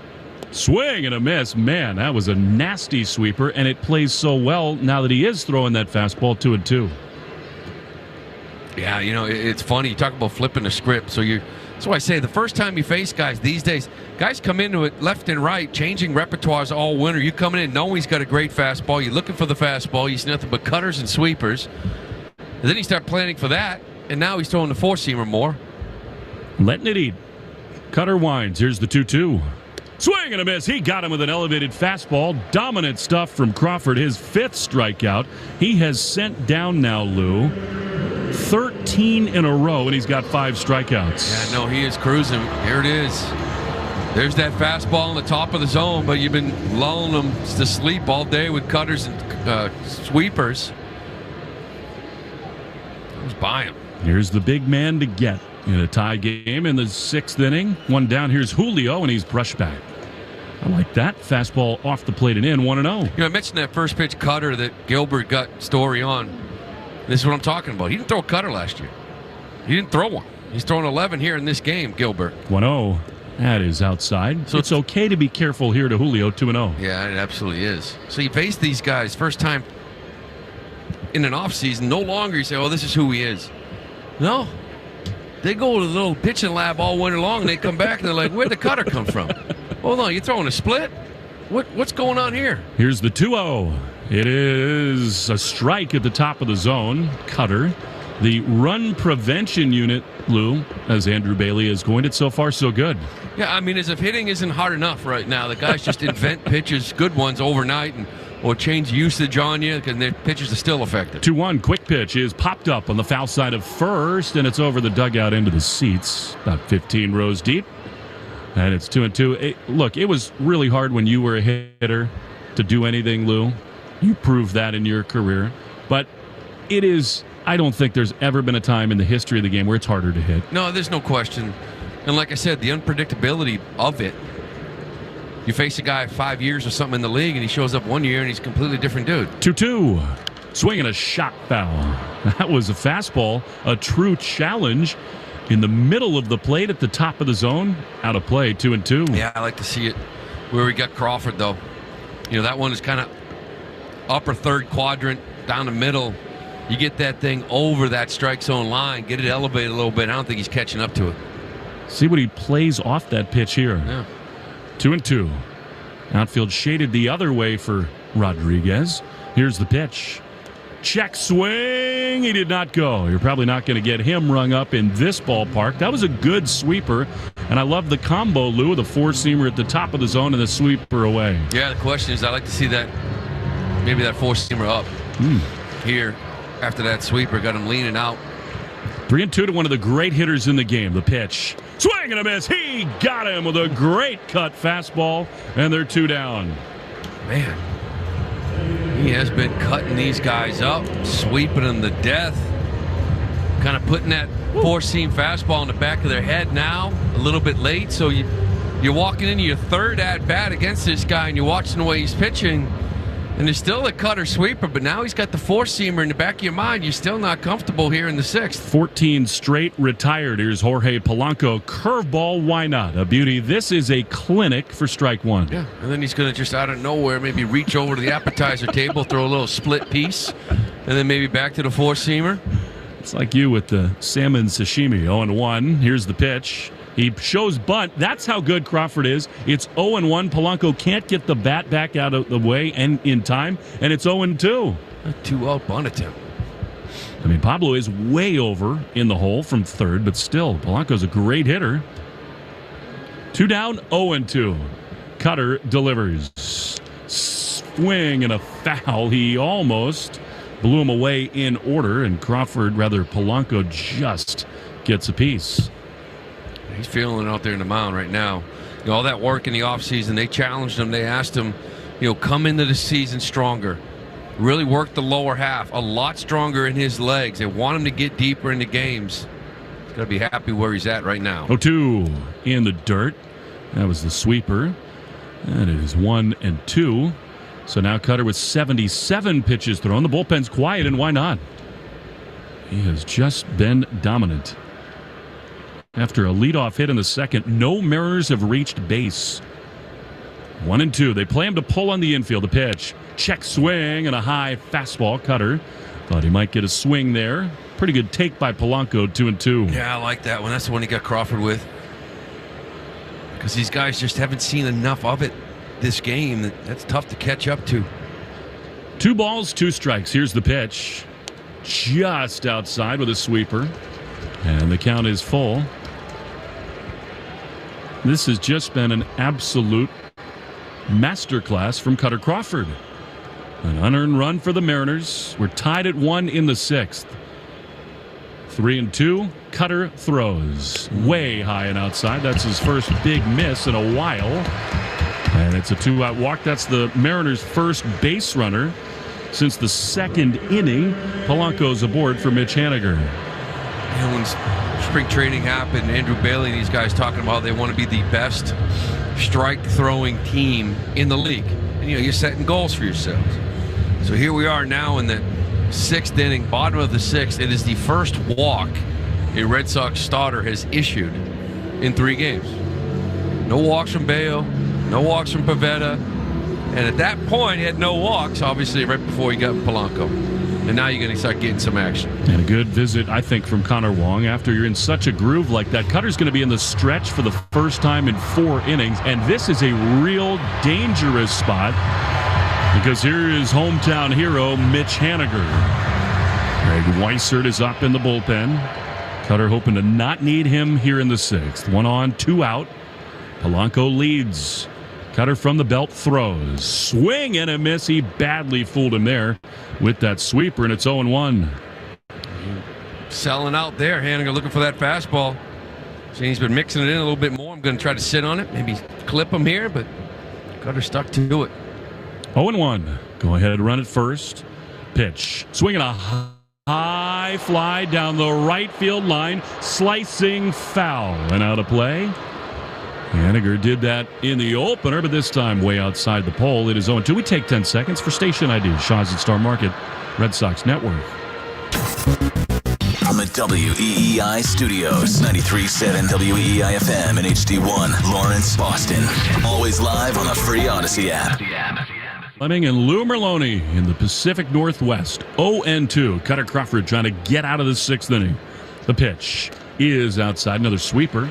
Swing and a miss. Man, that was a nasty sweeper, and it plays so well now that he is throwing that fastball 2-2. Yeah, you know, it's funny. You talk about flipping the script. That's why I say the first time you face guys these days, guys come into it left and right, changing repertoires all winter. You coming in knowing he's got a great fastball. You're looking for the fastball. You see nothing but cutters and sweepers. And then you start planning for that, and now he's throwing the 4-seamer more. Letting it eat. Cutter winds. Here's the 2-2. Swing and a miss. He got him with an elevated fastball. Dominant stuff from Crawford. His 5th strikeout. He has sent down now, Lou, 13 in a row, and he's got 5 strikeouts. Yeah, no, he is cruising. Here it is. There's that fastball on the top of the zone, but you've been lulling them to sleep all day with cutters and sweepers. Who's by him? Here's the big man to get in a tie game in the 6th inning. 1 down. Here's Julio, and he's brushed back. I like that. Fastball off the plate and in, 1-0. You know, I mentioned that first pitch cutter that Gilbert got story on. This is what I'm talking about. He didn't throw a cutter last year. He didn't throw one. He's throwing 11 here in this game, Gilbert. 1-0. That is outside. So it's okay to be careful here to Julio, 2-0. Yeah, it absolutely is. So you face these guys first time in an offseason. No longer you say, oh, this is who he is. No. They go to the little pitching lab all winter long, and they come back, and they're like, where'd the cutter come from? Hold on, you're throwing a split? What's going on here? Here's the 2-0. It is a strike at the top of the zone. Cutter. The run prevention unit, Lou, as Andrew Bailey has coined it, so far so good. Yeah, I mean, as if hitting isn't hard enough right now. The guys just invent pitches, good ones overnight, or change usage on you because their pitches are still effective. 2-1, quick pitch is popped up on the foul side of first, and it's over the dugout into the seats, about 15 rows deep. And it's 2-2. Look, it was really hard when you were a hitter to do anything, Lou. You proved that in your career. But it is, I don't think there's ever been a time in the history of the game where it's harder to hit. No, there's no question. And like I said, the unpredictability of it. You face a guy 5 years or something in the league, and he shows up 1 year, and he's a completely different dude. 2-2. Swinging a shot foul. That was a fastball, a true challenge. In the middle of the plate at the top of the zone, out of play, 2-2. Yeah, I like to see it where we got Crawford, though. You know, that one is kind of upper third quadrant, down the middle. You get that thing over that strike zone line, get it elevated a little bit. I don't think he's catching up to it. See what he plays off that pitch here. Yeah. 2-2. Outfield shaded the other way for Rodriguez. Here's the pitch. Check swing. He did not go. You're probably not going to get him rung up in this ballpark. That was a good sweeper, and I love the combo, Lou, the four-seamer at the top of the zone and the sweeper away. Yeah, the question is, I'd like to see that, maybe that four-seamer up here after that sweeper. Got him leaning out. 3-2 to one of the great hitters in the game. The pitch. Swing and a miss. He got him with a great cut fastball, and they're 2 down. Man. He has been cutting these guys up, sweeping them to death, kind of putting that four-seam fastball in the back of their head now, a little bit late. So you're walking into your third at-bat against this guy, and you're watching the way he's pitching, and there's still a cutter sweeper, but now he's got the four-seamer in the back of your mind. You're still not comfortable here in the sixth. 14 straight retired. Here's Jorge Polanco. Curveball, why not? A beauty. This is a clinic for strike one. Yeah, and then he's going to just out of nowhere maybe reach over to the appetizer table, throw a little split piece, and then maybe back to the four-seamer. It's like you with the salmon sashimi. 0-1. Here's the pitch. He shows bunt. That's how good Crawford is. It's 0-1. Polanco can't get the bat back out of the way and in time, and it's 0-2. A 2-out bunt attempt. I mean, Pablo is way over in the hole from third, but still, Polanco's a great hitter. 2 down, 0-2. Cutter delivers. Swing and a foul. He almost blew him away in order, and Polanco just gets a piece. He's feeling it out there in the mound right now. You know, all that work in the offseason, they challenged him. They asked him, come into the season stronger. Really work the lower half. A lot stronger in his legs. They want him to get deeper into games. He's got to be happy where he's at right now. 0-2 in the dirt. That was the sweeper. And it is 1-2. So now Cutter with 77 pitches thrown. The bullpen's quiet, and why not? He has just been dominant. After a leadoff hit in the second, no Mariners have reached base. 1-2. They play him to pull on the infield. The pitch. Check swing and a high fastball. Cutter thought he might get a swing there. Pretty good take by Polanco. 2-2. Yeah, I like that one. That's the one he got Crawford with. Because these guys just haven't seen enough of it this game. That's tough to catch up to. 2 balls, 2 strikes. Here's the pitch. Just outside with a sweeper. And the count is full. This has just been an absolute masterclass from Cutter Crawford. An unearned run for the Mariners. We're tied at 1 in the 6th. 3-2. Cutter throws way high and outside. That's his first big miss in a while. And it's a 2-out walk. That's the Mariners' first base runner since the 2nd inning. Polanco's aboard for Mitch Haniger. When spring training happened, Andrew Bailey and these guys talking about they want to be the best strike-throwing team in the league. And, you're setting goals for yourselves. So here we are now in the 6th inning, bottom of the 6th. It is the first walk a Red Sox starter has issued in 3 games. No walks from Bayo, no walks from Pavetta. And at that point, he had no walks, obviously, right before he got Polanco. And now you're going to start getting some action. And a good visit, I think, from Connor Wong. After you're in such a groove like that, Cutter's going to be in the stretch for the first time in 4 innings. And this is a real dangerous spot because here is hometown hero Mitch Haniger. Greg Weissert is up in the bullpen. Cutter hoping to not need him here in the 6th. 1 on, 2 out. Polanco leads. Cutter from the belt throws. Swing and a miss. He badly fooled him there with that sweeper, and it's 0-1. Selling out there. Haniger looking for that fastball. See, he's been mixing it in a little bit more. I'm going to try to sit on it, maybe clip him here, but Cutter stuck to it. 0-1. Go ahead and run it first. Pitch. Swinging a high fly down the right field line. Slicing foul and out of play. Haniger did that in the opener, but this time way outside the pole. It is 0-2. We take 10 seconds for station ID. Shaw's at Star Market, Red Sox Network. From the WEEI studios, 93.7 WEEI FM and HD1, Lawrence, Boston. Always live on the free Odyssey app. Fleming and Lou Merlone in the Pacific Northwest. 0-2. Cutter Crawford trying to get out of the 6th inning. The pitch is outside. Another sweeper.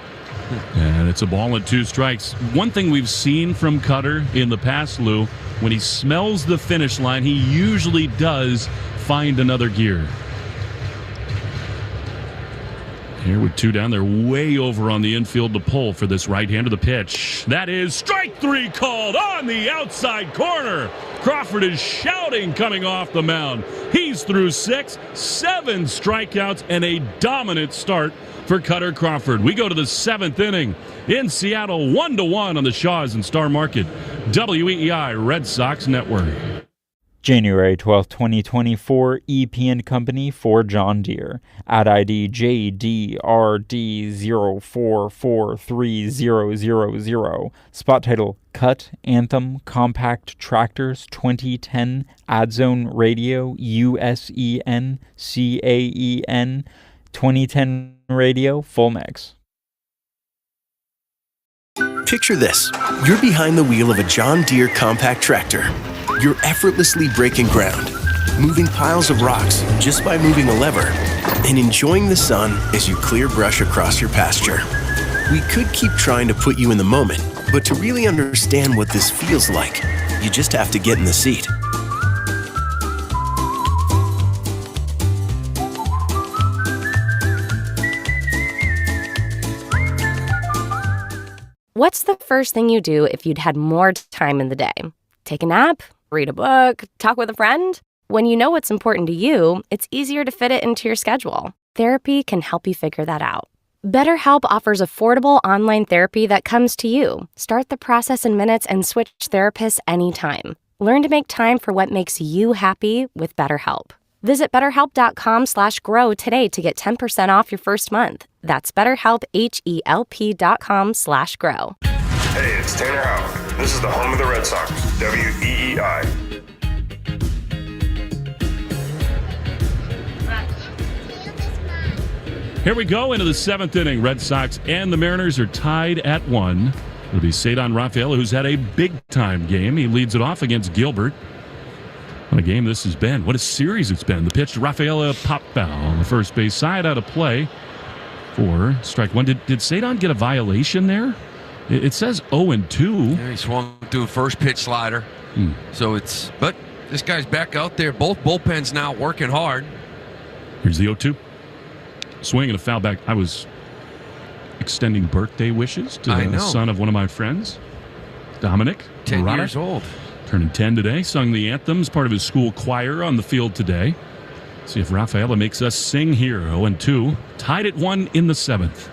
And it's a ball and 2 strikes. One thing we've seen from Cutter in the past, Lou, when he smells the finish line, he usually does find another gear. Here with 2 down, they're way over on the infield to pull for this right-hander. The pitch. That is strike 3 called on the outside corner. Crawford is shouting coming off the mound. He's through 6, 7 strikeouts, and a dominant start for Cutter Crawford. We go to the 7th inning in Seattle, 1-1 on the Shaws and Star Market. WEEI Red Sox Network. January 12, 2024, EP & Company for John Deere. Ad ID JDRD04430000. Spot title, Cut, Anthem, Compact Tractors 2010, Adzone Radio, USEN, CAEN, 2010 Radio, full mix. Picture this. You're behind the wheel of a John Deere compact tractor. You're effortlessly breaking ground, moving piles of rocks just by moving a lever, and enjoying the sun as you clear brush across your pasture. We could keep trying to put you in the moment, but to really understand what this feels like, you just have to get in the seat. What's the first thing you do if you'd had more time in the day? Take a nap? Read a book? Talk with a friend? When you know what's important to you, it's easier to fit it into your schedule. Therapy can help you figure that out. BetterHelp offers affordable online therapy that comes to you. Start the process in minutes and switch therapists anytime. Learn to make time for what makes you happy with BetterHelp. Visit BetterHelp.com/grow today to get 10% off your first month. That's BetterHelp, HELP.com/grow. Hey, it's Tanner Houck. This is the home of the Red Sox, WEEI. Here we go into the 7th inning. Red Sox and the Mariners are tied at 1. It'll be Cedon Rafaela, who's had a big-time game. He leads it off against Gilbert. What a game this has been. What a series it's been. The pitch to Rafaela, pop foul on the first base side, out of play for strike 1. Did Cedon get a violation there? It says 0-2. Yeah, he swung through a first pitch slider. So but this guy's back out there. Both bullpens now working hard. Here's the 0-2. Swing and a foul back. I was extending birthday wishes to the son of one of my friends, Dominic. 10 Murata. years old. Turning 10 today. Sung the anthems, part of his school choir on the field today. See if Rafaela makes us sing here. 0-2. Tied at 1 in the 7th.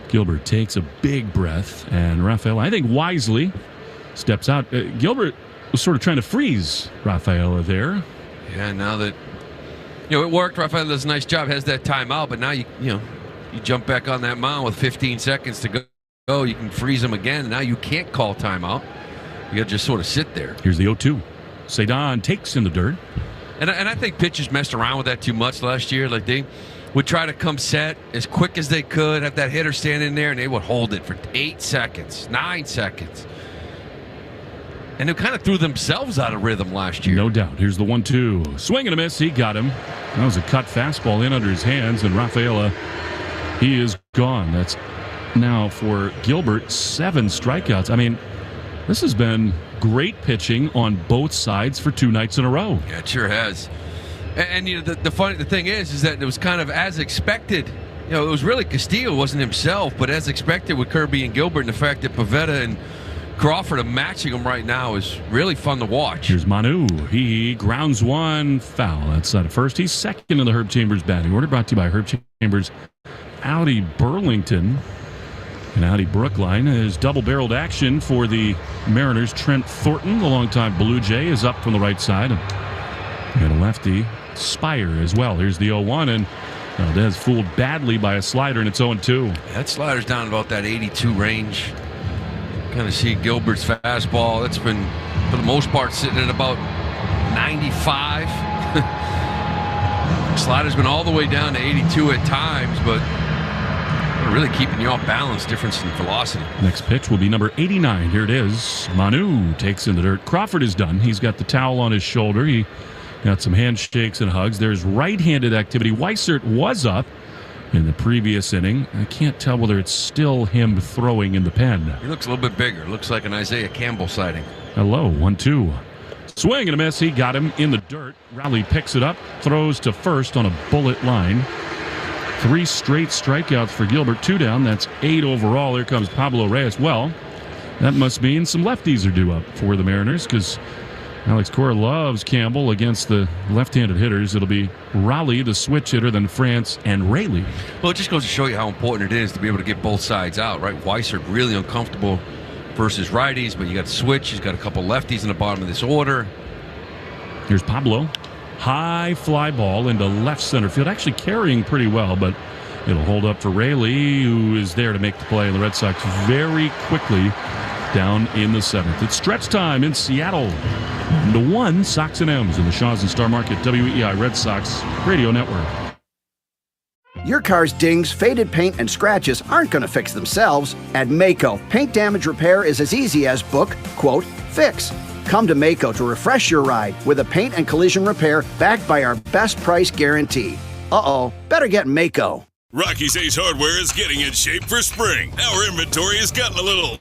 Gilbert takes a big breath, and Rafaela, I think wisely, steps out. Gilbert was sort of trying to freeze Rafaela there. Yeah, now that it worked. Rafaela does a nice job, has that timeout, but now you jump back on that mound with 15 seconds to go. You can freeze him again. Now you can't call timeout. You got to just sort of sit there. Here's the 0-2. Cedon takes in the dirt. And I think pitchers messed around with that too much last year. Like they would try to come set as quick as they could, have that hitter stand in there, and they would hold it for 8 seconds, 9 seconds. And they kind of threw themselves out of rhythm last year. No doubt. Here's the 1-2. Swing and a miss. He got him. That was a cut fastball in under his hands, and Rafaela, he is gone. That's now for Gilbert, 7 strikeouts. I mean, This has been great pitching on both sides for 2 nights in a row. Yeah, it sure has. And you know, the thing is that it was kind of as expected. You know, it was really Castillo wasn't himself, but as expected with Kirby and Gilbert, and the fact that Pivetta and Crawford are matching him right now is really fun to watch. Here's Manu. He grounds one foul outside of first. He's second in the Herb Chambers batting order, brought to you by Herb Chambers, Audi Burlington, and Audi Brookline. Is double-barreled action for the Mariners. Trent Thornton, the longtime Blue Jay, is up from the right side. And a lefty, Spire, as well. Here's the 0-1, and Valdez fooled badly by a slider, and it's 0-2. That slider's down about that 82 range. Kind of see Gilbert's fastball. That's been, for the most part, sitting at about 95. Slider's been all the way down to 82 at times, but really keeping you off balance, difference in velocity. Next pitch will be number 89. Here it is. Manu takes in the dirt. Crawford is done. He's got the towel on his shoulder. He got some handshakes and hugs. There's right-handed activity. Weissert was up in the previous inning. I can't tell whether it's still him throwing in the pen. He looks a little bit bigger. Looks like an Isaiah Campbell sighting. Hello, 1-2. Swing and a miss. He got him in the dirt. Rowley picks it up, throws to first on a bullet line. 3 straight strikeouts for Gilbert. 2 down. That's 8 overall. Here comes Pablo Reyes. Well, that must mean some lefties are due up for the Mariners, because Alex Cora loves Campbell against the left-handed hitters. It'll be Rowley, the switch hitter, then France, and Rayleigh. Well, it just goes to show you how important it is to be able to get both sides out, right? Weissert really uncomfortable versus righties, but you got to switch. He's got a couple lefties in the bottom of this order. Here's Pablo. High fly ball into left center field. Actually carrying pretty well, but it'll hold up for Rayleigh, who is there to make the play. And the Red Sox very quickly down in the 7th. It's stretch time in Seattle. 1-1, Sox and M's in the Shaw's and Star Market WEI Red Sox Radio Network. Your car's dings, faded paint, and scratches aren't going to fix themselves. At Maaco, paint damage repair is as easy as book, quote, fix. Come to Maaco to refresh your ride with a paint and collision repair backed by our best price guarantee. Uh-oh, better get Maaco. Rocky's Ace Hardware is getting in shape for spring. Our inventory has gotten a little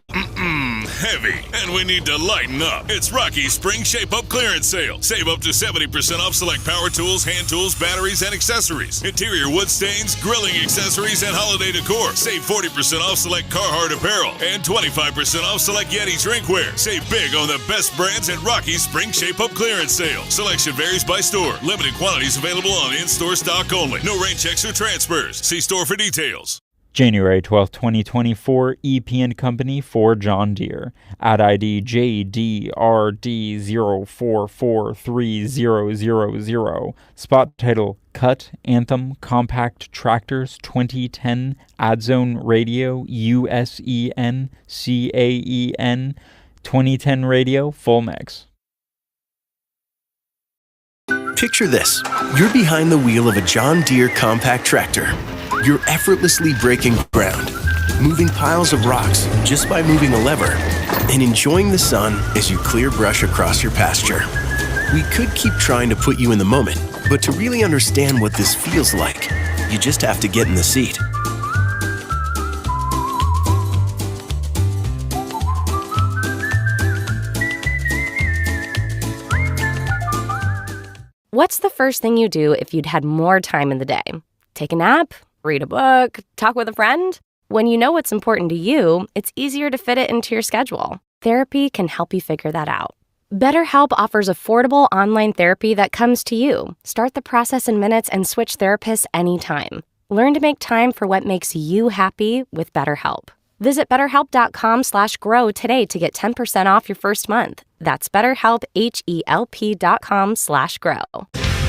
heavy, and we need to lighten up. It's Rocky's Spring Shape-Up Clearance Sale. Save up to 70% off select power tools, hand tools, batteries, and accessories. Interior wood stains, grilling accessories, and holiday decor. Save 40% off select Carhartt apparel and 25% off select Yeti drinkware. Save big on the best brands at Rocky's Spring Shape-Up Clearance Sale. Selection varies by store. Limited quantities available on in-store stock only. No rain checks or transfers. See store for details. January 12, 2024, EP & Company for John Deere. At ID JDRD04430000. Spot title, Cut, Anthem, Compact Tractors 2010, Adzone Radio, USEN, CAEN, 2010 Radio, full mix. Picture this. You're behind the wheel of a John Deere compact tractor. You're effortlessly breaking ground, moving piles of rocks just by moving a lever, and enjoying the sun as you clear brush across your pasture. We could keep trying to put you in the moment, but to really understand what this feels like, you just have to get in the seat. What's the first thing you do if you'd had more time in the day? Take a nap? Read a book? Talk with a friend? When you know what's important to you, it's easier to fit it into your schedule. Therapy can help you figure that out. BetterHelp offers affordable online therapy that comes to you. Start the process in minutes and switch therapists anytime. Learn to make time for what makes you happy with BetterHelp. Visit BetterHelp.com/grow today to get 10% off your first month. That's BetterHelp, HELP.com/grow.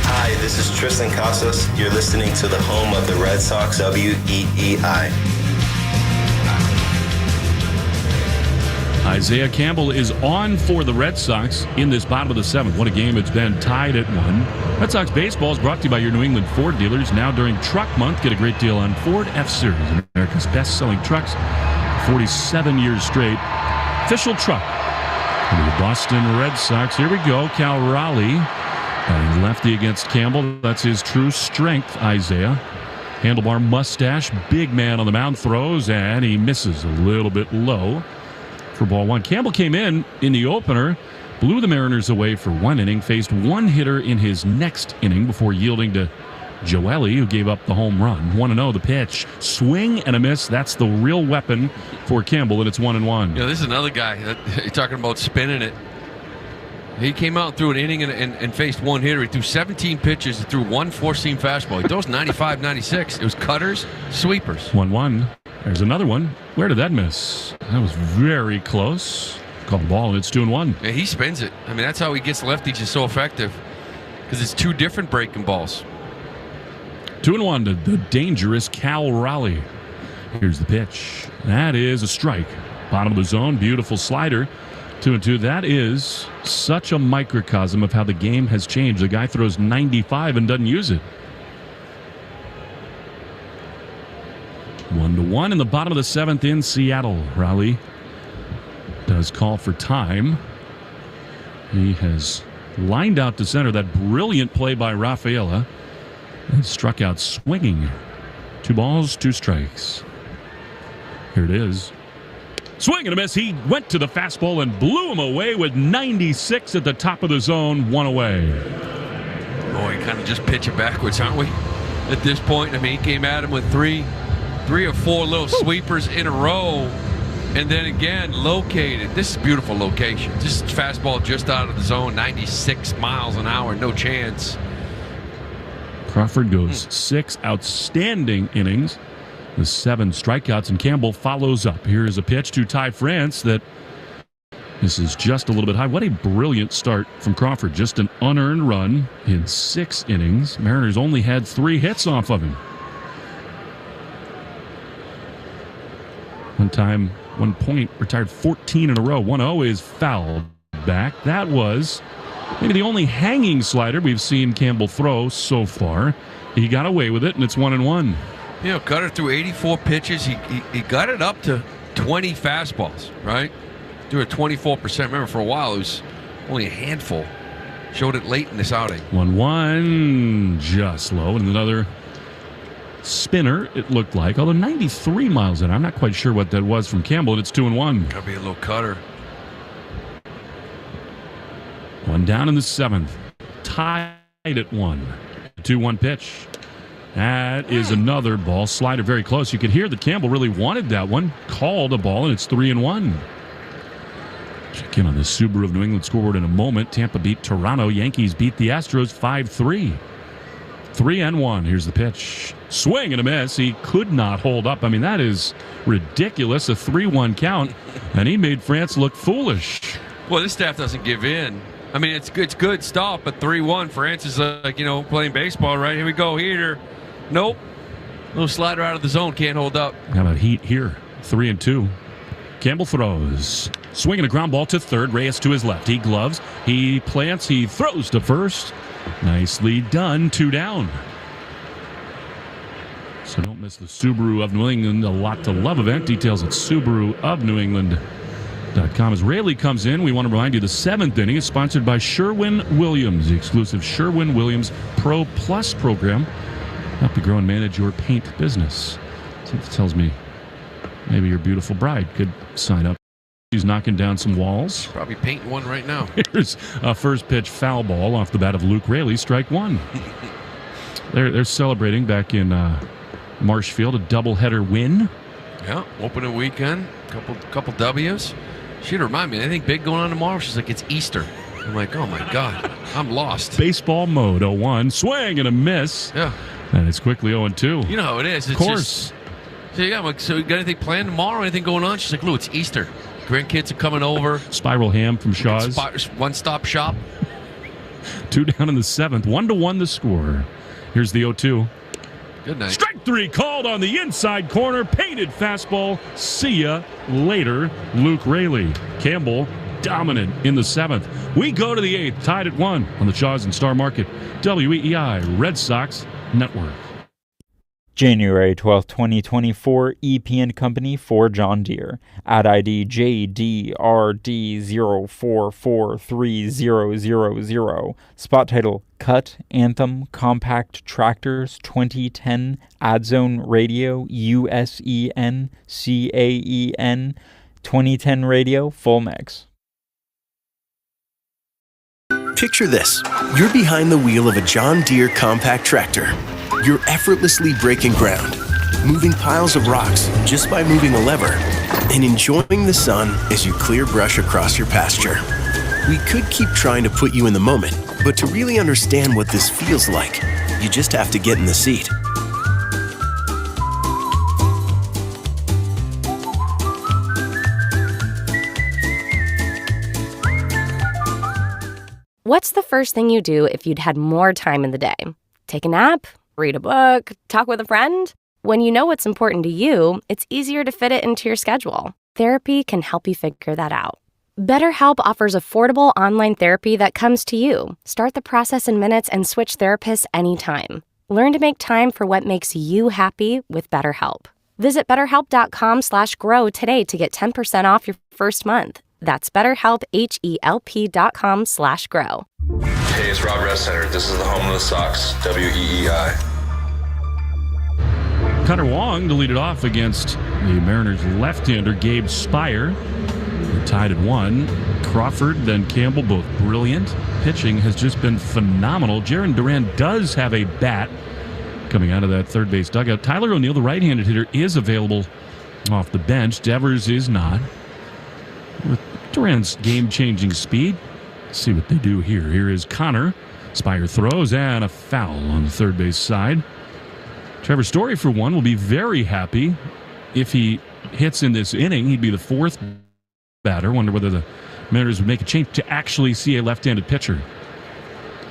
Hi, this is Tristan Casas. You're listening to the home of the Red Sox, WEEI. Isaiah Campbell is on for the Red Sox in this bottom of the 7th. What a game it's been, tied at 1. Red Sox baseball is brought to you by your New England Ford dealers. Now during Truck Month, get a great deal on Ford F-Series, America's best-selling trucks, 47 years straight. Official truck for the Boston Red Sox. Here we go, Cal Raleigh. Lefty against Campbell. That's his true strength, Isaiah. Handlebar mustache, big man on the mound, throws, and he misses a little bit low. for ball one. Campbell came in the opener, blew the Mariners away for one inning, faced one hitter in his next inning before yielding to Joely, who gave up the home run. 1-0 the pitch. Swing and a miss. That's the real weapon for Campbell, and it's 1-1. This is another guy that you're talking about spinning it. He came out and threw an inning and faced one hitter. He threw 17 pitches. He threw one four-seam fastball. He throws 95, 96. It was cutters, sweepers. 1-1. There's another one. Where did that miss? That was very close. Called ball, and it's 2-1. Yeah, he spins it. I mean, that's how he gets lefties just so effective, because it's two different breaking balls. 2-1 to the dangerous Cal Raleigh. Here's the pitch. That is a strike. Bottom of the zone. Beautiful slider. 2-2. That is such a microcosm of how the game has changed. The guy throws 95 and doesn't use it. 1-1 in the bottom of the seventh in Seattle. Raleigh does call for time. He has lined out to center. That brilliant play by Rafaela. And struck out swinging. 2 balls, 2 strikes. Here it is. Swing and a miss. He went to the fastball and blew him away with 96 at the top of the zone. 1 away. Boy, kind of just pitch it backwards, aren't we? At this point, I mean, he came at him with three or four little sweepers in a row, and then again located. This is beautiful location. This is fastball just out of the zone, 96 miles an hour, no chance. Crawford goes 6 outstanding innings with 7 strikeouts, and Campbell follows up. Here is a pitch to Ty France that this is just a little bit high. What a brilliant start from Crawford. Just an unearned run in 6 innings. Mariners only had 3 hits off of him. One point, retired 14 in a row. 1-0 is fouled back. That was maybe the only hanging slider we've seen Campbell throw so far. He got away with it, and it's 1-1. Cutter threw 84 pitches. He got it up to 20 fastballs, right? Threw at 24%. Remember, for a while, it was only a handful. Showed it late in this outing. 1-1, just low. And another spinner, it looked like. Although 93 miles an hour. I'm not quite sure what that was from Campbell, and it's 2-1. Gotta be a little cutter. 1 down in the 7th. Tied at 1. 2-1 pitch. That is another ball slider, very close. You could hear that Campbell really wanted that one. Called a ball, and it's 3-1. Check in on the Subaru of New England scoreboard in a moment. Tampa beat Toronto. Yankees beat the Astros 5-3. 3-1. Here's the pitch. Swing and a miss. He could not hold up. I mean, that is ridiculous. A 3-1 count, and he made France look foolish. Well, this staff doesn't give in. I mean, it's good stuff, but 3-1. France is like, playing baseball, right? Here we go. Here. Nope. Little slider out of the zone. Can't hold up. How about heat here? 3-2. Campbell throws. Swinging a ground ball to third. Reyes to his left. He gloves. He plants. He throws to first. Nicely done. 2 down. So don't miss the Subaru of New England A Lot to Love event. Details at SubaruofNewEngland.com. As Rayleigh comes in, we want to remind you the 7th inning is sponsored by Sherwin-Williams, the exclusive Sherwin-Williams Pro Plus program. Help you grow and manage your paint business. So it tells me maybe your beautiful bride could sign up. She's knocking down some walls. Probably painting one right now. Here's a first pitch foul ball off the bat of Luke Rayleigh, strike 1. They're celebrating back in Marshfield, a doubleheader win. Yeah, opening weekend, couple W's. She'd remind me, anything big going on tomorrow? She's like, it's Easter. I'm like, oh my God, I'm lost. Baseball mode, 0-1, swing and a miss. Yeah. And it's quickly 0-2. You know how it is. Of course. So you got anything planned tomorrow? Anything going on? She's like, Lou, it's Easter. Grandkids are coming over. Spiral ham from Shaw's. One-stop shop. 2 down in the 7th. 1-1 the score. Here's the 0-2. Good night. Strike 3 called on the inside corner. Painted fastball. See ya later. Luke Rayleigh. Campbell dominant in the 7th. We go to the 8th. Tied at 1 on the Shaw's and Star Market. WEEI Red Sox Network. January 12, 2024, EP & Company for John Deere. Ad ID JDRD04430000. Spot title, Cut, Anthem, Compact Tractors 2010, Adzone Radio, USEN, CAEN, 2010 radio, full mix. Picture this. You're behind the wheel of a John Deere compact tractor. You're effortlessly breaking ground, moving piles of rocks just by moving a lever, and enjoying the sun as you clear brush across your pasture. We could keep trying to put you in the moment, but to really understand what this feels like, you just have to get in the seat. What's the first thing you do if you'd had more time in the day? Take a nap? Read a book? Talk with a friend? When you know what's important to you, it's easier to fit it into your schedule. Therapy can help you figure that out. BetterHelp offers affordable online therapy that comes to you. Start the process in minutes and switch therapists anytime. Learn to make time for what makes you happy with BetterHelp. Visit BetterHelp.com/grow today to get 10% off your first month. That's BetterHelp, HELP.com/grow. Hey, it's Rob Redcenter. This is the home of the Sox, WEEI. Connor Wong to lead it off against the Mariners left-hander Gabe Spire. They're tied at 1. Crawford, then Campbell, both brilliant. Pitching has just been phenomenal. Jarren Duran does have a bat coming out of that third base dugout. Tyler O'Neill, the right-handed hitter, is available off the bench. Devers is not. With Duran's game-changing speed, let's see what they do here. Here is Connor. Spire throws, and a foul on the third base side. Trevor Story, for one, will be very happy if he hits in this inning. He'd be the 4th batter. Wonder whether the Mariners would make a change to actually see a left-handed pitcher.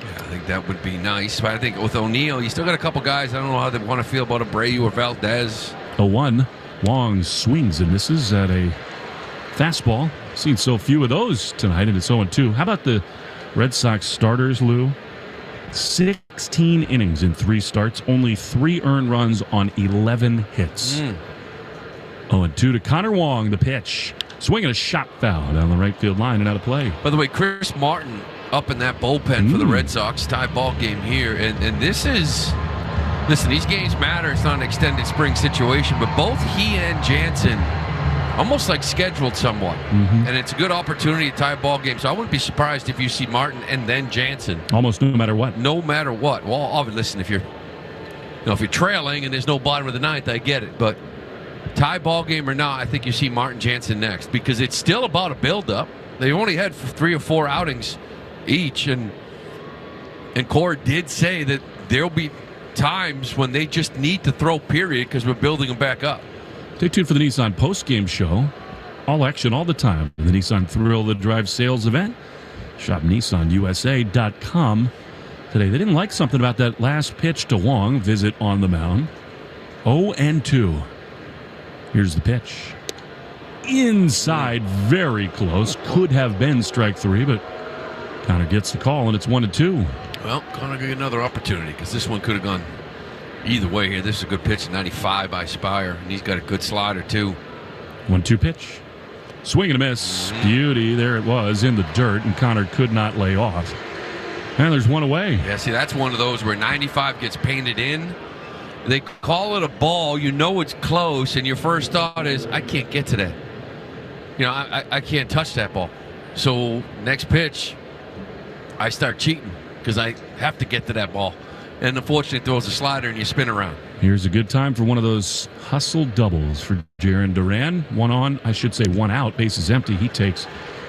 Yeah, I think that would be nice. But I think with O'Neill, you still got a couple guys. I don't know how they want to feel about Abreu or Valdez. 0-1. Wong swings and misses at a fastball. Seen so few of those tonight, and it's 0-2. How about the Red Sox starters, Lou? 16 innings in 3 starts, only 3 earned runs on 11 hits. 0-2 to Connor Wong, the pitch. Swinging a shot foul down the right field line and out of play. By the way, Chris Martin up in that bullpen for the Red Sox. Tie ball game here. And this is... Listen, these games matter. It's not an extended spring situation, but both he and Jansen almost like scheduled somewhat. And it's a good opportunity to tie a ball game. So I wouldn't be surprised if you see Martin and then Jansen. Almost no matter what. No matter what. Well, listen, if you're trailing and there's no bottom of the 9th, I get it. But tie ball game or not, I think you see Martin Jansen next because it's still about a build-up. They only had 3 or 4 outings each, and Cora did say that there'll be times when they just need to throw, period, because we're building them back up. Stay tuned for the Nissan post-game show. All action all the time. The Nissan Thrill the Drive sales event. Shop NissanUSA.com. Today, they didn't like something about that last pitch to Wong. Visit on the mound. 0-2. Here's the pitch. Inside, very close. Could have been strike 3, but Connor gets the call, and it's 1-2. Well, Connor got another opportunity because this one could have gone either way here. This is a good pitch at 95 by Spire, and he's got a good slider, too. 1-2 pitch. Swing and a miss. Beauty. There it was in the dirt, and Connor could not lay off. And there's one away. Yeah, see, that's one of those where 95 gets painted in. They call it a ball. You know it's close, and your first thought is, I can't get to that. I can't touch that ball. So next pitch, I start cheating because I have to get to that ball. And unfortunately, it throws a slider and you spin around. Here's a good time for one of those hustle doubles for Jarren Duran. 1 on, I should say 1 out. Base is empty. He takes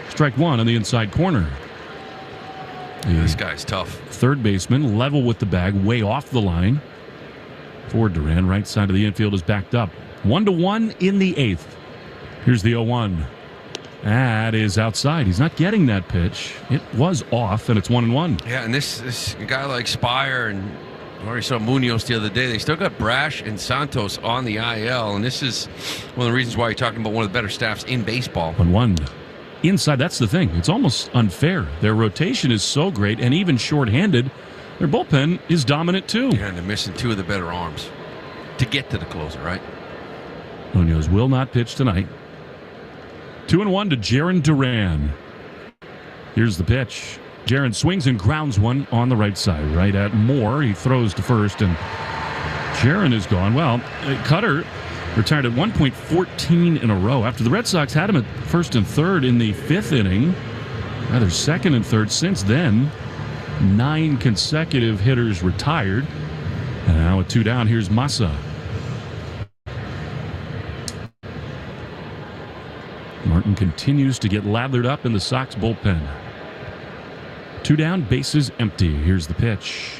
strike 1 on the inside corner. This guy's tough. Third baseman, level with the bag, way off the line. For Duran, right side of the infield is backed up. 1-1 in the 8th. Here's the 0-1. That is outside. He's not getting that pitch. It was off, and it's 1-1. Yeah, and this guy like Spire, and I already saw Munoz the other day. They still got Brash and Santos on the IL, and this is one of the reasons why you're talking about one of the better staffs in baseball. 1-1. Inside, that's the thing. It's almost unfair. Their rotation is so great, and even shorthanded, their bullpen is dominant too. Yeah, and they're missing 2 of the better arms to get to the closer, right? Munoz will not pitch tonight. 2-1 to Jarren Duran. Here's the pitch. Jarren swings and grounds one on the right side, right at Moore. He throws to first, and Jarren is gone. Well, Cutter Retired at one point 14 in a row after the Red Sox had him at first and third in the fifth inning. Rather second and third since then. 9 consecutive hitters retired. And now with 2 down, here's Massa. Martin continues to get lathered up in the Sox bullpen. 2 down, bases empty. Here's the pitch.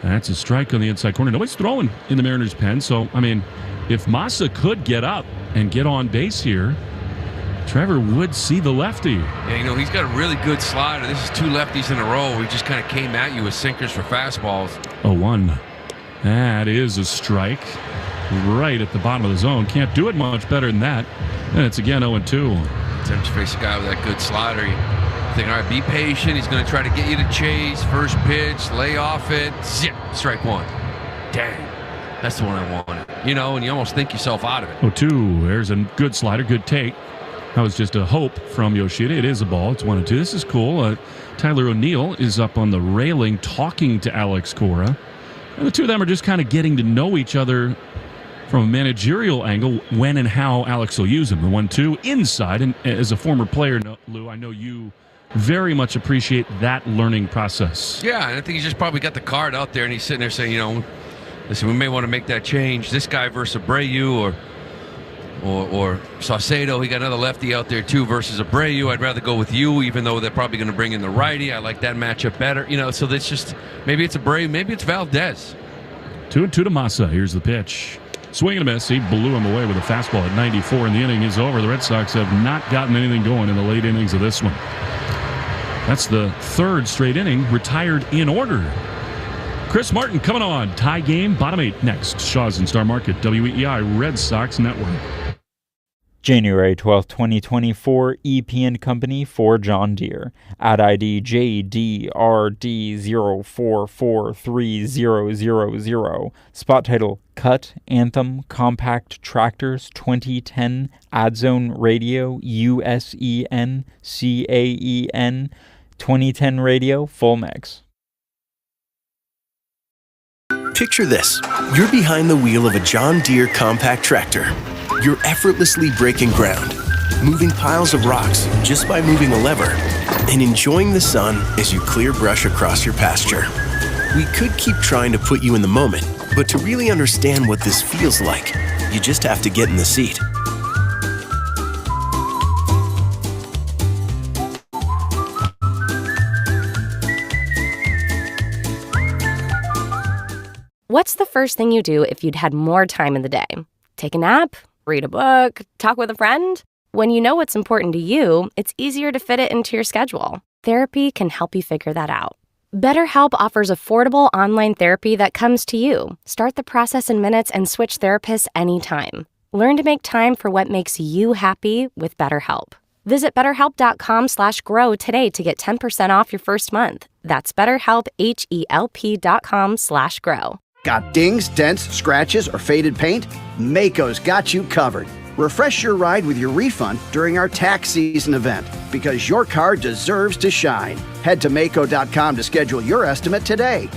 That's a strike on the inside corner. Nobody's throwing in the Mariners' pen, so, I mean, if Massa could get up and get on base here, Trevor would see the lefty. Yeah, he's got a really good slider. This is 2 lefties in a row. He just kind of came at you with sinkers for fastballs. 0-1. That is a strike right at the bottom of the zone. Can't do it much better than that. And it's again 0-2. Attempts to face a guy with that good slider. You think, all right, be patient. He's going to try to get you to chase. First pitch, lay off it. Zip, strike 1. Dang. That's the one I wanted. And you almost think yourself out of it. 0-2. There's a good slider, good take. That was just a hope from Yoshida. It is a ball. It's 1-2. This is cool. Tyler O'Neill is up on the railing talking to Alex Cora. And the two of them are just kind of getting to know each other from a managerial angle, when and how Alex will use him. The 1-2 inside. And as a former player, Lou, I know you very much appreciate that learning process. Yeah, and I think he's just probably got the card out there, and he's sitting there saying, listen, we may want to make that change. This guy versus Abreu or Saucedo, he got another lefty out there too versus Abreu. I'd rather go with you, even though they're probably going to bring in the righty. I like that matchup better. So that's just, maybe it's Abreu, maybe it's Valdez. 2-2 to Massa. Here's the pitch. Swing and a miss. He blew him away with a fastball at 94, and the inning is over. The Red Sox have not gotten anything going in the late innings of this one. That's the 3rd straight inning retired in order. Chris Martin coming on. Tie game, bottom 8 next. Shaw's and Star Market, WEEI Red Sox Network. January 12, 2024, EP & Company for John Deere. At ID JDRD04430000. Spot title, Cut, Anthem, Compact Tractors 2010, Adzone Radio, USEN, CAEN, 2010 Radio, full mix. Picture this. You're behind the wheel of a John Deere compact tractor. You're effortlessly breaking ground, moving piles of rocks just by moving a lever, and enjoying the sun as you clear brush across your pasture. We could keep trying to put you in the moment, but to really understand what this feels like, you just have to get in the seat. What's the first thing you do if you'd had more time in the day? Take a nap? Read a book? Talk with a friend? When you know what's important to you, it's easier to fit it into your schedule. Therapy can help you figure that out. BetterHelp offers affordable online therapy that comes to you. Start the process in minutes and switch therapists anytime. Learn to make time for what makes you happy with BetterHelp. Visit BetterHelp.com/grow today to get 10% off your first month. That's BetterHelp, HELP.com/grow. Got dings, dents, scratches, or faded paint? Maaco's got you covered. Refresh your ride with your refund during our tax season event, because your car deserves to shine. Head to Maaco.com to schedule your estimate today.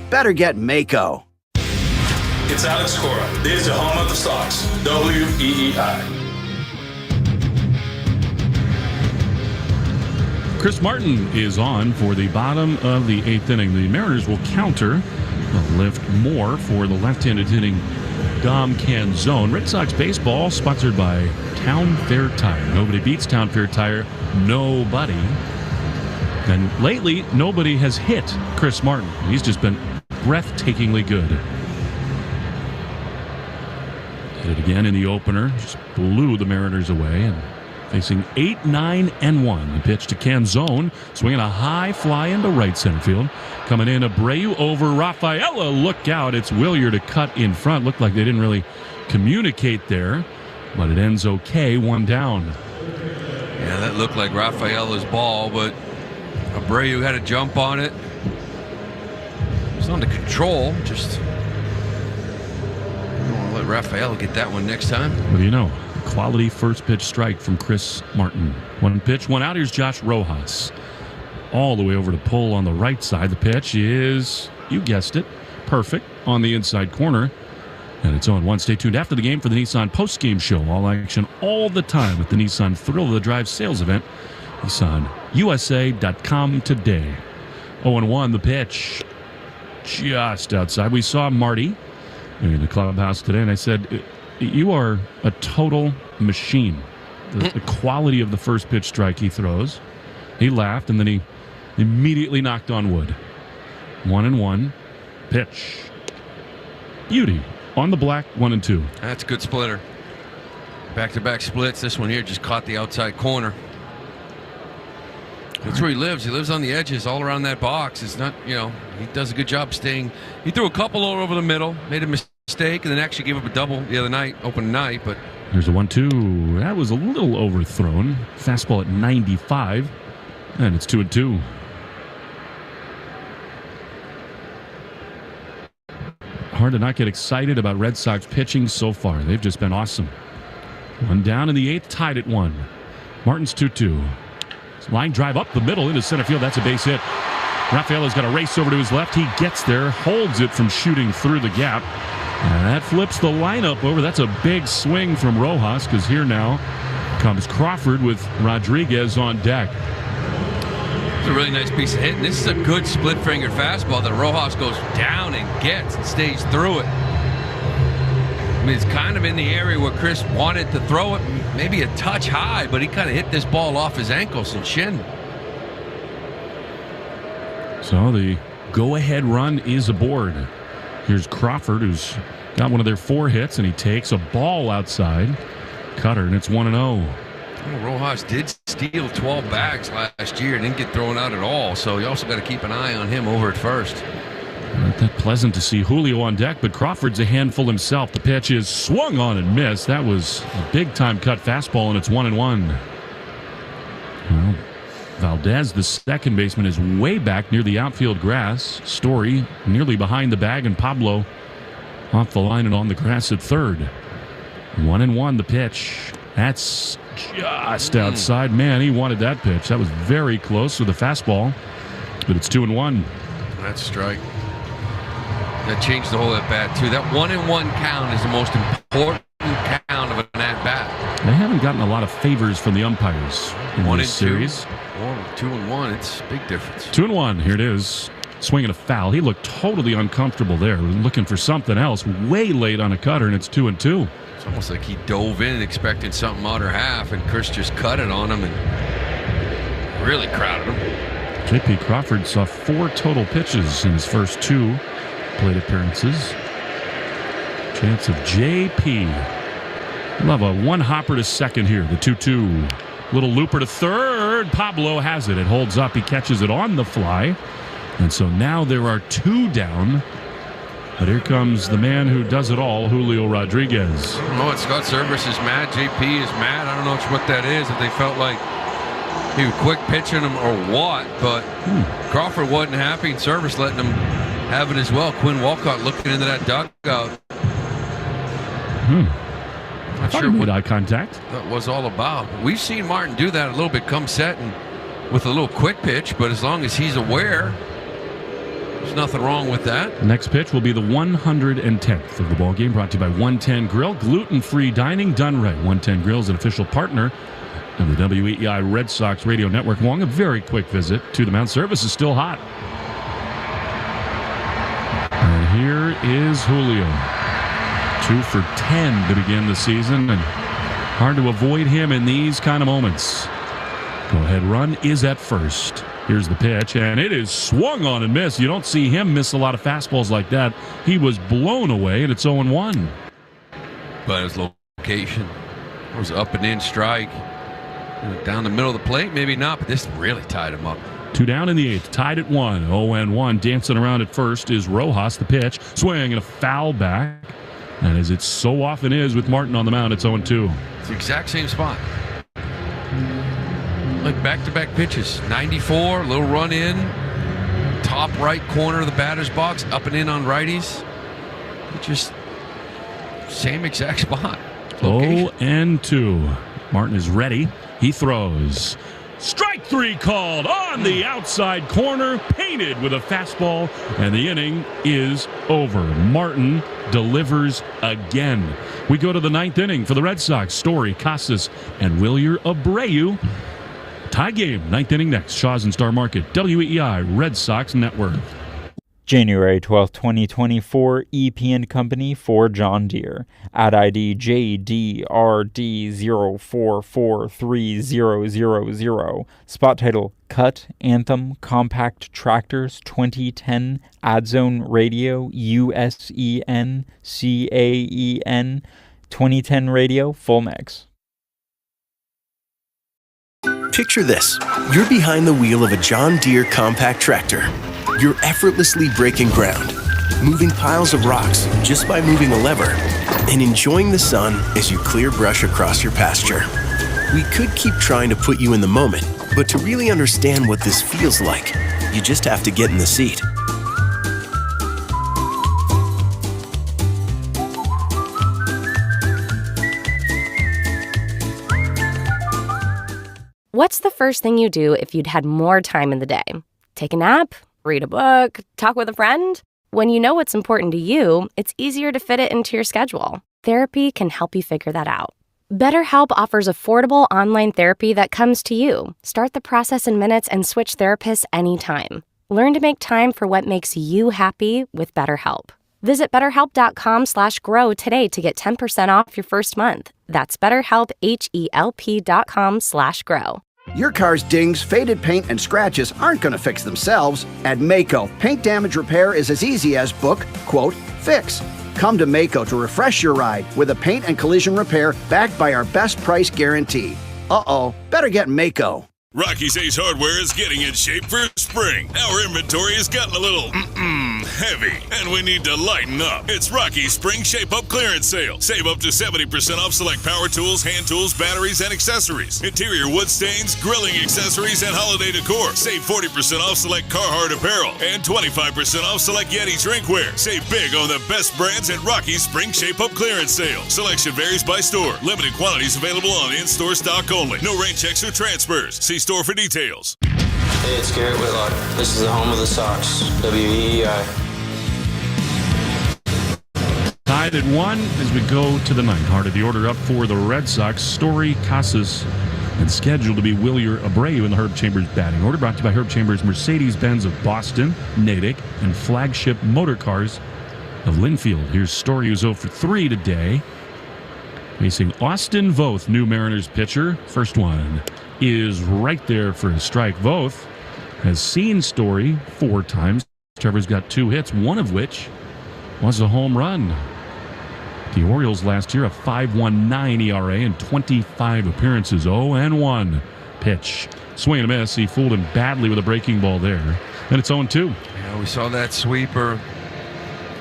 Better get Maaco. It's Alex Cora. This is the home of the Sox, WEEI. Chris Martin is on for the bottom of the 8th inning. The Mariners will counter. They'll lift more for the left-handed hitting Dom Canzone. Red Sox baseball sponsored by Town Fair Tire. Nobody beats Town Fair Tire. Nobody. And lately, nobody has hit Chris Martin. He's just been breathtakingly good. Did it again in the opener. Just blew the Mariners away. And facing 8-9-1. The pitch to Canzone. Swinging a high fly into right center field. Coming in, Abreu over Rafaela. Look out. It's Willier to cut in front. Looked like they didn't really communicate there, but it ends okay. 1 down. Yeah, that looked like Rafaela's ball, but Abreu had a jump on it. It's under control. Just don't want to let Rafaela get that one next time. Well, quality first pitch strike from Chris Martin. 1 pitch, 1 out. Here's Josh Rojas. All the way over to pull on the right side. The pitch is, you guessed it, perfect on the inside corner. And it's on one. Stay tuned after the game for the Nissan post-game show. All action all the time at the Nissan Thrill of the Drive sales event. NissanUSA.com today. 0-1 the pitch. Just outside. We saw Marty in the clubhouse today, and I said, you are a total machine. The quality of the first pitch strike he throws. He laughed, and then he immediately knocked on wood. 1-1 pitch. Beauty. On the black, 1-2. That's a good splitter. Back-to-back splits. This one here just caught the outside corner. That's where he lives. He lives on the edges all around that box. It's not, he does a good job staying. He threw a couple all over the middle, made a mistake, and then actually gave up a double the other night, open night. But there's a 1-2. That was a little overthrown. Fastball at 95, and it's 2-2. Hard to not get excited about Red Sox pitching so far. They've just been awesome. One down in the 8th, tied at 1. Martin's 2-2. Line drive up the middle into center field. That's a base hit. Rafael has got a race over to his left. He gets there, holds it from shooting through the gap. And that flips the lineup over. That's a big swing from Rojas, because here now comes Crawford with Rodriguez on deck. It's a really nice piece of hitting. This is a good split-fingered fastball that Rojas goes down and gets and stays through it. I mean, it's kind of in the area where Chris wanted to throw it, maybe a touch high, but he kind of hit this ball off his ankles and shin. So the go-ahead run is aboard. Here's Crawford, who's got one of their 4 hits, and he takes a ball outside. Cutter, and it's 1-0. Well, Rojas did steal 12 bags last year and didn't get thrown out at all, so you also got to keep an eye on him over at first. Not that pleasant to see Julio on deck, but Crawford's a handful himself. The pitch is swung on and missed. That was a big-time cut fastball, and it's 1-1. Well, Valdez, the second baseman, is way back near the outfield grass. Story nearly behind the bag, and Pablo off the line and on the grass at third. 1-1 the pitch. That's just outside. Man, he wanted that pitch. That was very close with a fastball, but it's 2-1. That's a strike. That changed the whole at-bat, too. That 1-1 count is the most important count of an at-bat. They haven't gotten a lot of favors from the umpires in this series. 2-1, it's a big difference. 2-1, here it is. Swinging a foul. He looked totally uncomfortable there, looking for something else. Way late on a cutter, and it's 2-2. It's almost like he dove in expecting something outer half, and Chris just cut it on him and really crowded him. J.P. Crawford saw 4 total pitches in his first 2 plate appearances. Chance of J.P. Love a one-hopper to second here. The 2-2. Little looper to third. Pablo has it. It holds up. He catches it on the fly. And so now there are 2 down. But here comes the man who does it all, Julio Rodriguez. I don't know what Scott Service is mad. JP is mad. I don't know what that is. If they felt like he was quick pitching him or what. But Crawford wasn't happy, and Service letting him have it as well. Quinn Walcott looking into that dugout. Not sure what eye contact that was all about. We've seen Martin do that a little bit, come set and with a little quick pitch, but as long as he's aware, there's nothing wrong with that. Next pitch will be the 110th of the ball game, brought to you by 110 Grill, gluten-free dining done right. 110 Grill is an official partner of the WEEI Red Sox radio network. Wong, a very quick visit to the mound. Service is still hot. And here is Julio. 2 for 10 to begin the season, and hard to avoid him in these kind of moments. Go-ahead run is at first. Here's the pitch, and it is swung on and missed. You don't see him miss a lot of fastballs like that. He was blown away, and it's 0-1. But his location was up and in strike. Down the middle of the plate, maybe not, but this really tied him up. 2 down in the 8th, tied at 1. 0-1. Dancing around at first is Rojas. The pitch, swing and a foul back. And as it so often is with Martin on the mound, it's 0-2. It's the exact same spot. Like back-to-back pitches. 94, little run in. Top right corner of the batter's box. Up and in on righties. Just same exact spot. 0-2. Martin is ready. He throws. Strike three called on the outside corner, painted with a fastball, and the inning is over. Martin delivers again. We go to the ninth inning for the Red Sox. Story, Casas, and Wilyer Abreu. Tie game, ninth inning next. Shaw's and Star Market, WEI Red Sox Network. January 12, 2024, EP & Company for John Deere. Ad ID JDRD04430000. Spot title, Cut, Anthem, Compact Tractors 2010, Adzone Radio, USEN, CAEN, 2010 Radio, full mix. Picture this. You're behind the wheel of a John Deere compact tractor. You're effortlessly breaking ground, moving piles of rocks just by moving a lever, and enjoying the sun as you clear brush across your pasture. We could keep trying to put you in the moment, but to really understand what this feels like, you just have to get in the seat. What's the first thing you do if you'd had more time in the day? Take a nap? Read a book? Talk with a friend? When you know what's important to you, it's easier to fit it into your schedule. Therapy can help you figure that out. BetterHelp offers affordable online therapy that comes to you. Start the process in minutes and switch therapists anytime. Learn to make time for what makes you happy with BetterHelp. Visit BetterHelp.com/grow today to get 10% off your first month. That's BetterHelp, HELP.com/grow. Your car's dings, faded paint, and scratches aren't going to fix themselves. At Maaco, paint damage repair is as easy as book, quote, fix. Come to Maaco to refresh your ride with a paint and collision repair backed by our best price guarantee. Uh-oh, better get Maaco. Rocky's Ace Hardware is getting in shape for spring. Our inventory has gotten a little heavy, and we need to lighten up. It's Rocky's Spring Shape-Up Clearance Sale. Save up to 70% off select power tools, hand tools, batteries, and accessories. Interior wood stains, grilling accessories, and holiday decor. Save 40% off select Carhartt apparel and 25% off select Yeti drinkware. Save big on the best brands at Rocky's Spring Shape-Up Clearance Sale. Selection varies by store. Limited quantities available on in-store stock only. No rain checks or transfers. See store for details. Hey, it's Garrett Whitlock. This is the home of the Sox, WEEI. Tied at 1 as we go to the ninth. Heart of the order up for the Red Sox. Story, Casas, and scheduled to be Wilyer Abreu in the Herb Chambers batting order. Brought to you by Herb Chambers, Mercedes-Benz of Boston, Natick, and Flagship Motor Cars of Linfield. Here's Story, who's 0 for 3 today, facing Austin Voth, new Mariners pitcher. First one is right there for a strike. Voth has seen Story 4 times. Trevor's got 2 hits, one of which was a home run. The Orioles last year, a 5.19 ERA in 25 appearances. 0-1 pitch. Swing and a miss. He fooled him badly with a breaking ball there. And it's 0-2. Yeah, we saw that sweeper.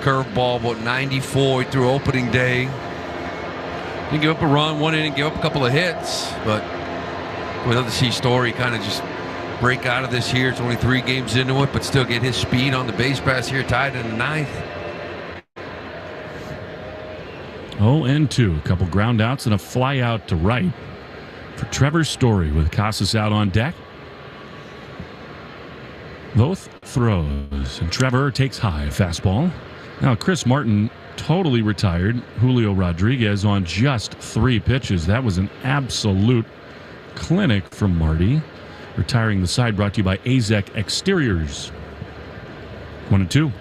Curveball, about 94 through opening day. Didn't give up a run, 1 inning, gave up a couple of hits, but we'd love to see Story kind of just break out of this here. It's only 3 games into it, but still get his speed on the base pass here, tied in the ninth. 0-2. A couple ground outs and a fly out to right for Trevor Story with Casas out on deck. Voth throws, and Trevor takes high. A fastball. Now Chris Martin totally retired Julio Rodriguez on just 3 pitches. That was an absolute clinic from Marty. Retiring the side, brought to you by Azek Exteriors. 1-2.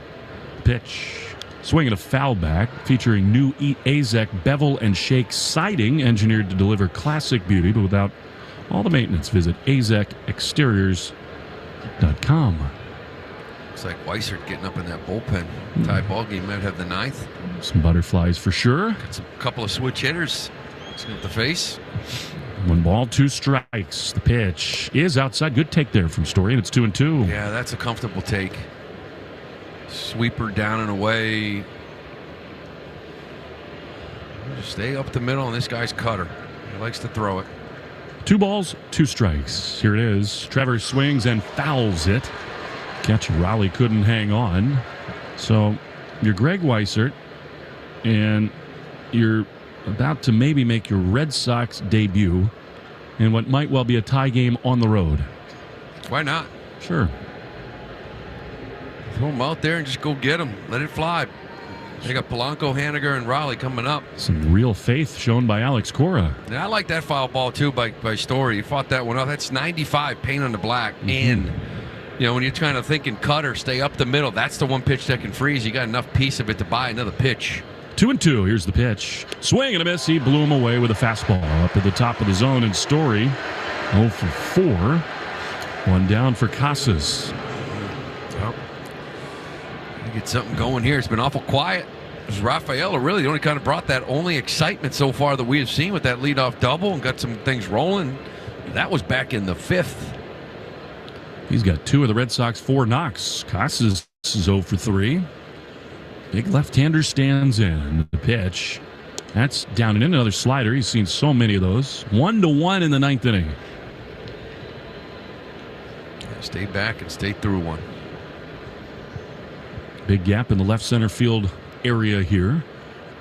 Pitch. Swing and a foul back, featuring new Azek bevel and shake siding, engineered to deliver classic beauty, but without all the maintenance. Visit azekexteriors.com. Looks like Weissert getting up in that bullpen. Tie ball game, might have the ninth. Some butterflies for sure. Got a couple of switch hitters. Let's get the face. 1 ball, 2 strikes. The pitch is outside. Good take there from Story, and it's 2-2. Yeah, that's a comfortable take. Sweeper down and away. Just stay up the middle on this guy's cutter. He likes to throw it. 2 balls, 2 strikes. Here it is. Trevor swings and fouls it. Catch Raleigh couldn't hang on. So you're Greg Weissert, and you're about to maybe make your Red Sox debut in what might well be a tie game on the road. Why not? Sure. Throw them out there and just go get them. Let it fly. They got Polanco, Haniger, and Raleigh coming up. Some real faith shown by Alex Cora. And I like that foul ball, too, by Story. He fought that one off. That's 95, paint on the black. And, when you're trying to think in cutter, stay up the middle, that's the one pitch that can freeze. You got enough piece of it to buy another pitch. 2-2. Here's the pitch. Swing and a miss. He blew him away with a fastball up at the top of the zone. And Story 0 for 4. One down for Casas. Well, get something going here. It's been awful quiet. Rafael really the only kind of brought that only excitement so far that we have seen with that leadoff double and got some things rolling. That was back in the 5th. He's got 2 of the Red Sox 4 knocks. Casas is 0 for 3. Big left-hander stands in. The pitch. That's down and in. Another slider. He's seen so many of those. 1-1 in the 9th inning. Stay back and stay through one. Big gap in the left center field area here.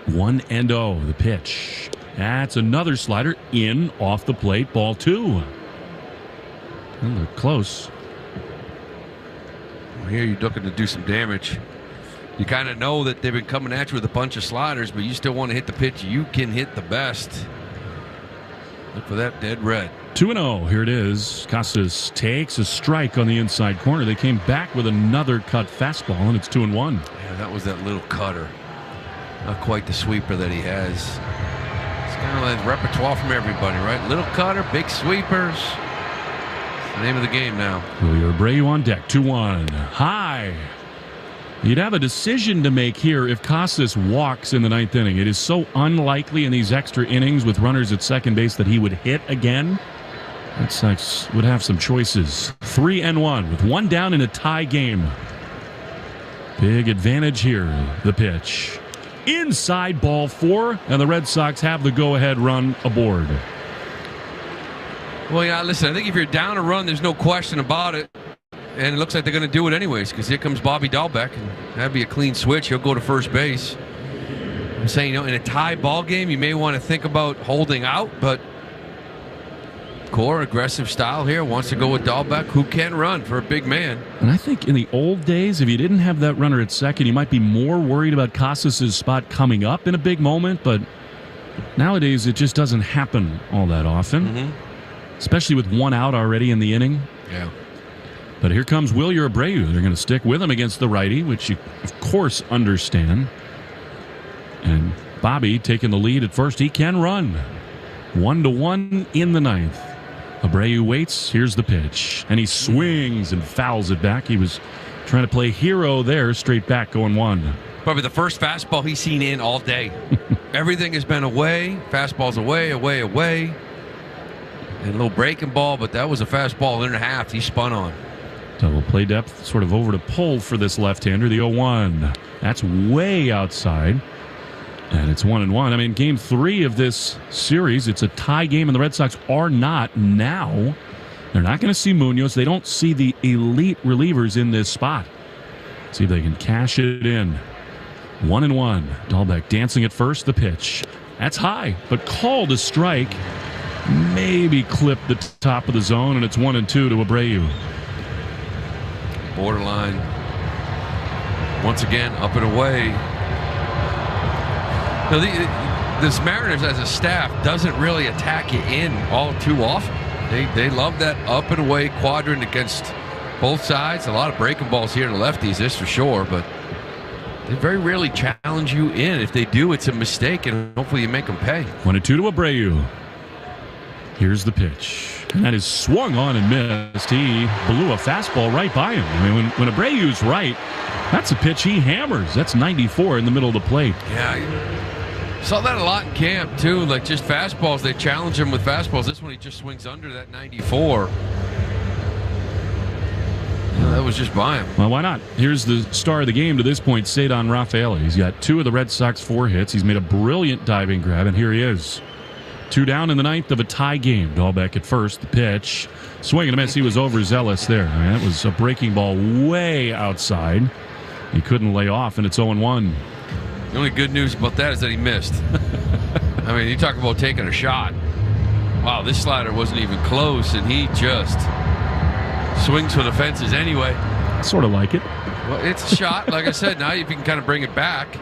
1-0. The pitch. That's another slider in off the plate. Ball 2. And they're close. Well, here you're looking to do some damage. You kind of know that they've been coming at you with a bunch of sliders, but you still want to hit the pitch you can hit the best. Look for that dead red. 2-0. Here it is. Casas takes a strike on the inside corner. They came back with another cut fastball, and it's 2-1. Yeah, that was that little cutter. Not quite the sweeper that he has. It's kind of like repertoire from everybody, right? Little cutter, big sweepers. It's the name of the game now. Julio Abreu on deck. 2-1. High. You'd have a decision to make here if Casas walks in the 9th inning. It is so unlikely in these extra innings with runners at second base that he would hit again. Red Sox would have some choices. 3-1 with one down in a tie game. Big advantage here. The pitch. Inside ball 4, and the Red Sox have the go-ahead run aboard. Well, yeah, listen, I think if you're down a run, there's no question about it. And it looks like they're going to do it anyways because here comes Bobby Dahlbeck. And that'd be a clean switch. He'll go to first base. I'm saying, in a tie ball game, you may want to think about holding out, but Core, aggressive style here, wants to go with Dahlbeck, who can run for a big man. And I think in the old days, if you didn't have that runner at second, you might be more worried about Casas' spot coming up in a big moment, but nowadays it just doesn't happen all that often, especially with one out already in the inning. Yeah. But here comes Julio Abreu. They're going to stick with him against the righty, which you, of course, understand. And Bobby taking the lead at first. He can run. 1-1 in the 9th. Abreu waits. Here's the pitch. And he swings and fouls it back. He was trying to play hero there. Straight back going 1. Probably the first fastball he's seen in all day. Everything has been away. Fastball's away. And a little breaking ball, but that was a fastball and a half he spun on. Double play depth sort of over to pull for this left-hander. The 0-1. That's way outside. And it's 1-1. I mean, game 3 of this series, it's a tie game, and the Red Sox are not now. They're not going to see Munoz. They don't see the elite relievers in this spot. See if they can cash it in. 1-1. Dahlbeck dancing at first. The pitch. That's high, but called a strike. Maybe clip the top of the zone, and it's 1-2 to Abreu. Borderline. Once again, up and away. Now, this Mariners as a staff doesn't really attack you in all too often. They love that up and away quadrant against both sides. A lot of breaking balls here to lefties, this for sure, but they very rarely challenge you in. If they do, it's a mistake, and hopefully you make them pay. 1-2 to Abreu. Here's the pitch. And that is swung on and missed. He blew a fastball right by him. I mean, when Abreu's right, that's a pitch he hammers. That's 94 in the middle of the plate. Yeah, saw that a lot in camp, too. Like, just fastballs. They challenge him with fastballs. This one, he just swings under that 94. Yeah, that was just by him. Well, why not? Here's the star of the game to this point, Cedar Rafael. He's got 2 of the Red Sox 4 hits. He's made a brilliant diving grab, and here he is. 2 down in the 9th of a tie game. Dahlbeck at first. The pitch. Swing and a miss. He was overzealous there. I mean, that was a breaking ball way outside. He couldn't lay off, and it's 0-1. The only good news about that is that he missed. I mean, you talk about taking a shot. Wow, this slider wasn't even close, and he just swings for the fences anyway. Sort of like it. Well, it's a shot. Like I said, now if you can kind of bring it back,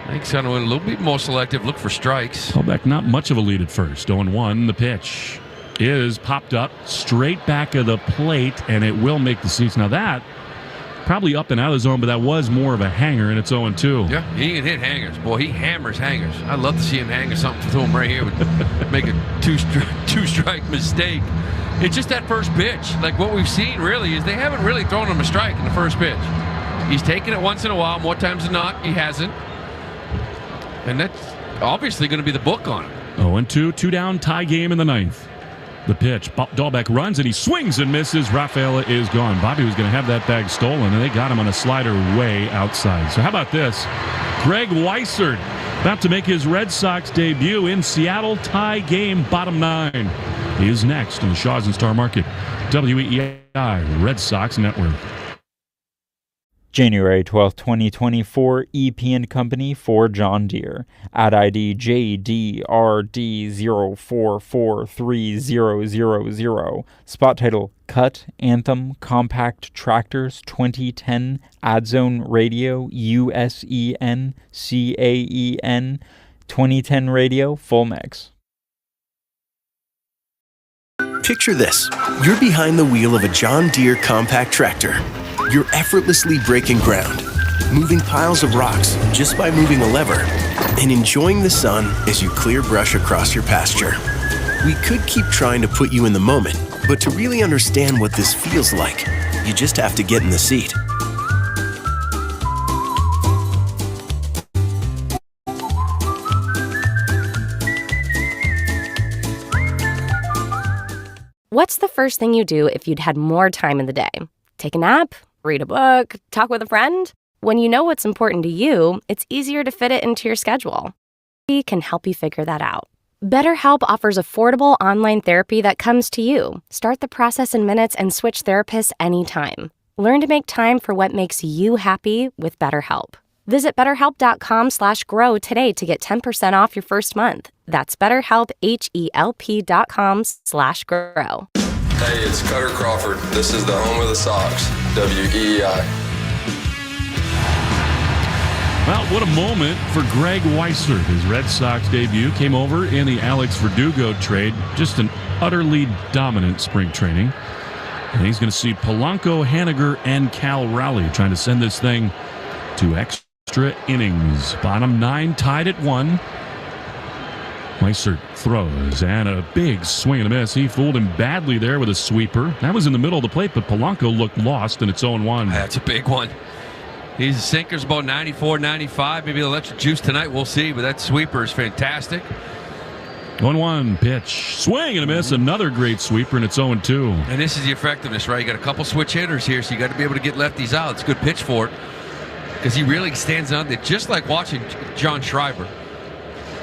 I think he's kind of a little bit more selective, look for strikes. Callback, not much of a lead at first. 0-1. The pitch is popped up straight back of the plate, and it will make the seats. Now that, probably up and out of the zone, but that was more of a hanger, and it's 0-2. Yeah, he can hit hangers. Boy, he hammers hangers. I'd love to see him hang something to him right here. Would make a two-strike mistake. It's just that first pitch. Like what we've seen really is they haven't really thrown him a strike in the first pitch. He's taken it once in a while. More times than not, he hasn't. And that's obviously going to be the book on him. 0-2, 2 down, tie game in the ninth. The pitch, Dahlbeck runs and he swings and misses. Rafael is gone. Bobby was going to have that bag stolen, and they got him on a slider way outside. So how about this? Greg Weissert about to make his Red Sox debut in Seattle. Tie game, bottom 9. He is next in the Shaws and Star Market. WEEI Red Sox Network. January 12, 2024, EP & Company for John Deere. Ad ID JDRD04430000. Spot title, Cut, Anthem, Compact Tractors 2010, Adzone Radio, USEN, CAEN, 2010 Radio, full mix. Picture this. You're behind the wheel of a John Deere compact tractor. You're effortlessly breaking ground, moving piles of rocks just by moving a lever, and enjoying the sun as you clear brush across your pasture. We could keep trying to put you in the moment, but to really understand what this feels like, you just have to get in the seat. What's the first thing you do if you'd had more time in the day? Take a nap? Read a book? Talk with a friend? When you know what's important to you, it's easier to fit it into your schedule. We can help you figure that out. BetterHelp offers affordable online therapy that comes to you. Start the process in minutes and switch therapists anytime. Learn to make time for what makes you happy with BetterHelp. Visit BetterHelp.com/grow today to get 10% off your first month. That's BetterHelp, HELP.com/grow. Hey, it's Cutter Crawford. This is the home of the Sox, WEEI. Well, what a moment for Greg Weissert. His Red Sox debut came over in the Alex Verdugo trade. Just an utterly dominant spring training. And he's going to see Polanco, Haniger, and Cal Rowley trying to send this thing to extra innings. Bottom 9 tied at 1. Weissert throws, and a big swing and a miss. He fooled him badly there with a sweeper. That was in the middle of the plate, but Polanco looked lost, and it's 0-1. That's a big one. His sinker's about 94, 95. Maybe a little extra juice tonight. We'll see, but that sweeper is fantastic. 1-1 pitch. Swing and a miss. Another great sweeper, and it's 0-2. And this is the effectiveness, right? You got a couple switch hitters here, so you got to be able to get lefties out. It's a good pitch for it because he really stands out there, just like watching John Schreiber.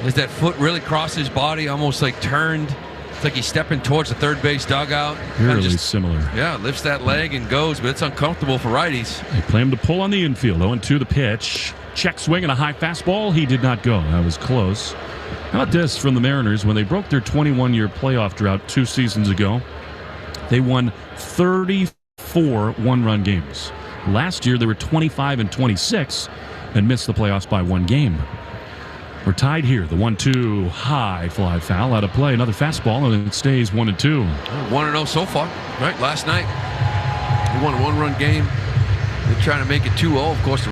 As that foot really crossed his body, almost like turned. It's like he's stepping towards the third base dugout. Really similar. Yeah, lifts that leg and goes, but it's uncomfortable for righties. They play him to pull on the infield. 0-2 the pitch. Check swing and a high fastball. He did not go. That was close. How about this from the Mariners? When they broke their 21-year playoff drought 2 seasons ago, they won 34 one-run games. Last year, they were 25-26 and missed the playoffs by 1 game. We're tied here. The 1-2 high fly foul out of play. Another fastball, and it stays 1-2. 1-0 so far. Right, last night they won a 1-run game. They're trying to make it 2-0. Of course,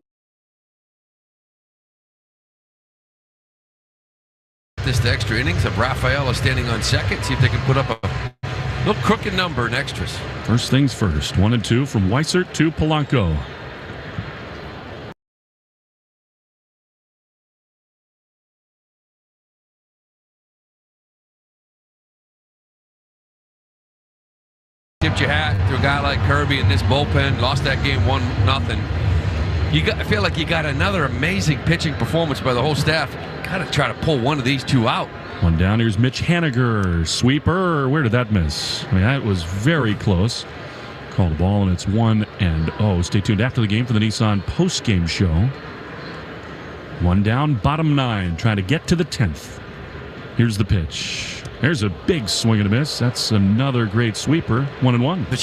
this to extra innings of Rafael standing on second. See if they can put up a little crooked number in extras. First things first. 1-2 from Weissert to Polanco. Tipped your hat to a guy like Kirby in this bullpen. Lost that game 1-0. I feel like you got another amazing pitching performance by the whole staff. Got to try to pull one of these two out. 1 down. Here's Mitch Haniger. Sweeper. Where did that miss? I mean, that was very close. Call the ball, and it's 1-0. Stay tuned after the game for the Nissan post-game show. 1 down, bottom 9, trying to get to the 10th. Here's the pitch. There's a big swing and a miss. That's another great sweeper. 1-1. But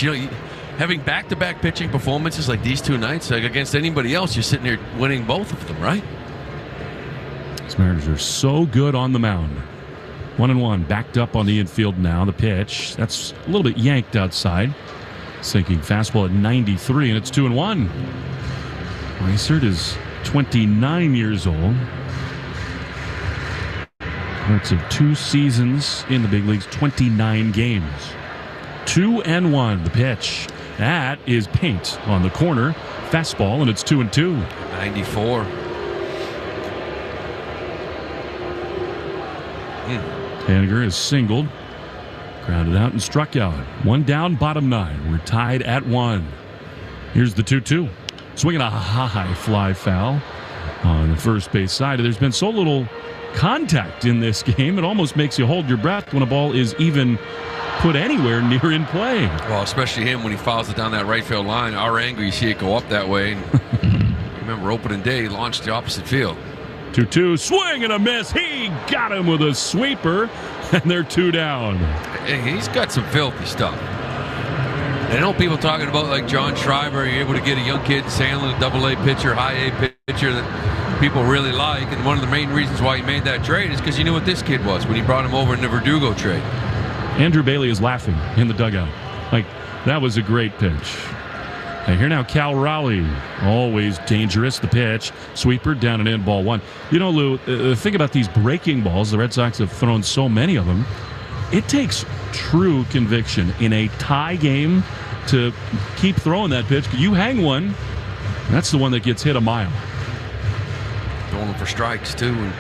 having back-to-back pitching performances like these two nights, like against anybody else, you're sitting there winning both of them, right? These Mariners are so good on the mound. 1-1, backed up on the infield now. The pitch, that's a little bit yanked outside. Sinking fastball at 93, and it's 2-1. Weissert is 29 years old. Parts of 2 seasons in the big leagues, 29 games. 2-1, the pitch. That is paint on the corner. Fastball, and it's 2-2. 94. Haniger is singled, grounded out and struck out. 1 down, bottom 9. We're tied at 1. Here's the 2-2. Swinging a high fly foul on the first base side. There's been so little contact in this game, it almost makes you hold your breath when a ball is even put anywhere near in play. Well, especially him when he fouls it down that right field line. Our angle, you see it go up that way. And remember, opening day, he launched the opposite field. 2-2, swing and a miss. He got him with a sweeper, and they're 2 down. He's got some filthy stuff. And I know people talking about like John Schreiber, you're able to get a young kid, Sandlin, a double-A pitcher, high-A pitcher that people really like. And one of the main reasons why he made that trade is because he knew what this kid was when he brought him over in the Verdugo trade. Andrew Bailey is laughing in the dugout. Like, that was a great pitch. And here now, Cal Raleigh, always dangerous. The pitch, sweeper, down and in, ball 1. You know, Lou, the thing about these breaking balls, the Red Sox have thrown so many of them, it takes true conviction in a tie game to keep throwing that pitch. You hang one, that's the one that gets hit a mile. Throwing them for strikes, too, and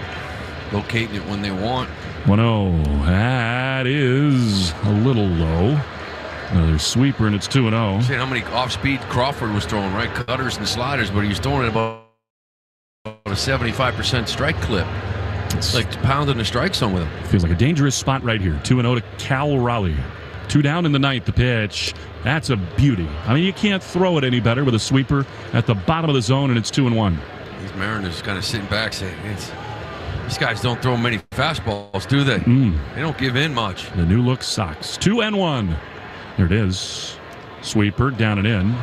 locating it when they want. 1-0. That is a little low. Another sweeper, and it's 2-0. See how many off-speed Crawford was throwing, right? Cutters and sliders, but he was throwing it about a 75% strike clip. It's like pounding the strike zone with him. Feels like a dangerous spot right here. 2-0 to Cal Raleigh. 2 down in the 9th. The pitch. That's a beauty. I mean, you can't throw it any better with a sweeper at the bottom of the zone, and it's 2-1. These Mariners kind of sitting back saying, these guys don't throw many fastballs, do they? They don't give in much. The new look Sox. 2-1. There it is. Sweeper, down and in.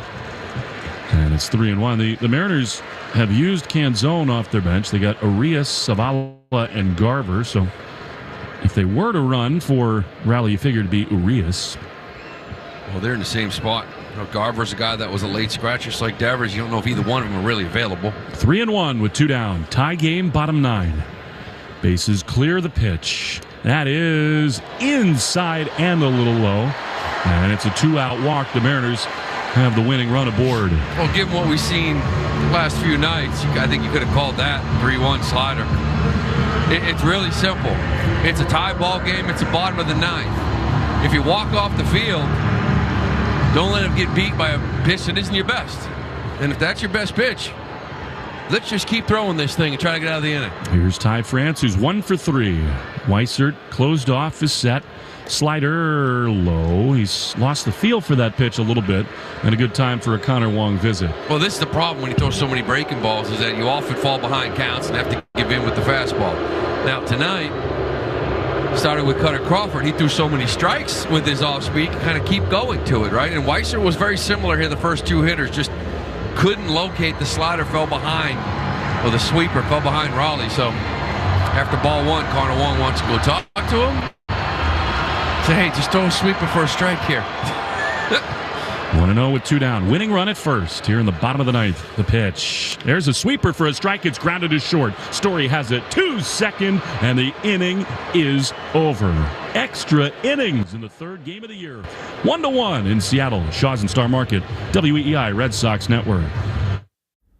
And it's 3-1. The Mariners have used Canzone off their bench. They got Arias, Zavala, and Garver. So if they were to run for Raleigh, you figure it'd be Arias. Well, they're in the same spot. You know, Garver's a guy that was a late scratcher, just like Devers. You don't know if either one of them are really available. 3-1 with 2 down. Tie game, bottom 9. Bases clear, the pitch. That is inside and a little low. And it's a 2-out walk. The Mariners have the winning run aboard. Well, given what we've seen the last few nights, I think you could have called that 3-1 slider. It's really simple. It's a tie ball game. It's the bottom of the 9th. If you walk off the field, don't let him get beat by a pitch that isn't your best. And if that's your best pitch, let's just keep throwing this thing and try to get out of the inning. Here's Ty France, who's 1 for 3. Weissert closed off his set. Slider low. He's lost the feel for that pitch a little bit, and a good time for a Connor Wong visit. Well, this is the problem when you throw so many breaking balls, is that you often fall behind counts and have to give in with the fastball. Now, tonight, started with Cutter Crawford. He threw so many strikes with his off-speed, kind of keep going to it, right? And Weissert was very similar here, the first 2 hitters, just couldn't locate the slider, fell behind, or the sweeper fell behind Raleigh. So after ball 1, Connor Wong wants to go talk to him. Say, hey, just throw a sweeper for a strike here. 1-0 with 2 down. Winning run at first here in the bottom of the 9th. The pitch. There's a sweeper for a strike. It's grounded to short. Story has it 2-2, and the inning is over. Extra innings in the 3rd game of the year. 1-1 in Seattle. Shaw's and Star Market. WEEI Red Sox Network.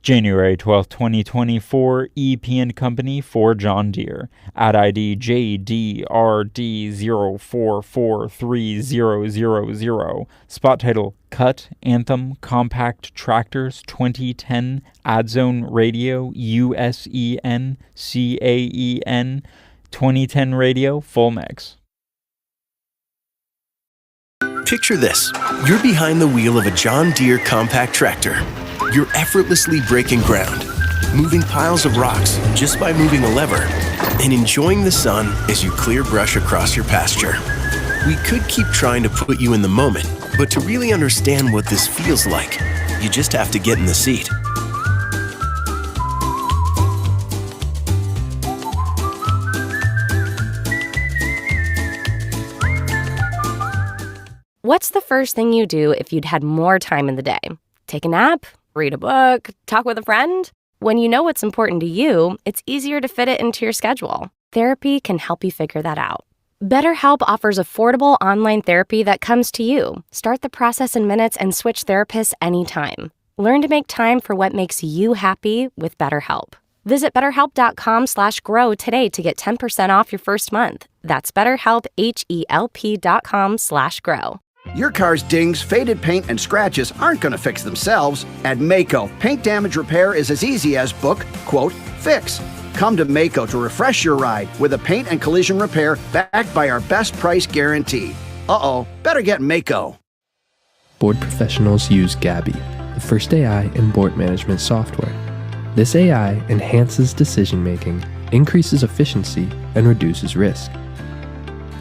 January 12, 2024, EP & Company for John Deere. Ad ID JDRD04430000. Spot title, Cut, Anthem, Compact Tractors 2010, Adzone Radio, USEN, CAEN, 2010 Radio, full mix. Picture this. You're behind the wheel of a John Deere compact tractor. You're effortlessly breaking ground, moving piles of rocks just by moving a lever, and enjoying the sun as you clear brush across your pasture. We could keep trying to put you in the moment, but to really understand what this feels like, you just have to get in the seat. What's the first thing you do if you'd had more time in the day? Take a nap? Read a book? Talk with a friend? When you know what's important to you, it's easier to fit it into your schedule. Therapy can help you figure that out. BetterHelp offers affordable online therapy that comes to you. Start the process in minutes and switch therapists anytime. Learn to make time for what makes you happy with BetterHelp. Visit BetterHelp.com/grow today to get 10% off your first month. That's BetterHelp, HELP.com/grow. Your car's dings, faded paint, and scratches aren't going to fix themselves. At Maaco, paint damage repair is as easy as book, quote, fix. Come to Maaco to refresh your ride with a paint and collision repair backed by our best price guarantee. Better get Maaco. Board professionals use Gabby, the first AI in board management software. This AI enhances decision-making, increases efficiency, and reduces risk.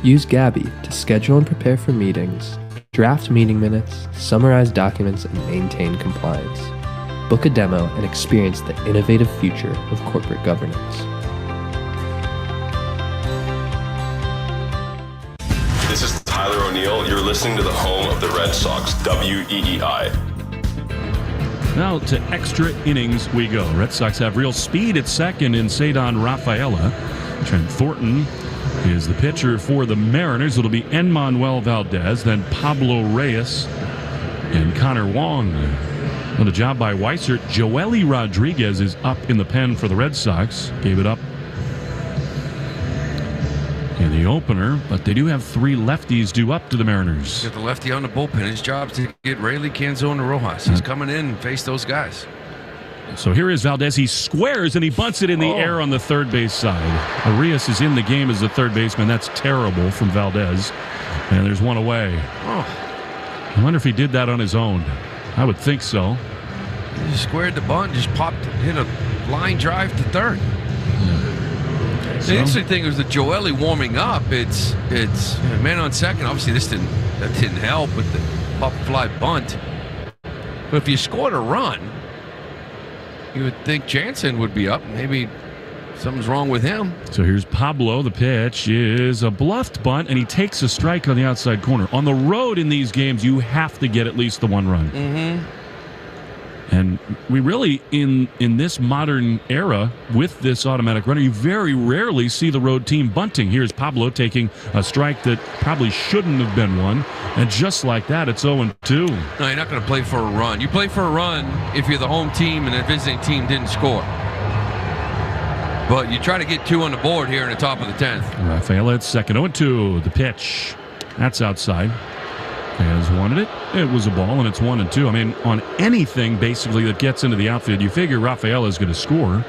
Use Gabby to schedule and prepare for meetings, draft meeting minutes, summarize documents, and maintain compliance. Book a demo and experience the innovative future of corporate governance. This is Tyler O'Neill. You're listening to the home of the Red Sox, WEEI. Now to extra innings we go. Red Sox have real speed at second in Cedon Rafaela. Trent Thornton is the pitcher for the Mariners. It'll be Enmanuel Valdez, then Pablo Reyes, and Connor Wong. On the job by Weissert, Joely Rodriguez is up in the pen for the Red Sox. Gave it up in the opener, but they do have three lefties due up to the Mariners. Got the lefty on the bullpen. His job is to get Rayleigh, Canzone, and Rojas. He's coming in and face those guys. So here is Valdez. He squares and he bunts it in the air on the third base side. Arias is in the game as the third baseman. That's terrible from Valdez. And there's one away. I wonder if he did that on his own. I would think so. He squared the bunt, just hit a line drive to third. The interesting thing was the Joely warming up. It's man on second. Obviously, that didn't help with the pop fly bunt. But if you scored a run, you would think Jansen would be up. Maybe something's wrong with him. So here's Pablo. The pitch is a bluffed bunt, and he takes a strike on the outside corner. On the road in these games, you have to get at least the one run. Mm-hmm. And we really, in this modern era, with this automatic runner, you very rarely see the road team bunting. Here's Pablo taking a strike that probably shouldn't have been one. And just like that, it's 0-2. No, you're not going to play for a run. You play for a run if you're the home team and the visiting team didn't score. But you try to get two on the board here in the top of the 10th. Rafael at second, 0-2. The pitch. That's outside. Fans wanted it. It was a ball, and it's 1-2. I mean, on anything basically that gets into the outfield, you figure Rafael is going to score.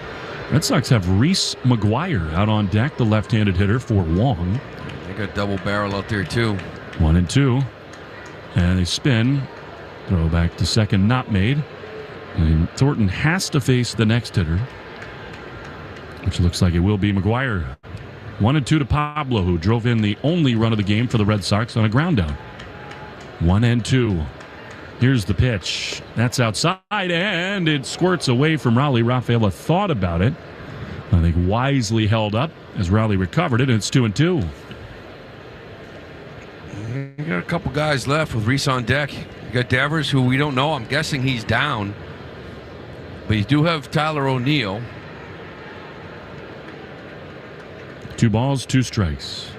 Red Sox have Reese McGuire out on deck, the left-handed hitter for Wong. They got double barrel out there too. 1-2, and they spin. Throw back to second, not made. And Thornton has to face the next hitter, which looks like it will be McGuire. 1-2 to Pablo, who drove in the only run of the game for the Red Sox on a ground down. 1-2. Here's the pitch. That's outside, and it squirts away from Raleigh. Rafaela thought about it. I think wisely held up as Raleigh recovered it, and it's 2-2. You got a couple guys left with Reese on deck. You got Devers, who we don't know. I'm guessing he's down. But you do have Tyler O'Neill. 2 balls, 2 strikes.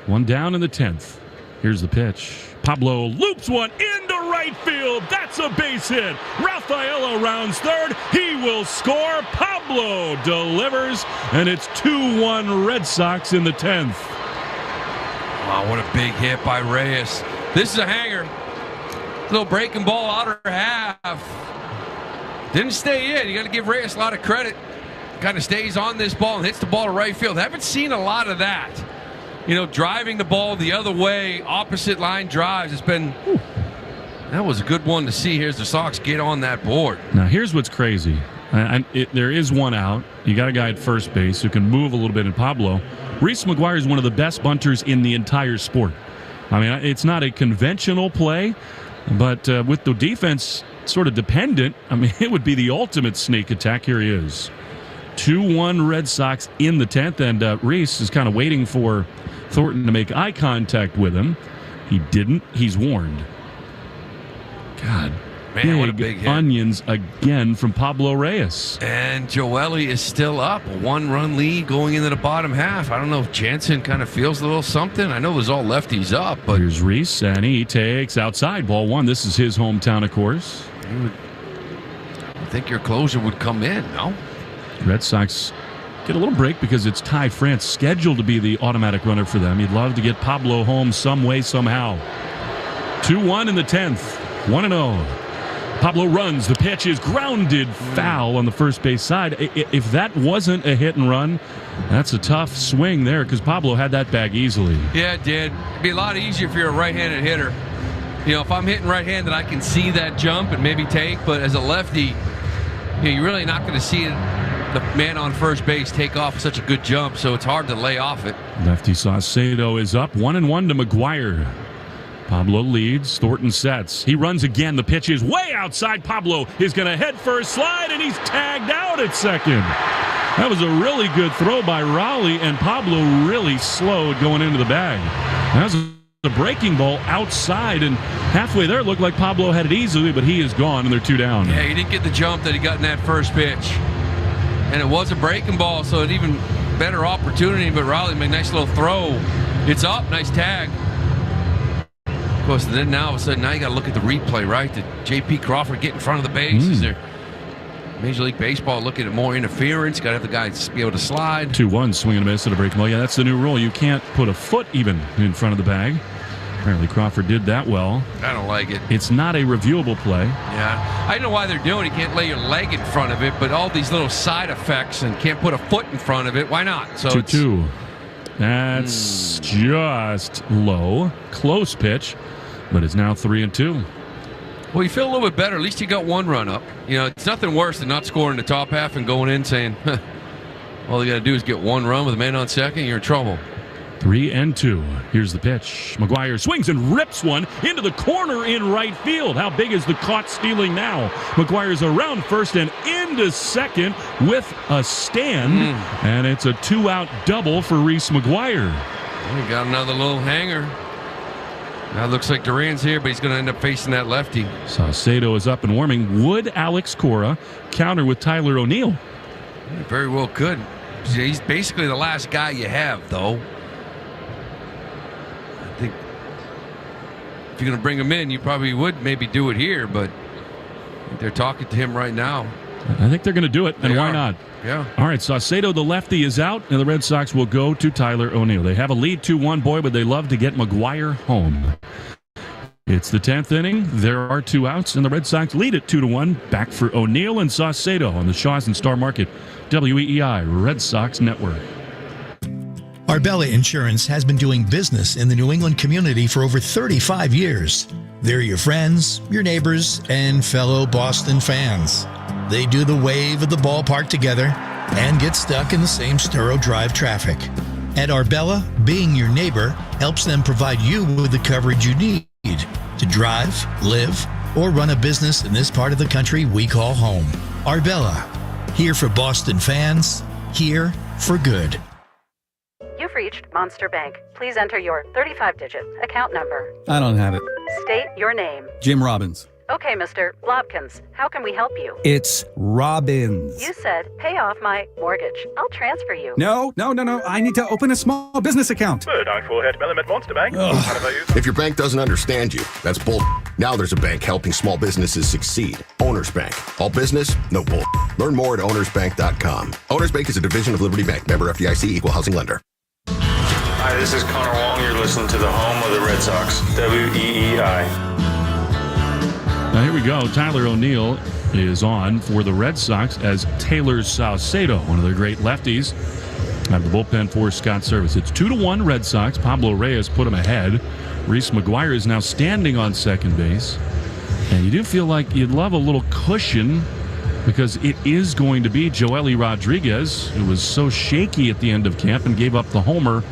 1 down in the 10th. Here's the pitch. Pablo loops one into right field. That's a base hit. Rafaela rounds third. He will score. Pablo delivers, and it's 2-1 Red Sox in the 10th. Wow, what a big hit by Reyes. This is a hanger. Little breaking ball, outer half. Didn't stay in. You got to give Reyes a lot of credit. Kind of stays on this ball and hits the ball to right field. Haven't seen a lot of that. You know, driving the ball the other way, opposite line drives. It's been, that was a good one to see. Here's the Sox get on that board. Now, here's what's crazy. There is one out. You got a guy at first base who can move a little bit in Pablo. Reese McGuire is one of the best bunters in the entire sport. I mean, it's not a conventional play, but with the defense sort of dependent, I mean, it would be the ultimate sneak attack. Here he is. 2-1 Red Sox in the 10th, and Reese is kind of waiting for Thornton to make eye contact with him. He didn't. He's warned. God. Man, what a big hit. Onions again from Pablo Reyes. And Joely is still up. A 1-run lead going into the bottom half. I don't know if Jansen kind of feels a little something. I know there's all lefties up, but here's Reese, and he takes outside ball one. This is his hometown, of course. I think your closer would come in, no? Red Sox get a little break because it's Ty France scheduled to be the automatic runner for them. You'd love to get Pablo home some way, somehow. 2-1 in the 10th. 1-0. Pablo runs. The pitch is grounded foul on the first base side. If that wasn't a hit and run, that's a tough swing there because Pablo had that bag easily. Yeah, it did. It'd be a lot easier if you're a right-handed hitter. You know, if I'm hitting right-handed, I can see that jump and maybe take, but as a lefty, you're really not going to see the man on first base take off such a good jump, so it's hard to lay off it. Lefty Saucedo is up 1-1 to McGuire. Pablo leads. Thornton sets. He runs again. The pitch is way outside. Pablo is going to head for a slide, and he's tagged out at second. That was a really good throw by Raleigh, and Pablo really slowed going into the bag. That was a breaking ball outside, and halfway there it looked like Pablo had it easily, but he is gone, and they're 2 down. Yeah, he didn't get the jump that he got in that first pitch. And it was a breaking ball, so an even better opportunity, but Raleigh made a nice little throw. It's up. Nice tag. Of course, then now all of a sudden, now you got to look at the replay, right? Did J.P. Crawford get in front of the base? Is there Major League Baseball looking at more interference? Got to have the guy be able to slide. 2-1, swing and a miss at a breaking ball. Yeah, that's the new rule. You can't put a foot even in front of the bag. Apparently Crawford did that well. I don't like it. It's not a reviewable play. Yeah, I don't know why they're doing it. You can't lay your leg in front of it, but all these little side effects and can't put a foot in front of it. Why not? So 2-2. That's just low. Close pitch. But it's now 3-2. Well, you feel a little bit better. At least you got 1 run up. You know, it's nothing worse than not scoring the top half and going in saying, all you got to do is get 1 run with a man on second. You're in trouble. 3-2. Here's the pitch. McGuire swings and rips one into the corner in right field. How big is the caught stealing now? McGuire's around first and into second with a stand. And it's a 2-out double for Reese McGuire. We got another little hanger. Now it looks like Duran's here, but he's going to end up facing that lefty. Saucedo is up and warming. Would Alex Cora counter with Tyler O'Neill? He very well could. He's basically the last guy you have, though. I think if you're going to bring him in, you probably would maybe do it here, but I think they're talking to him right now. I think they're going to do it, and why not? Yeah. All right, Saucedo, the lefty, is out, and the Red Sox will go to Tyler O'Neill. They have a lead 2-1, boy, but they love to get McGuire home. It's the 10th inning. There are 2 outs, and the Red Sox lead it 2-1. Back for O'Neill and Saucedo on the Shaws and Star Market, WEEI Red Sox Network. Arbella Insurance has been doing business in the New England community for over 35 years. They're your friends, your neighbors, and fellow Boston fans. They do the wave at the ballpark together and get stuck in the same Sturo Drive traffic. At Arbella, being your neighbor helps them provide you with the coverage you need to drive, live, or run a business in this part of the country we call home. Arbella, here for Boston fans, here for good. You've reached Monster Bank. Please enter your 35-digit account number. I don't have it. State your name. Jim Robbins. Okay, Mr. Blobkins, how can we help you? It's Robbins. You said pay off my mortgage. I'll transfer you. No. I need to open a small business account. Monster Bank. If your bank doesn't understand you, that's bull. Now there's a bank helping small businesses succeed. Owners Bank. All business, no bull. Learn more at ownersbank.com. Owners Bank is a division of Liberty Bank. Member FDIC, equal housing lender. Hi, this is Connor Wong. You're listening to the home of the Red Sox, WEEI. Now here we go. Tyler O'Neill is on for the Red Sox as Taylor Saucedo, one of their great lefties, out of the bullpen for Scott Service. It's 2-1 Red Sox. Pablo Reyes put him ahead. Reese McGuire is now standing on second base. And you do feel like you'd love a little cushion because it is going to be Joely Rodriguez, who was so shaky at the end of camp and gave up the homer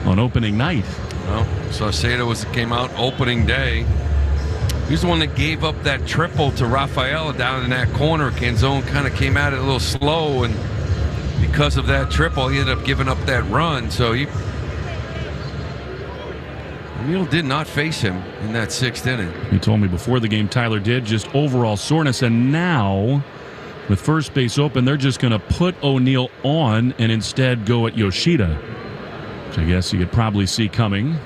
on opening night. Well, Saucedo came out opening day. He was the one that gave up that triple to Rafael down in that corner. Canzone kind of came at it a little slow, and because of that triple, he ended up giving up that run. So O'Neill did not face him in that 6th inning. He told me before the game Tyler did, just overall soreness, and now with first base open, they're just going to put O'Neill on and instead go at Yoshida, which I guess you could probably see coming.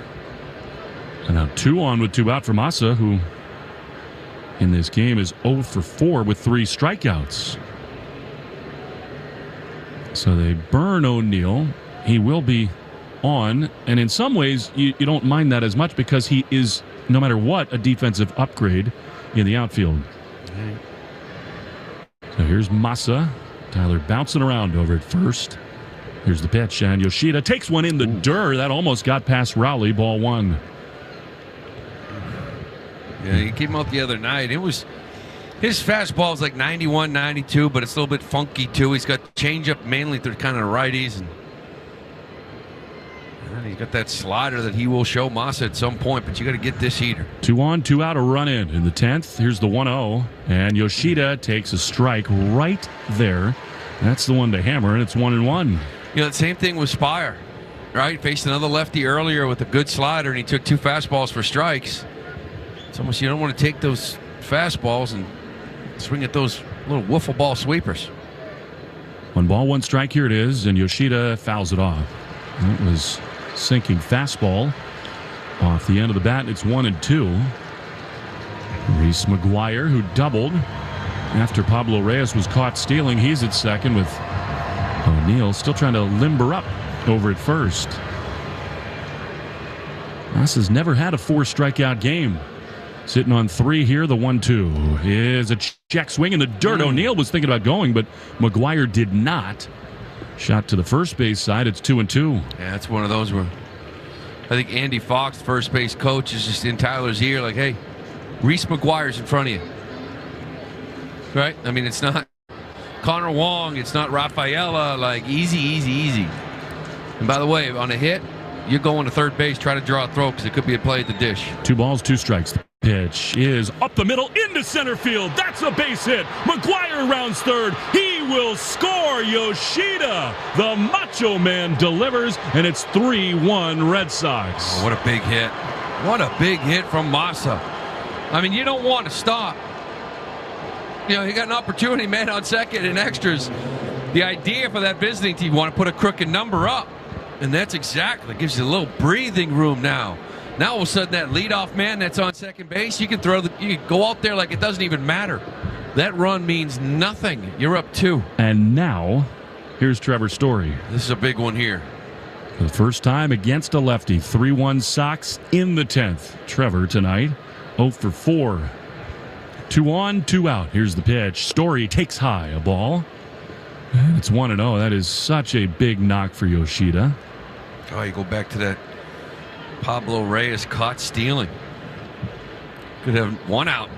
And now 2 on with 2 out for Massa, who in this game is 0 for 4 with 3 strikeouts. So they burn O'Neill. He will be on, and in some ways you don't mind that as much because he is, no matter what, a defensive upgrade in the outfield. So here's Massa. Tyler bouncing around over at first. Here's the pitch, and Yoshida takes one in the dirt. That almost got past Rowley. Ball 1. Yeah, he came out the other night. His fastball is like 91, 92, but it's a little bit funky too. He's got changeup mainly through kind of righties, and he's got that slider that he will show Massa at some point, but you got to get this heater. 2 on, 2 out, a run in the 10th. Here's the 1-0, and Yoshida takes a strike right there. That's the one to hammer, and it's 1-1. The same thing with Spire, right? Faced another lefty earlier with a good slider, and he took 2 fastballs for strikes. It's almost, you don't want to take those fastballs and swing at those little wiffle ball sweepers. 1 ball, 1 strike. Here it is, and Yoshida fouls it off. It was sinking fastball off the end of the bat. It's 1-2. Reese McGuire, who doubled after Pablo Reyes was caught stealing. He's at second with O'Neill still trying to limber up over at first. Massa's never had a 4 strikeout game. Sitting on 3 here. The 1-2 is a check swing in the dirt. O'Neill was thinking about going, but McGuire did not. Shot to the first base side. It's 2-2. Yeah, it's one of those where I think Andy Fox, the first base coach, is just in Tyler's ear like, hey, Reese McGuire's in front of you. Right? I mean, it's not Connor Wong. It's not Rafaela. Like, easy. And by the way, on a hit, you're going to third base, try to draw a throw because it could be a play at the dish. 2 balls, 2 strikes. Pitch is up the middle into center field. That's a base hit. McGuire rounds third. He will score. Yoshida, the Macho Man, delivers, and it's 3-1 Red Sox. Oh, what a big hit. What a big hit from Massa. I mean, you don't want to stop. He got an opportunity, man, on second in extras. The idea for that visiting team, you want to put a crooked number up. And that's exactly, gives you a little breathing room now. Now all of a sudden that leadoff man that's on second base, you can go out there like it doesn't even matter. That run means nothing. You're up 2. And now, here's Trevor Story. This is a big one here. For the first time against a lefty, 3-1 Sox in the 10th. Trevor tonight, 0 for 4. 2 on, 2 out. Here's the pitch. Story takes high, a ball. And it's 1-0. That is such a big knock for Yoshida. Oh, you go back to that Pablo Reyes caught stealing. Could have 1 out.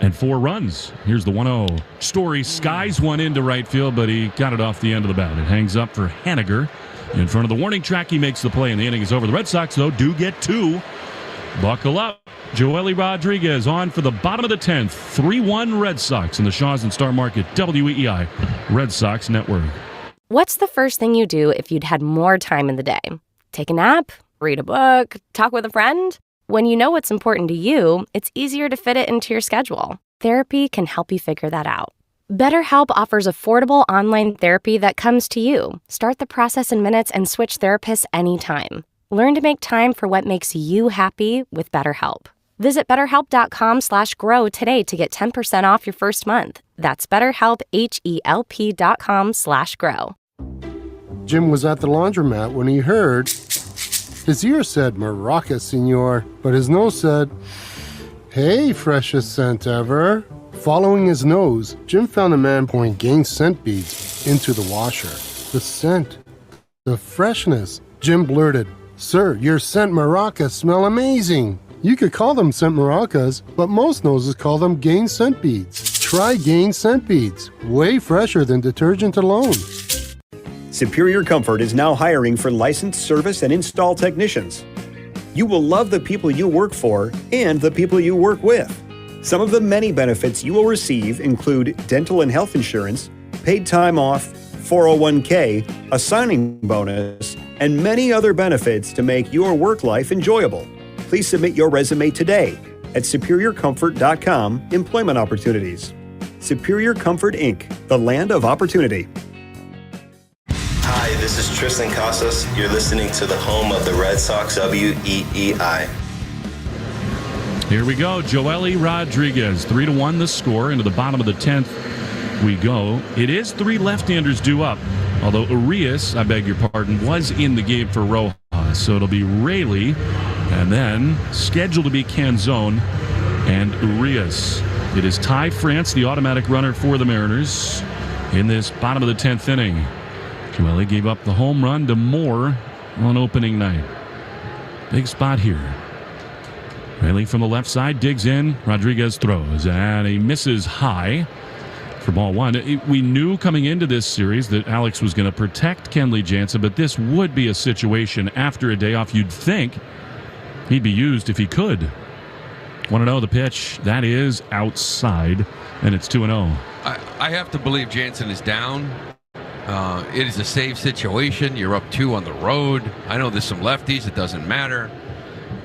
And 4 runs. Here's the 1-0. Story skies one into right field, but he got it off the end of the bat. It hangs up for Haniger. In front of the warning track, he makes the play, and the inning is over. The Red Sox, though, do get 2. Buckle up. Joely Rodriguez on for the bottom of the 10th. 3-1 Red Sox in the Shaws and Star Market WEEI Red Sox Network. What's the first thing you do if you'd had more time in the day? Take a nap? Read a book? Talk with a friend? When you know what's important to you, it's easier to fit it into your schedule. Therapy can help you figure that out. BetterHelp offers affordable online therapy that comes to you. Start the process in minutes and switch therapists anytime. Learn to make time for what makes you happy with BetterHelp. Visit BetterHelp.com/grow today to get 10% off your first month. That's BetterHelp, HELP.com/grow. Jim was at the laundromat when he heard. His ear said, "Maraca, senor," but his nose said, "Hey, freshest scent ever." Following his nose, Jim found a man pouring Gain scent beads into the washer. The scent, the freshness. Jim blurted, "Sir, your scent maracas smell amazing." You could call them scent maracas, but most noses call them Gain scent beads. Try Gain scent beads. Way fresher than detergent alone. Superior Comfort is now hiring for licensed service and install technicians. You will love the people you work for and the people you work with. Some of the many benefits you will receive include dental and health insurance, paid time off, 401k, a signing bonus, and many other benefits to make your work life enjoyable. Please submit your resume today at superiorcomfort.com employment opportunities. Superior Comfort, Inc., the land of opportunity. Hi, this is Tristan Casas. You're listening to the home of the Red Sox, WEEI. Here we go. Joely Rodriguez, 3-1 the score. Into the bottom of the 10th we go. It is 3 left-handers due up, although Urias, I beg your pardon, was in the game for Rojas. So it'll be Rayleigh, and then scheduled to be Canzone and Urias. It is Ty France, the automatic runner for the Mariners, in this bottom of the 10th inning. Joely gave up the home run to Moore on opening night. Big spot here. Rayleigh from the left side digs in. Rodriguez throws, and he misses high for ball 1. We knew coming into this series that Alex was going to protect Kenley Jansen, but this would be a situation after a day off. You'd think he'd be used if he could. 1-0 the pitch. That is outside, and it's 2-0. I have to believe Jansen is down. It is a save situation. You're up 2 on the road. I know there's some lefties. It doesn't matter.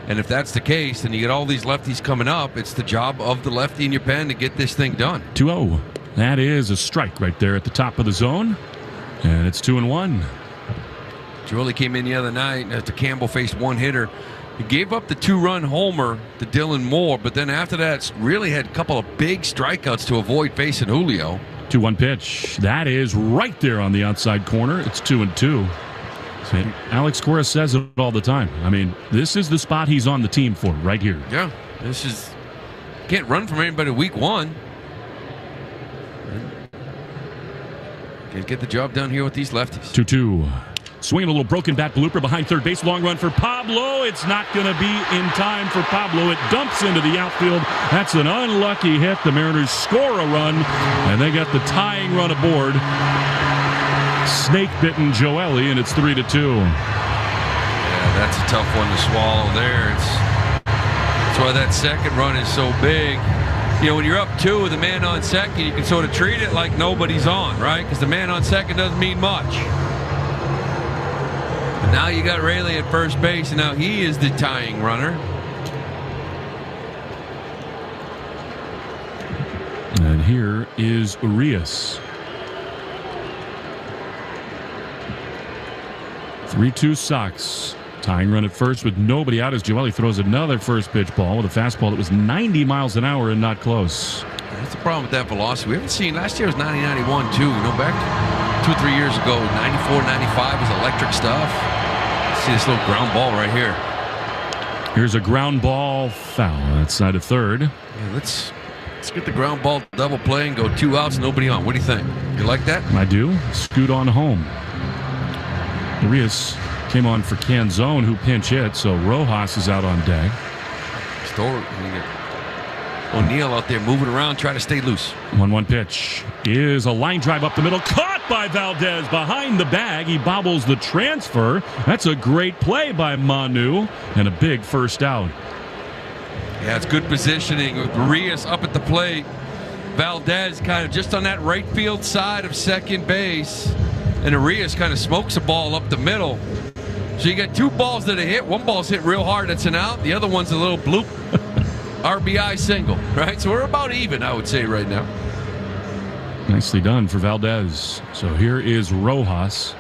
And if that's the case, then you get all these lefties coming up. It's the job of the lefty in your pen to get this thing done. 2-0. That is a strike right there at the top of the zone. And it's 2-1. Joely came in the other night after Campbell faced one hitter. He gave up the 2-run homer to Dylan Moore, but then after that really had a couple of big strikeouts to avoid facing Julio. 2-1 pitch. That is right there on the outside corner. It's 2-2. Alex Cora says it all the time. I mean, this is the spot he's on the team for right here. Yeah, this is can't run from anybody week 1. Can't get the job done here with these lefties. 2-2. Swinging a little broken bat blooper behind third base. Long run for Pablo. It's not going to be in time for Pablo. It dumps into the outfield. That's an unlucky hit. The Mariners score a run, and they got the tying run aboard. Snake-bitten Joely, and it's 3-2. Yeah, that's a tough one to swallow there. That's why that second run is so big. You know, when you're up 2 with a man on second, you can sort of treat it like nobody's on, right? Because the man on second doesn't mean much. But now you got Rayleigh at first base, and now he is the tying runner. And here is Urias. 3-2 Sox. Tying run at first with nobody out as Joely throws another first pitch ball with a fastball that was 90 miles an hour and not close. That's the problem with that velocity. We haven't seen, last year was 90-91 too. You know, back 2 or 3 years ago, 94-95 was electric stuff. See this little ground ball right here. Here's a ground ball foul outside of third. Yeah, let's get the ground ball double play and go 2 outs, nobody on. What do you think? You like that? I do. Scoot on home. Urias came on for Canzone, who pinch hit, so Rojas is out on deck. O'Neill out there moving around, trying to stay loose. 1-1 pitch is a line drive up the middle, caught by Valdez behind the bag. He bobbles the transfer. That's a great play by Manu, and a big first out. Yeah, it's good positioning with Urias up at the plate. Valdez kind of just on that right field side of second base. And Urias kind of smokes a ball up the middle. So you got 2 balls that are hit. One ball's hit real hard, that's an out. The other one's a little bloop. RBI single, right? So we're about even, I would say, right now. Nicely done for Valdez. So here is Rojas.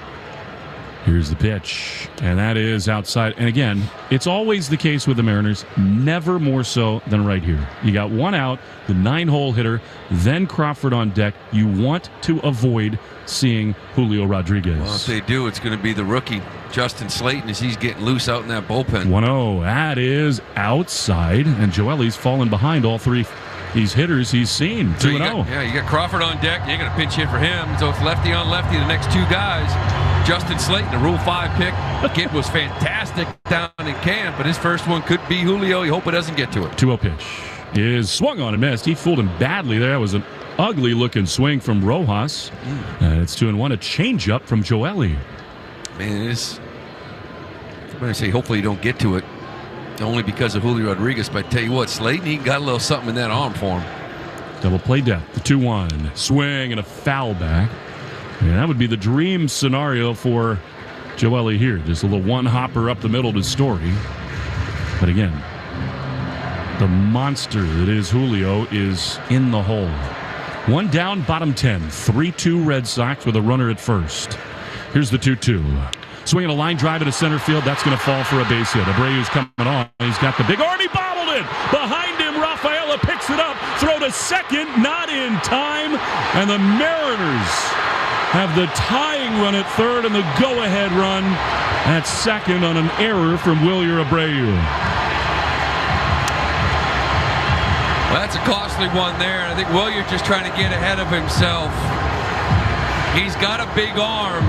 Here's the pitch, and that is outside. And again, it's always the case with the Mariners, never more so than right here. You got 1 out, the 9-hole hitter, then Crawford on deck. You want to avoid seeing Julio Rodriguez. Well, if they do, it's going to be the rookie, Justin Slayton, as he's getting loose out in that bullpen. 1-0, that is outside, and Joely's fallen behind all 3 these hitters he's seen. 2-0. Yeah, you got Crawford on deck. You're going to pinch hit for him. So it's lefty on lefty, the next 2 guys. Justin Slayton, the Rule 5 pick. The kid was fantastic down in camp, but his first one could be Julio. You hope it doesn't get to it. 2-0 pitch is swung on and missed. He fooled him badly there. That was an ugly looking swing from Rojas. It's 2-1. A changeup from Joely. Man, it is. I'm going to say hopefully you don't get to it. Only because of Julio Rodriguez. But I tell you what, Slayton, he got a little something in that arm for him. Double play death. The 2-1. Swing and a foul back. And that would be the dream scenario for Joely here. Just a little one-hopper up the middle to Story. But again, the monster that is Julio is in the hole. One down, bottom 10. 3-2 Red Sox with a runner at first. Here's the 2-2. Swinging a line drive into center field. That's going to fall for a base hit. Abreu's coming on. He's got the big arm. He bobbled it. Behind him, Rafaela picks it up. Throw to second. Not in time. And the Mariners have the tying run at third and the go-ahead run at second on an error from Wilyer Abreu. Well, that's a costly one there. I think Wilyer just trying to get ahead of himself. He's got a big arm,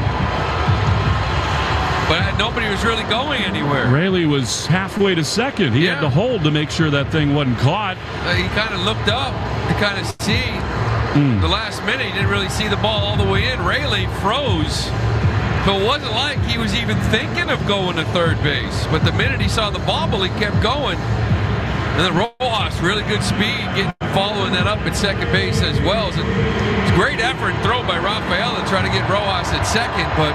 but nobody was really going anywhere. Rayleigh was halfway to second. He had to hold to make sure that thing wasn't caught. He kind of looked up to kind of see. The last minute, he didn't really see the ball all the way in. Rayleigh froze. So it wasn't like he was even thinking of going to third base. But the minute he saw the bobble, he kept going. And then Rojas, really good speed, following that up at second base as well. It's a great effort throw by Rafael to try to get Rojas at second. But,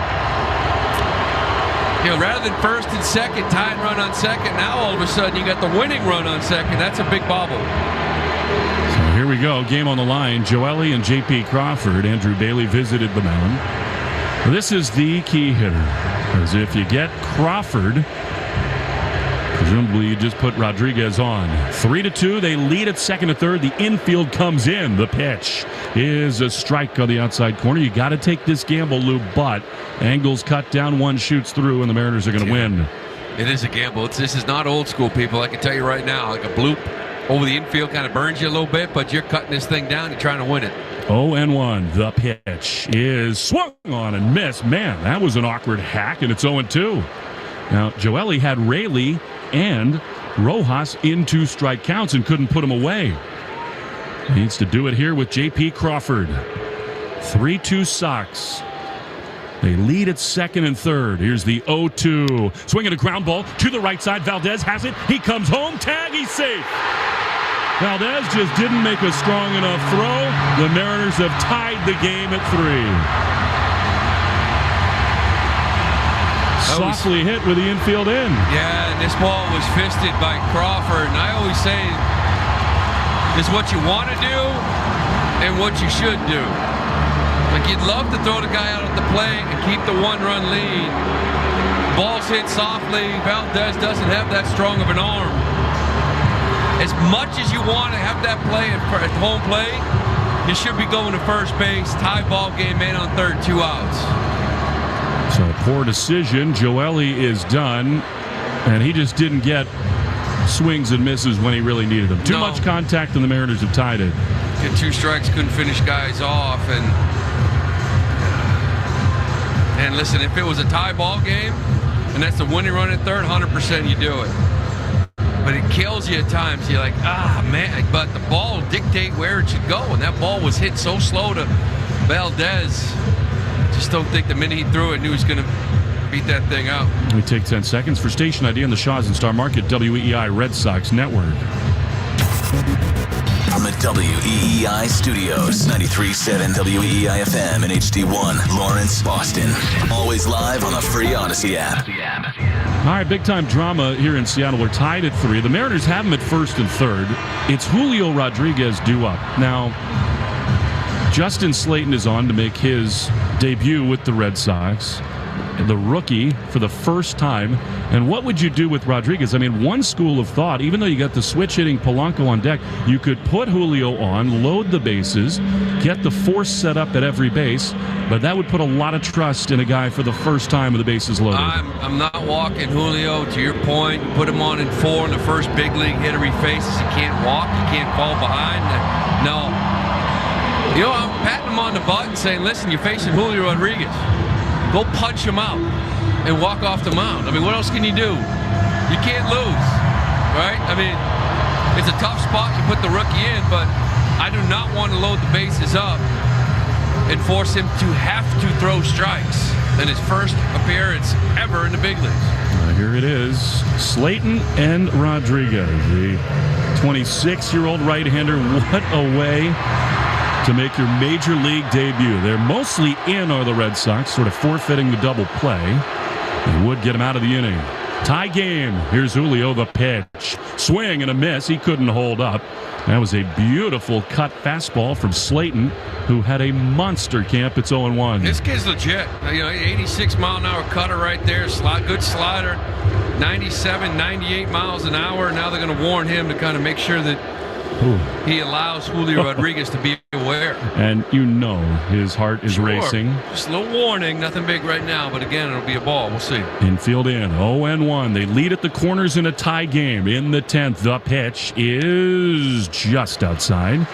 you know, rather than first and second, tying run on second, now all of a sudden you got the winning run on second. That's a big bobble. Here we go. Game on the line. Joely and J.P. Crawford. Andrew Bailey visited the mound. This is the key hitter. As if you get Crawford, presumably you just put Rodriguez on. 3-2. They lead at second and third. The infield comes in. The pitch is a strike on the outside corner. You got to take this gamble, Lou, but Angles cut down, one shoots through, and the Mariners are going to win. It is a gamble. This is not old school, people. I can tell you right now, like a bloop over the infield kind of burns you a little bit, but you're cutting this thing down. You're trying to win it. 0-1. The pitch is swung on and missed. Man, that was an awkward hack, and it's 0-2. Now, Joely had Rayleigh and Rojas in 2 strike counts and couldn't put him away. Needs to do it here with J.P. Crawford. 3-2 Sox. They lead at second and third. Here's the 0-2. Swinging a ground ball to the right side. Valdez has it. He comes home. Tag. He's safe. Valdez just didn't make a strong enough throw. The Mariners have tied the game at 3. Softly hit with the infield in. Yeah, and this ball was fisted by Crawford. And I always say, this is what you want to do and what you should do. Like, you'd love to throw the guy out at the plate and keep the 1-run lead. Ball's hit softly. Valdez doesn't have that strong of an arm. As much as you want to have that play at home plate, you should be going to first base. Tie ball game, man on third, 2 outs. So poor decision. Joely is done, and he just didn't get swings and misses when he really needed them. Too much contact, and the Mariners have tied it. Get 2 strikes, couldn't finish guys off, and listen, if it was a tie ball game, and that's the winning run at third, 100% you do it. But it kills you at times. You're like, man, but the ball will dictate where it should go, and that ball was hit so slow to Valdez. Just don't think the minute he threw it, knew he was going to beat that thing out. We take 10 seconds for station ID on the Shaws and Star Market WEEI Red Sox Network. From the WEEI studios, 93.7 WEEI FM and HD1, Lawrence, Boston. Always live on the free Odyssey app. All right, big-time drama here in Seattle. We're tied at 3. The Mariners have them at first and third. It's Julio Rodriguez due up. Now, Justin Slayton is on to make his debut with the Red Sox. The rookie for the first time. And what would you do with Rodriguez? I mean, one school of thought, even though you got the switch-hitting Polanco on deck, you could put Julio on, load the bases, get the force set up at every base, but that would put a lot of trust in a guy for the first time with the bases loaded. I'm not walking Julio, to your point. You put him on in 4 in the first big league hitter he faces. He can't walk. He can't fall behind. No. You know, I'm patting him on the butt and saying, listen, you're facing Julio Rodriguez. Go punch him out and walk off the mound. I mean, what else can you do? You can't lose, right? I mean, it's a tough spot. You put the rookie in, but I do not want to load the bases up and force him to have to throw strikes in his first appearance ever in the big leagues. Here it is, Slayton and Rodriguez, the 26-year-old right-hander. What a way to make your major league debut. They're mostly in, are the Red Sox, sort of forfeiting the double play. It would get him out of the inning. Tie game. Here's Julio, the pitch. Swing and a miss. He couldn't hold up. That was a beautiful cut fastball from Slayton, who had a monster camp. It's 0-1. This kid's legit. 86-mile-an-hour cutter right there. Good slider. 97, 98 miles an hour. Now they're going to warn him to kind of make sure that he allows Julio Rodriguez to be aware. And his heart is racing. Just a little warning. Nothing big right now, but again, it'll be a ball. We'll see. Infield in. 0-1. They lead at the corners in a tie game. In the 10th, the pitch is just outside.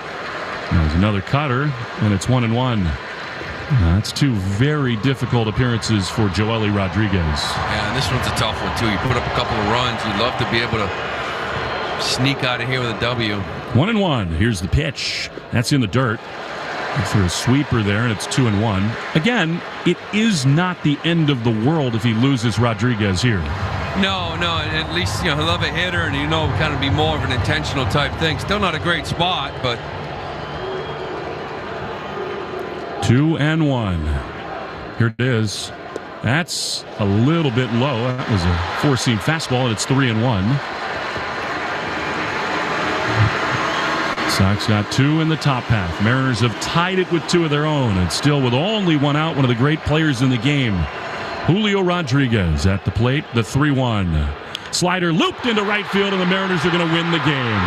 There's another cutter, and it's 1-1. That's two very difficult appearances for Joely Rodriguez. Yeah, and this one's a tough one, too. You put up a couple of runs. You'd love to be able to sneak out of here with a W. 1-1. Here's the pitch. That's in the dirt. For a sweeper there, and it's 2-1. Again, it is not the end of the world if he loses Rodriguez here. No, at least he'll have a hitter, and kind of be more of an intentional type thing. Still not a great spot, but 2-1. Here it is. That's a little bit low. That was a four-seam fastball, and it's 3-1. Sox got two in the top half. Mariners have tied it with two of their own, and still with only one out, one of the great players in the game. Julio Rodriguez at the plate, the 3-1. Slider looped into right field, and the Mariners are going to win the game.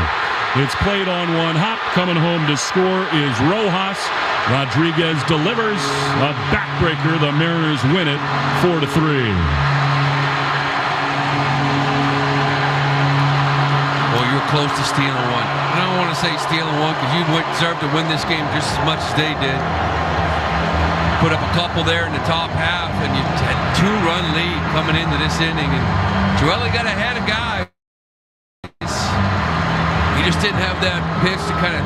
It's played on one hop. Coming home to score is Rojas. Rodriguez delivers a backbreaker. The Mariners win it 4-3. Well, you're close to stealing one. I don't want to say stealing one because you deserve to win this game just as much as they did. Put up a couple there in the top half, and you had 2-run lead coming into this inning. And Joely got ahead of guys. He just didn't have that pitch to kind of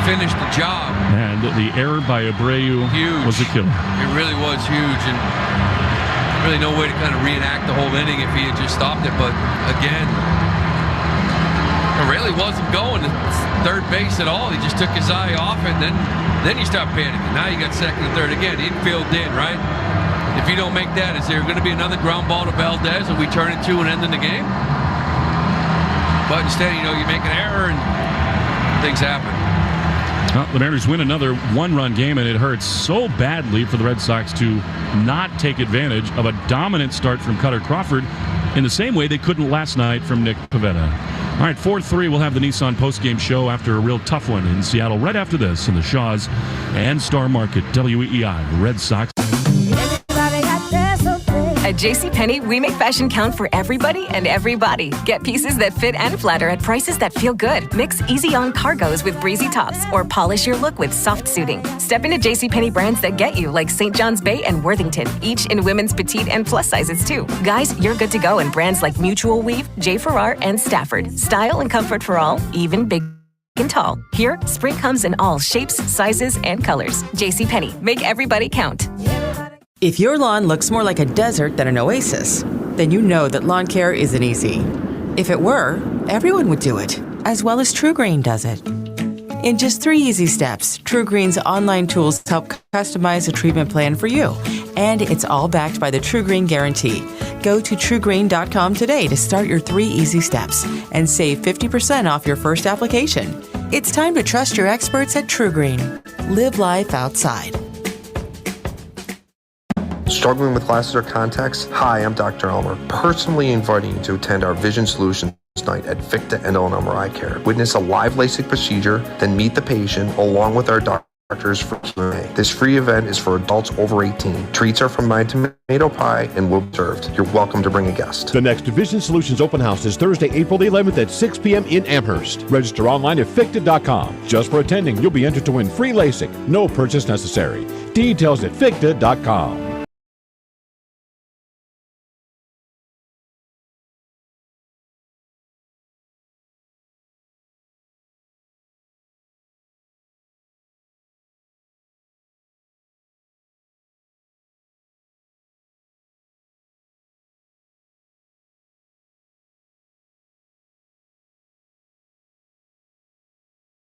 finish the job. And the error by Abreu was a killer. It really was huge, and really no way to kind of reenact the whole inning if he had just stopped it. But again, it really wasn't going to third base at all. He just took his eye off it, and then you start panicking. Now you got second and third again. Infield in, right? If you don't make that, is there going to be another ground ball to Valdez and we turn it 2 and end in the game? But instead, you make an error and things happen. Well, the Mariners win another one-run game, and it hurts so badly for the Red Sox to not take advantage of a dominant start from Cutter Crawford in the same way they couldn't last night from Nick Pivetta. All right, 4-3, we'll have the Nissan postgame show after a real tough one in Seattle right after this in the Shaws and Star Market, WEEI, Red Sox. At JCPenney, we make fashion count for everybody and everybody. Get pieces that fit and flatter at prices that feel good. Mix easy-on cargos with breezy tops or polish your look with soft suiting. Step into JCPenney brands that get you, like St. John's Bay and Worthington, each in women's petite and plus sizes, too. Guys, you're good to go in brands like Mutual Weave, J. Farrar, and Stafford. Style and comfort for all, even big and tall. Here, spring comes in all shapes, sizes, and colors. JCPenney, make everybody count. If your lawn looks more like a desert than an oasis, then you know that lawn care isn't easy. If it were, everyone would do it, as well as TruGreen does it. In just 3 easy steps, TruGreen's online tools help customize a treatment plan for you. And it's all backed by the TruGreen Guarantee. Go to TruGreen.com today to start your 3 easy steps and save 50% off your first application. It's time to trust your experts at TruGreen. Live life outside. Struggling with glasses or contacts? Hi, I'm Dr. Elmer, personally inviting you to attend our Vision Solutions Night at Victa and Elmer Eye Care. Witness a live LASIK procedure, then meet the patient along with our doctors for Q&A. This free event is for adults over 18. Treats are from My Tomato Pie and will be served. You're welcome to bring a guest. The next Vision Solutions Open House is Thursday, April the 11th at 6 p.m. in Amherst. Register online at ficta.com. Just for attending, you'll be entered to win free LASIK. No purchase necessary. Details at ficta.com.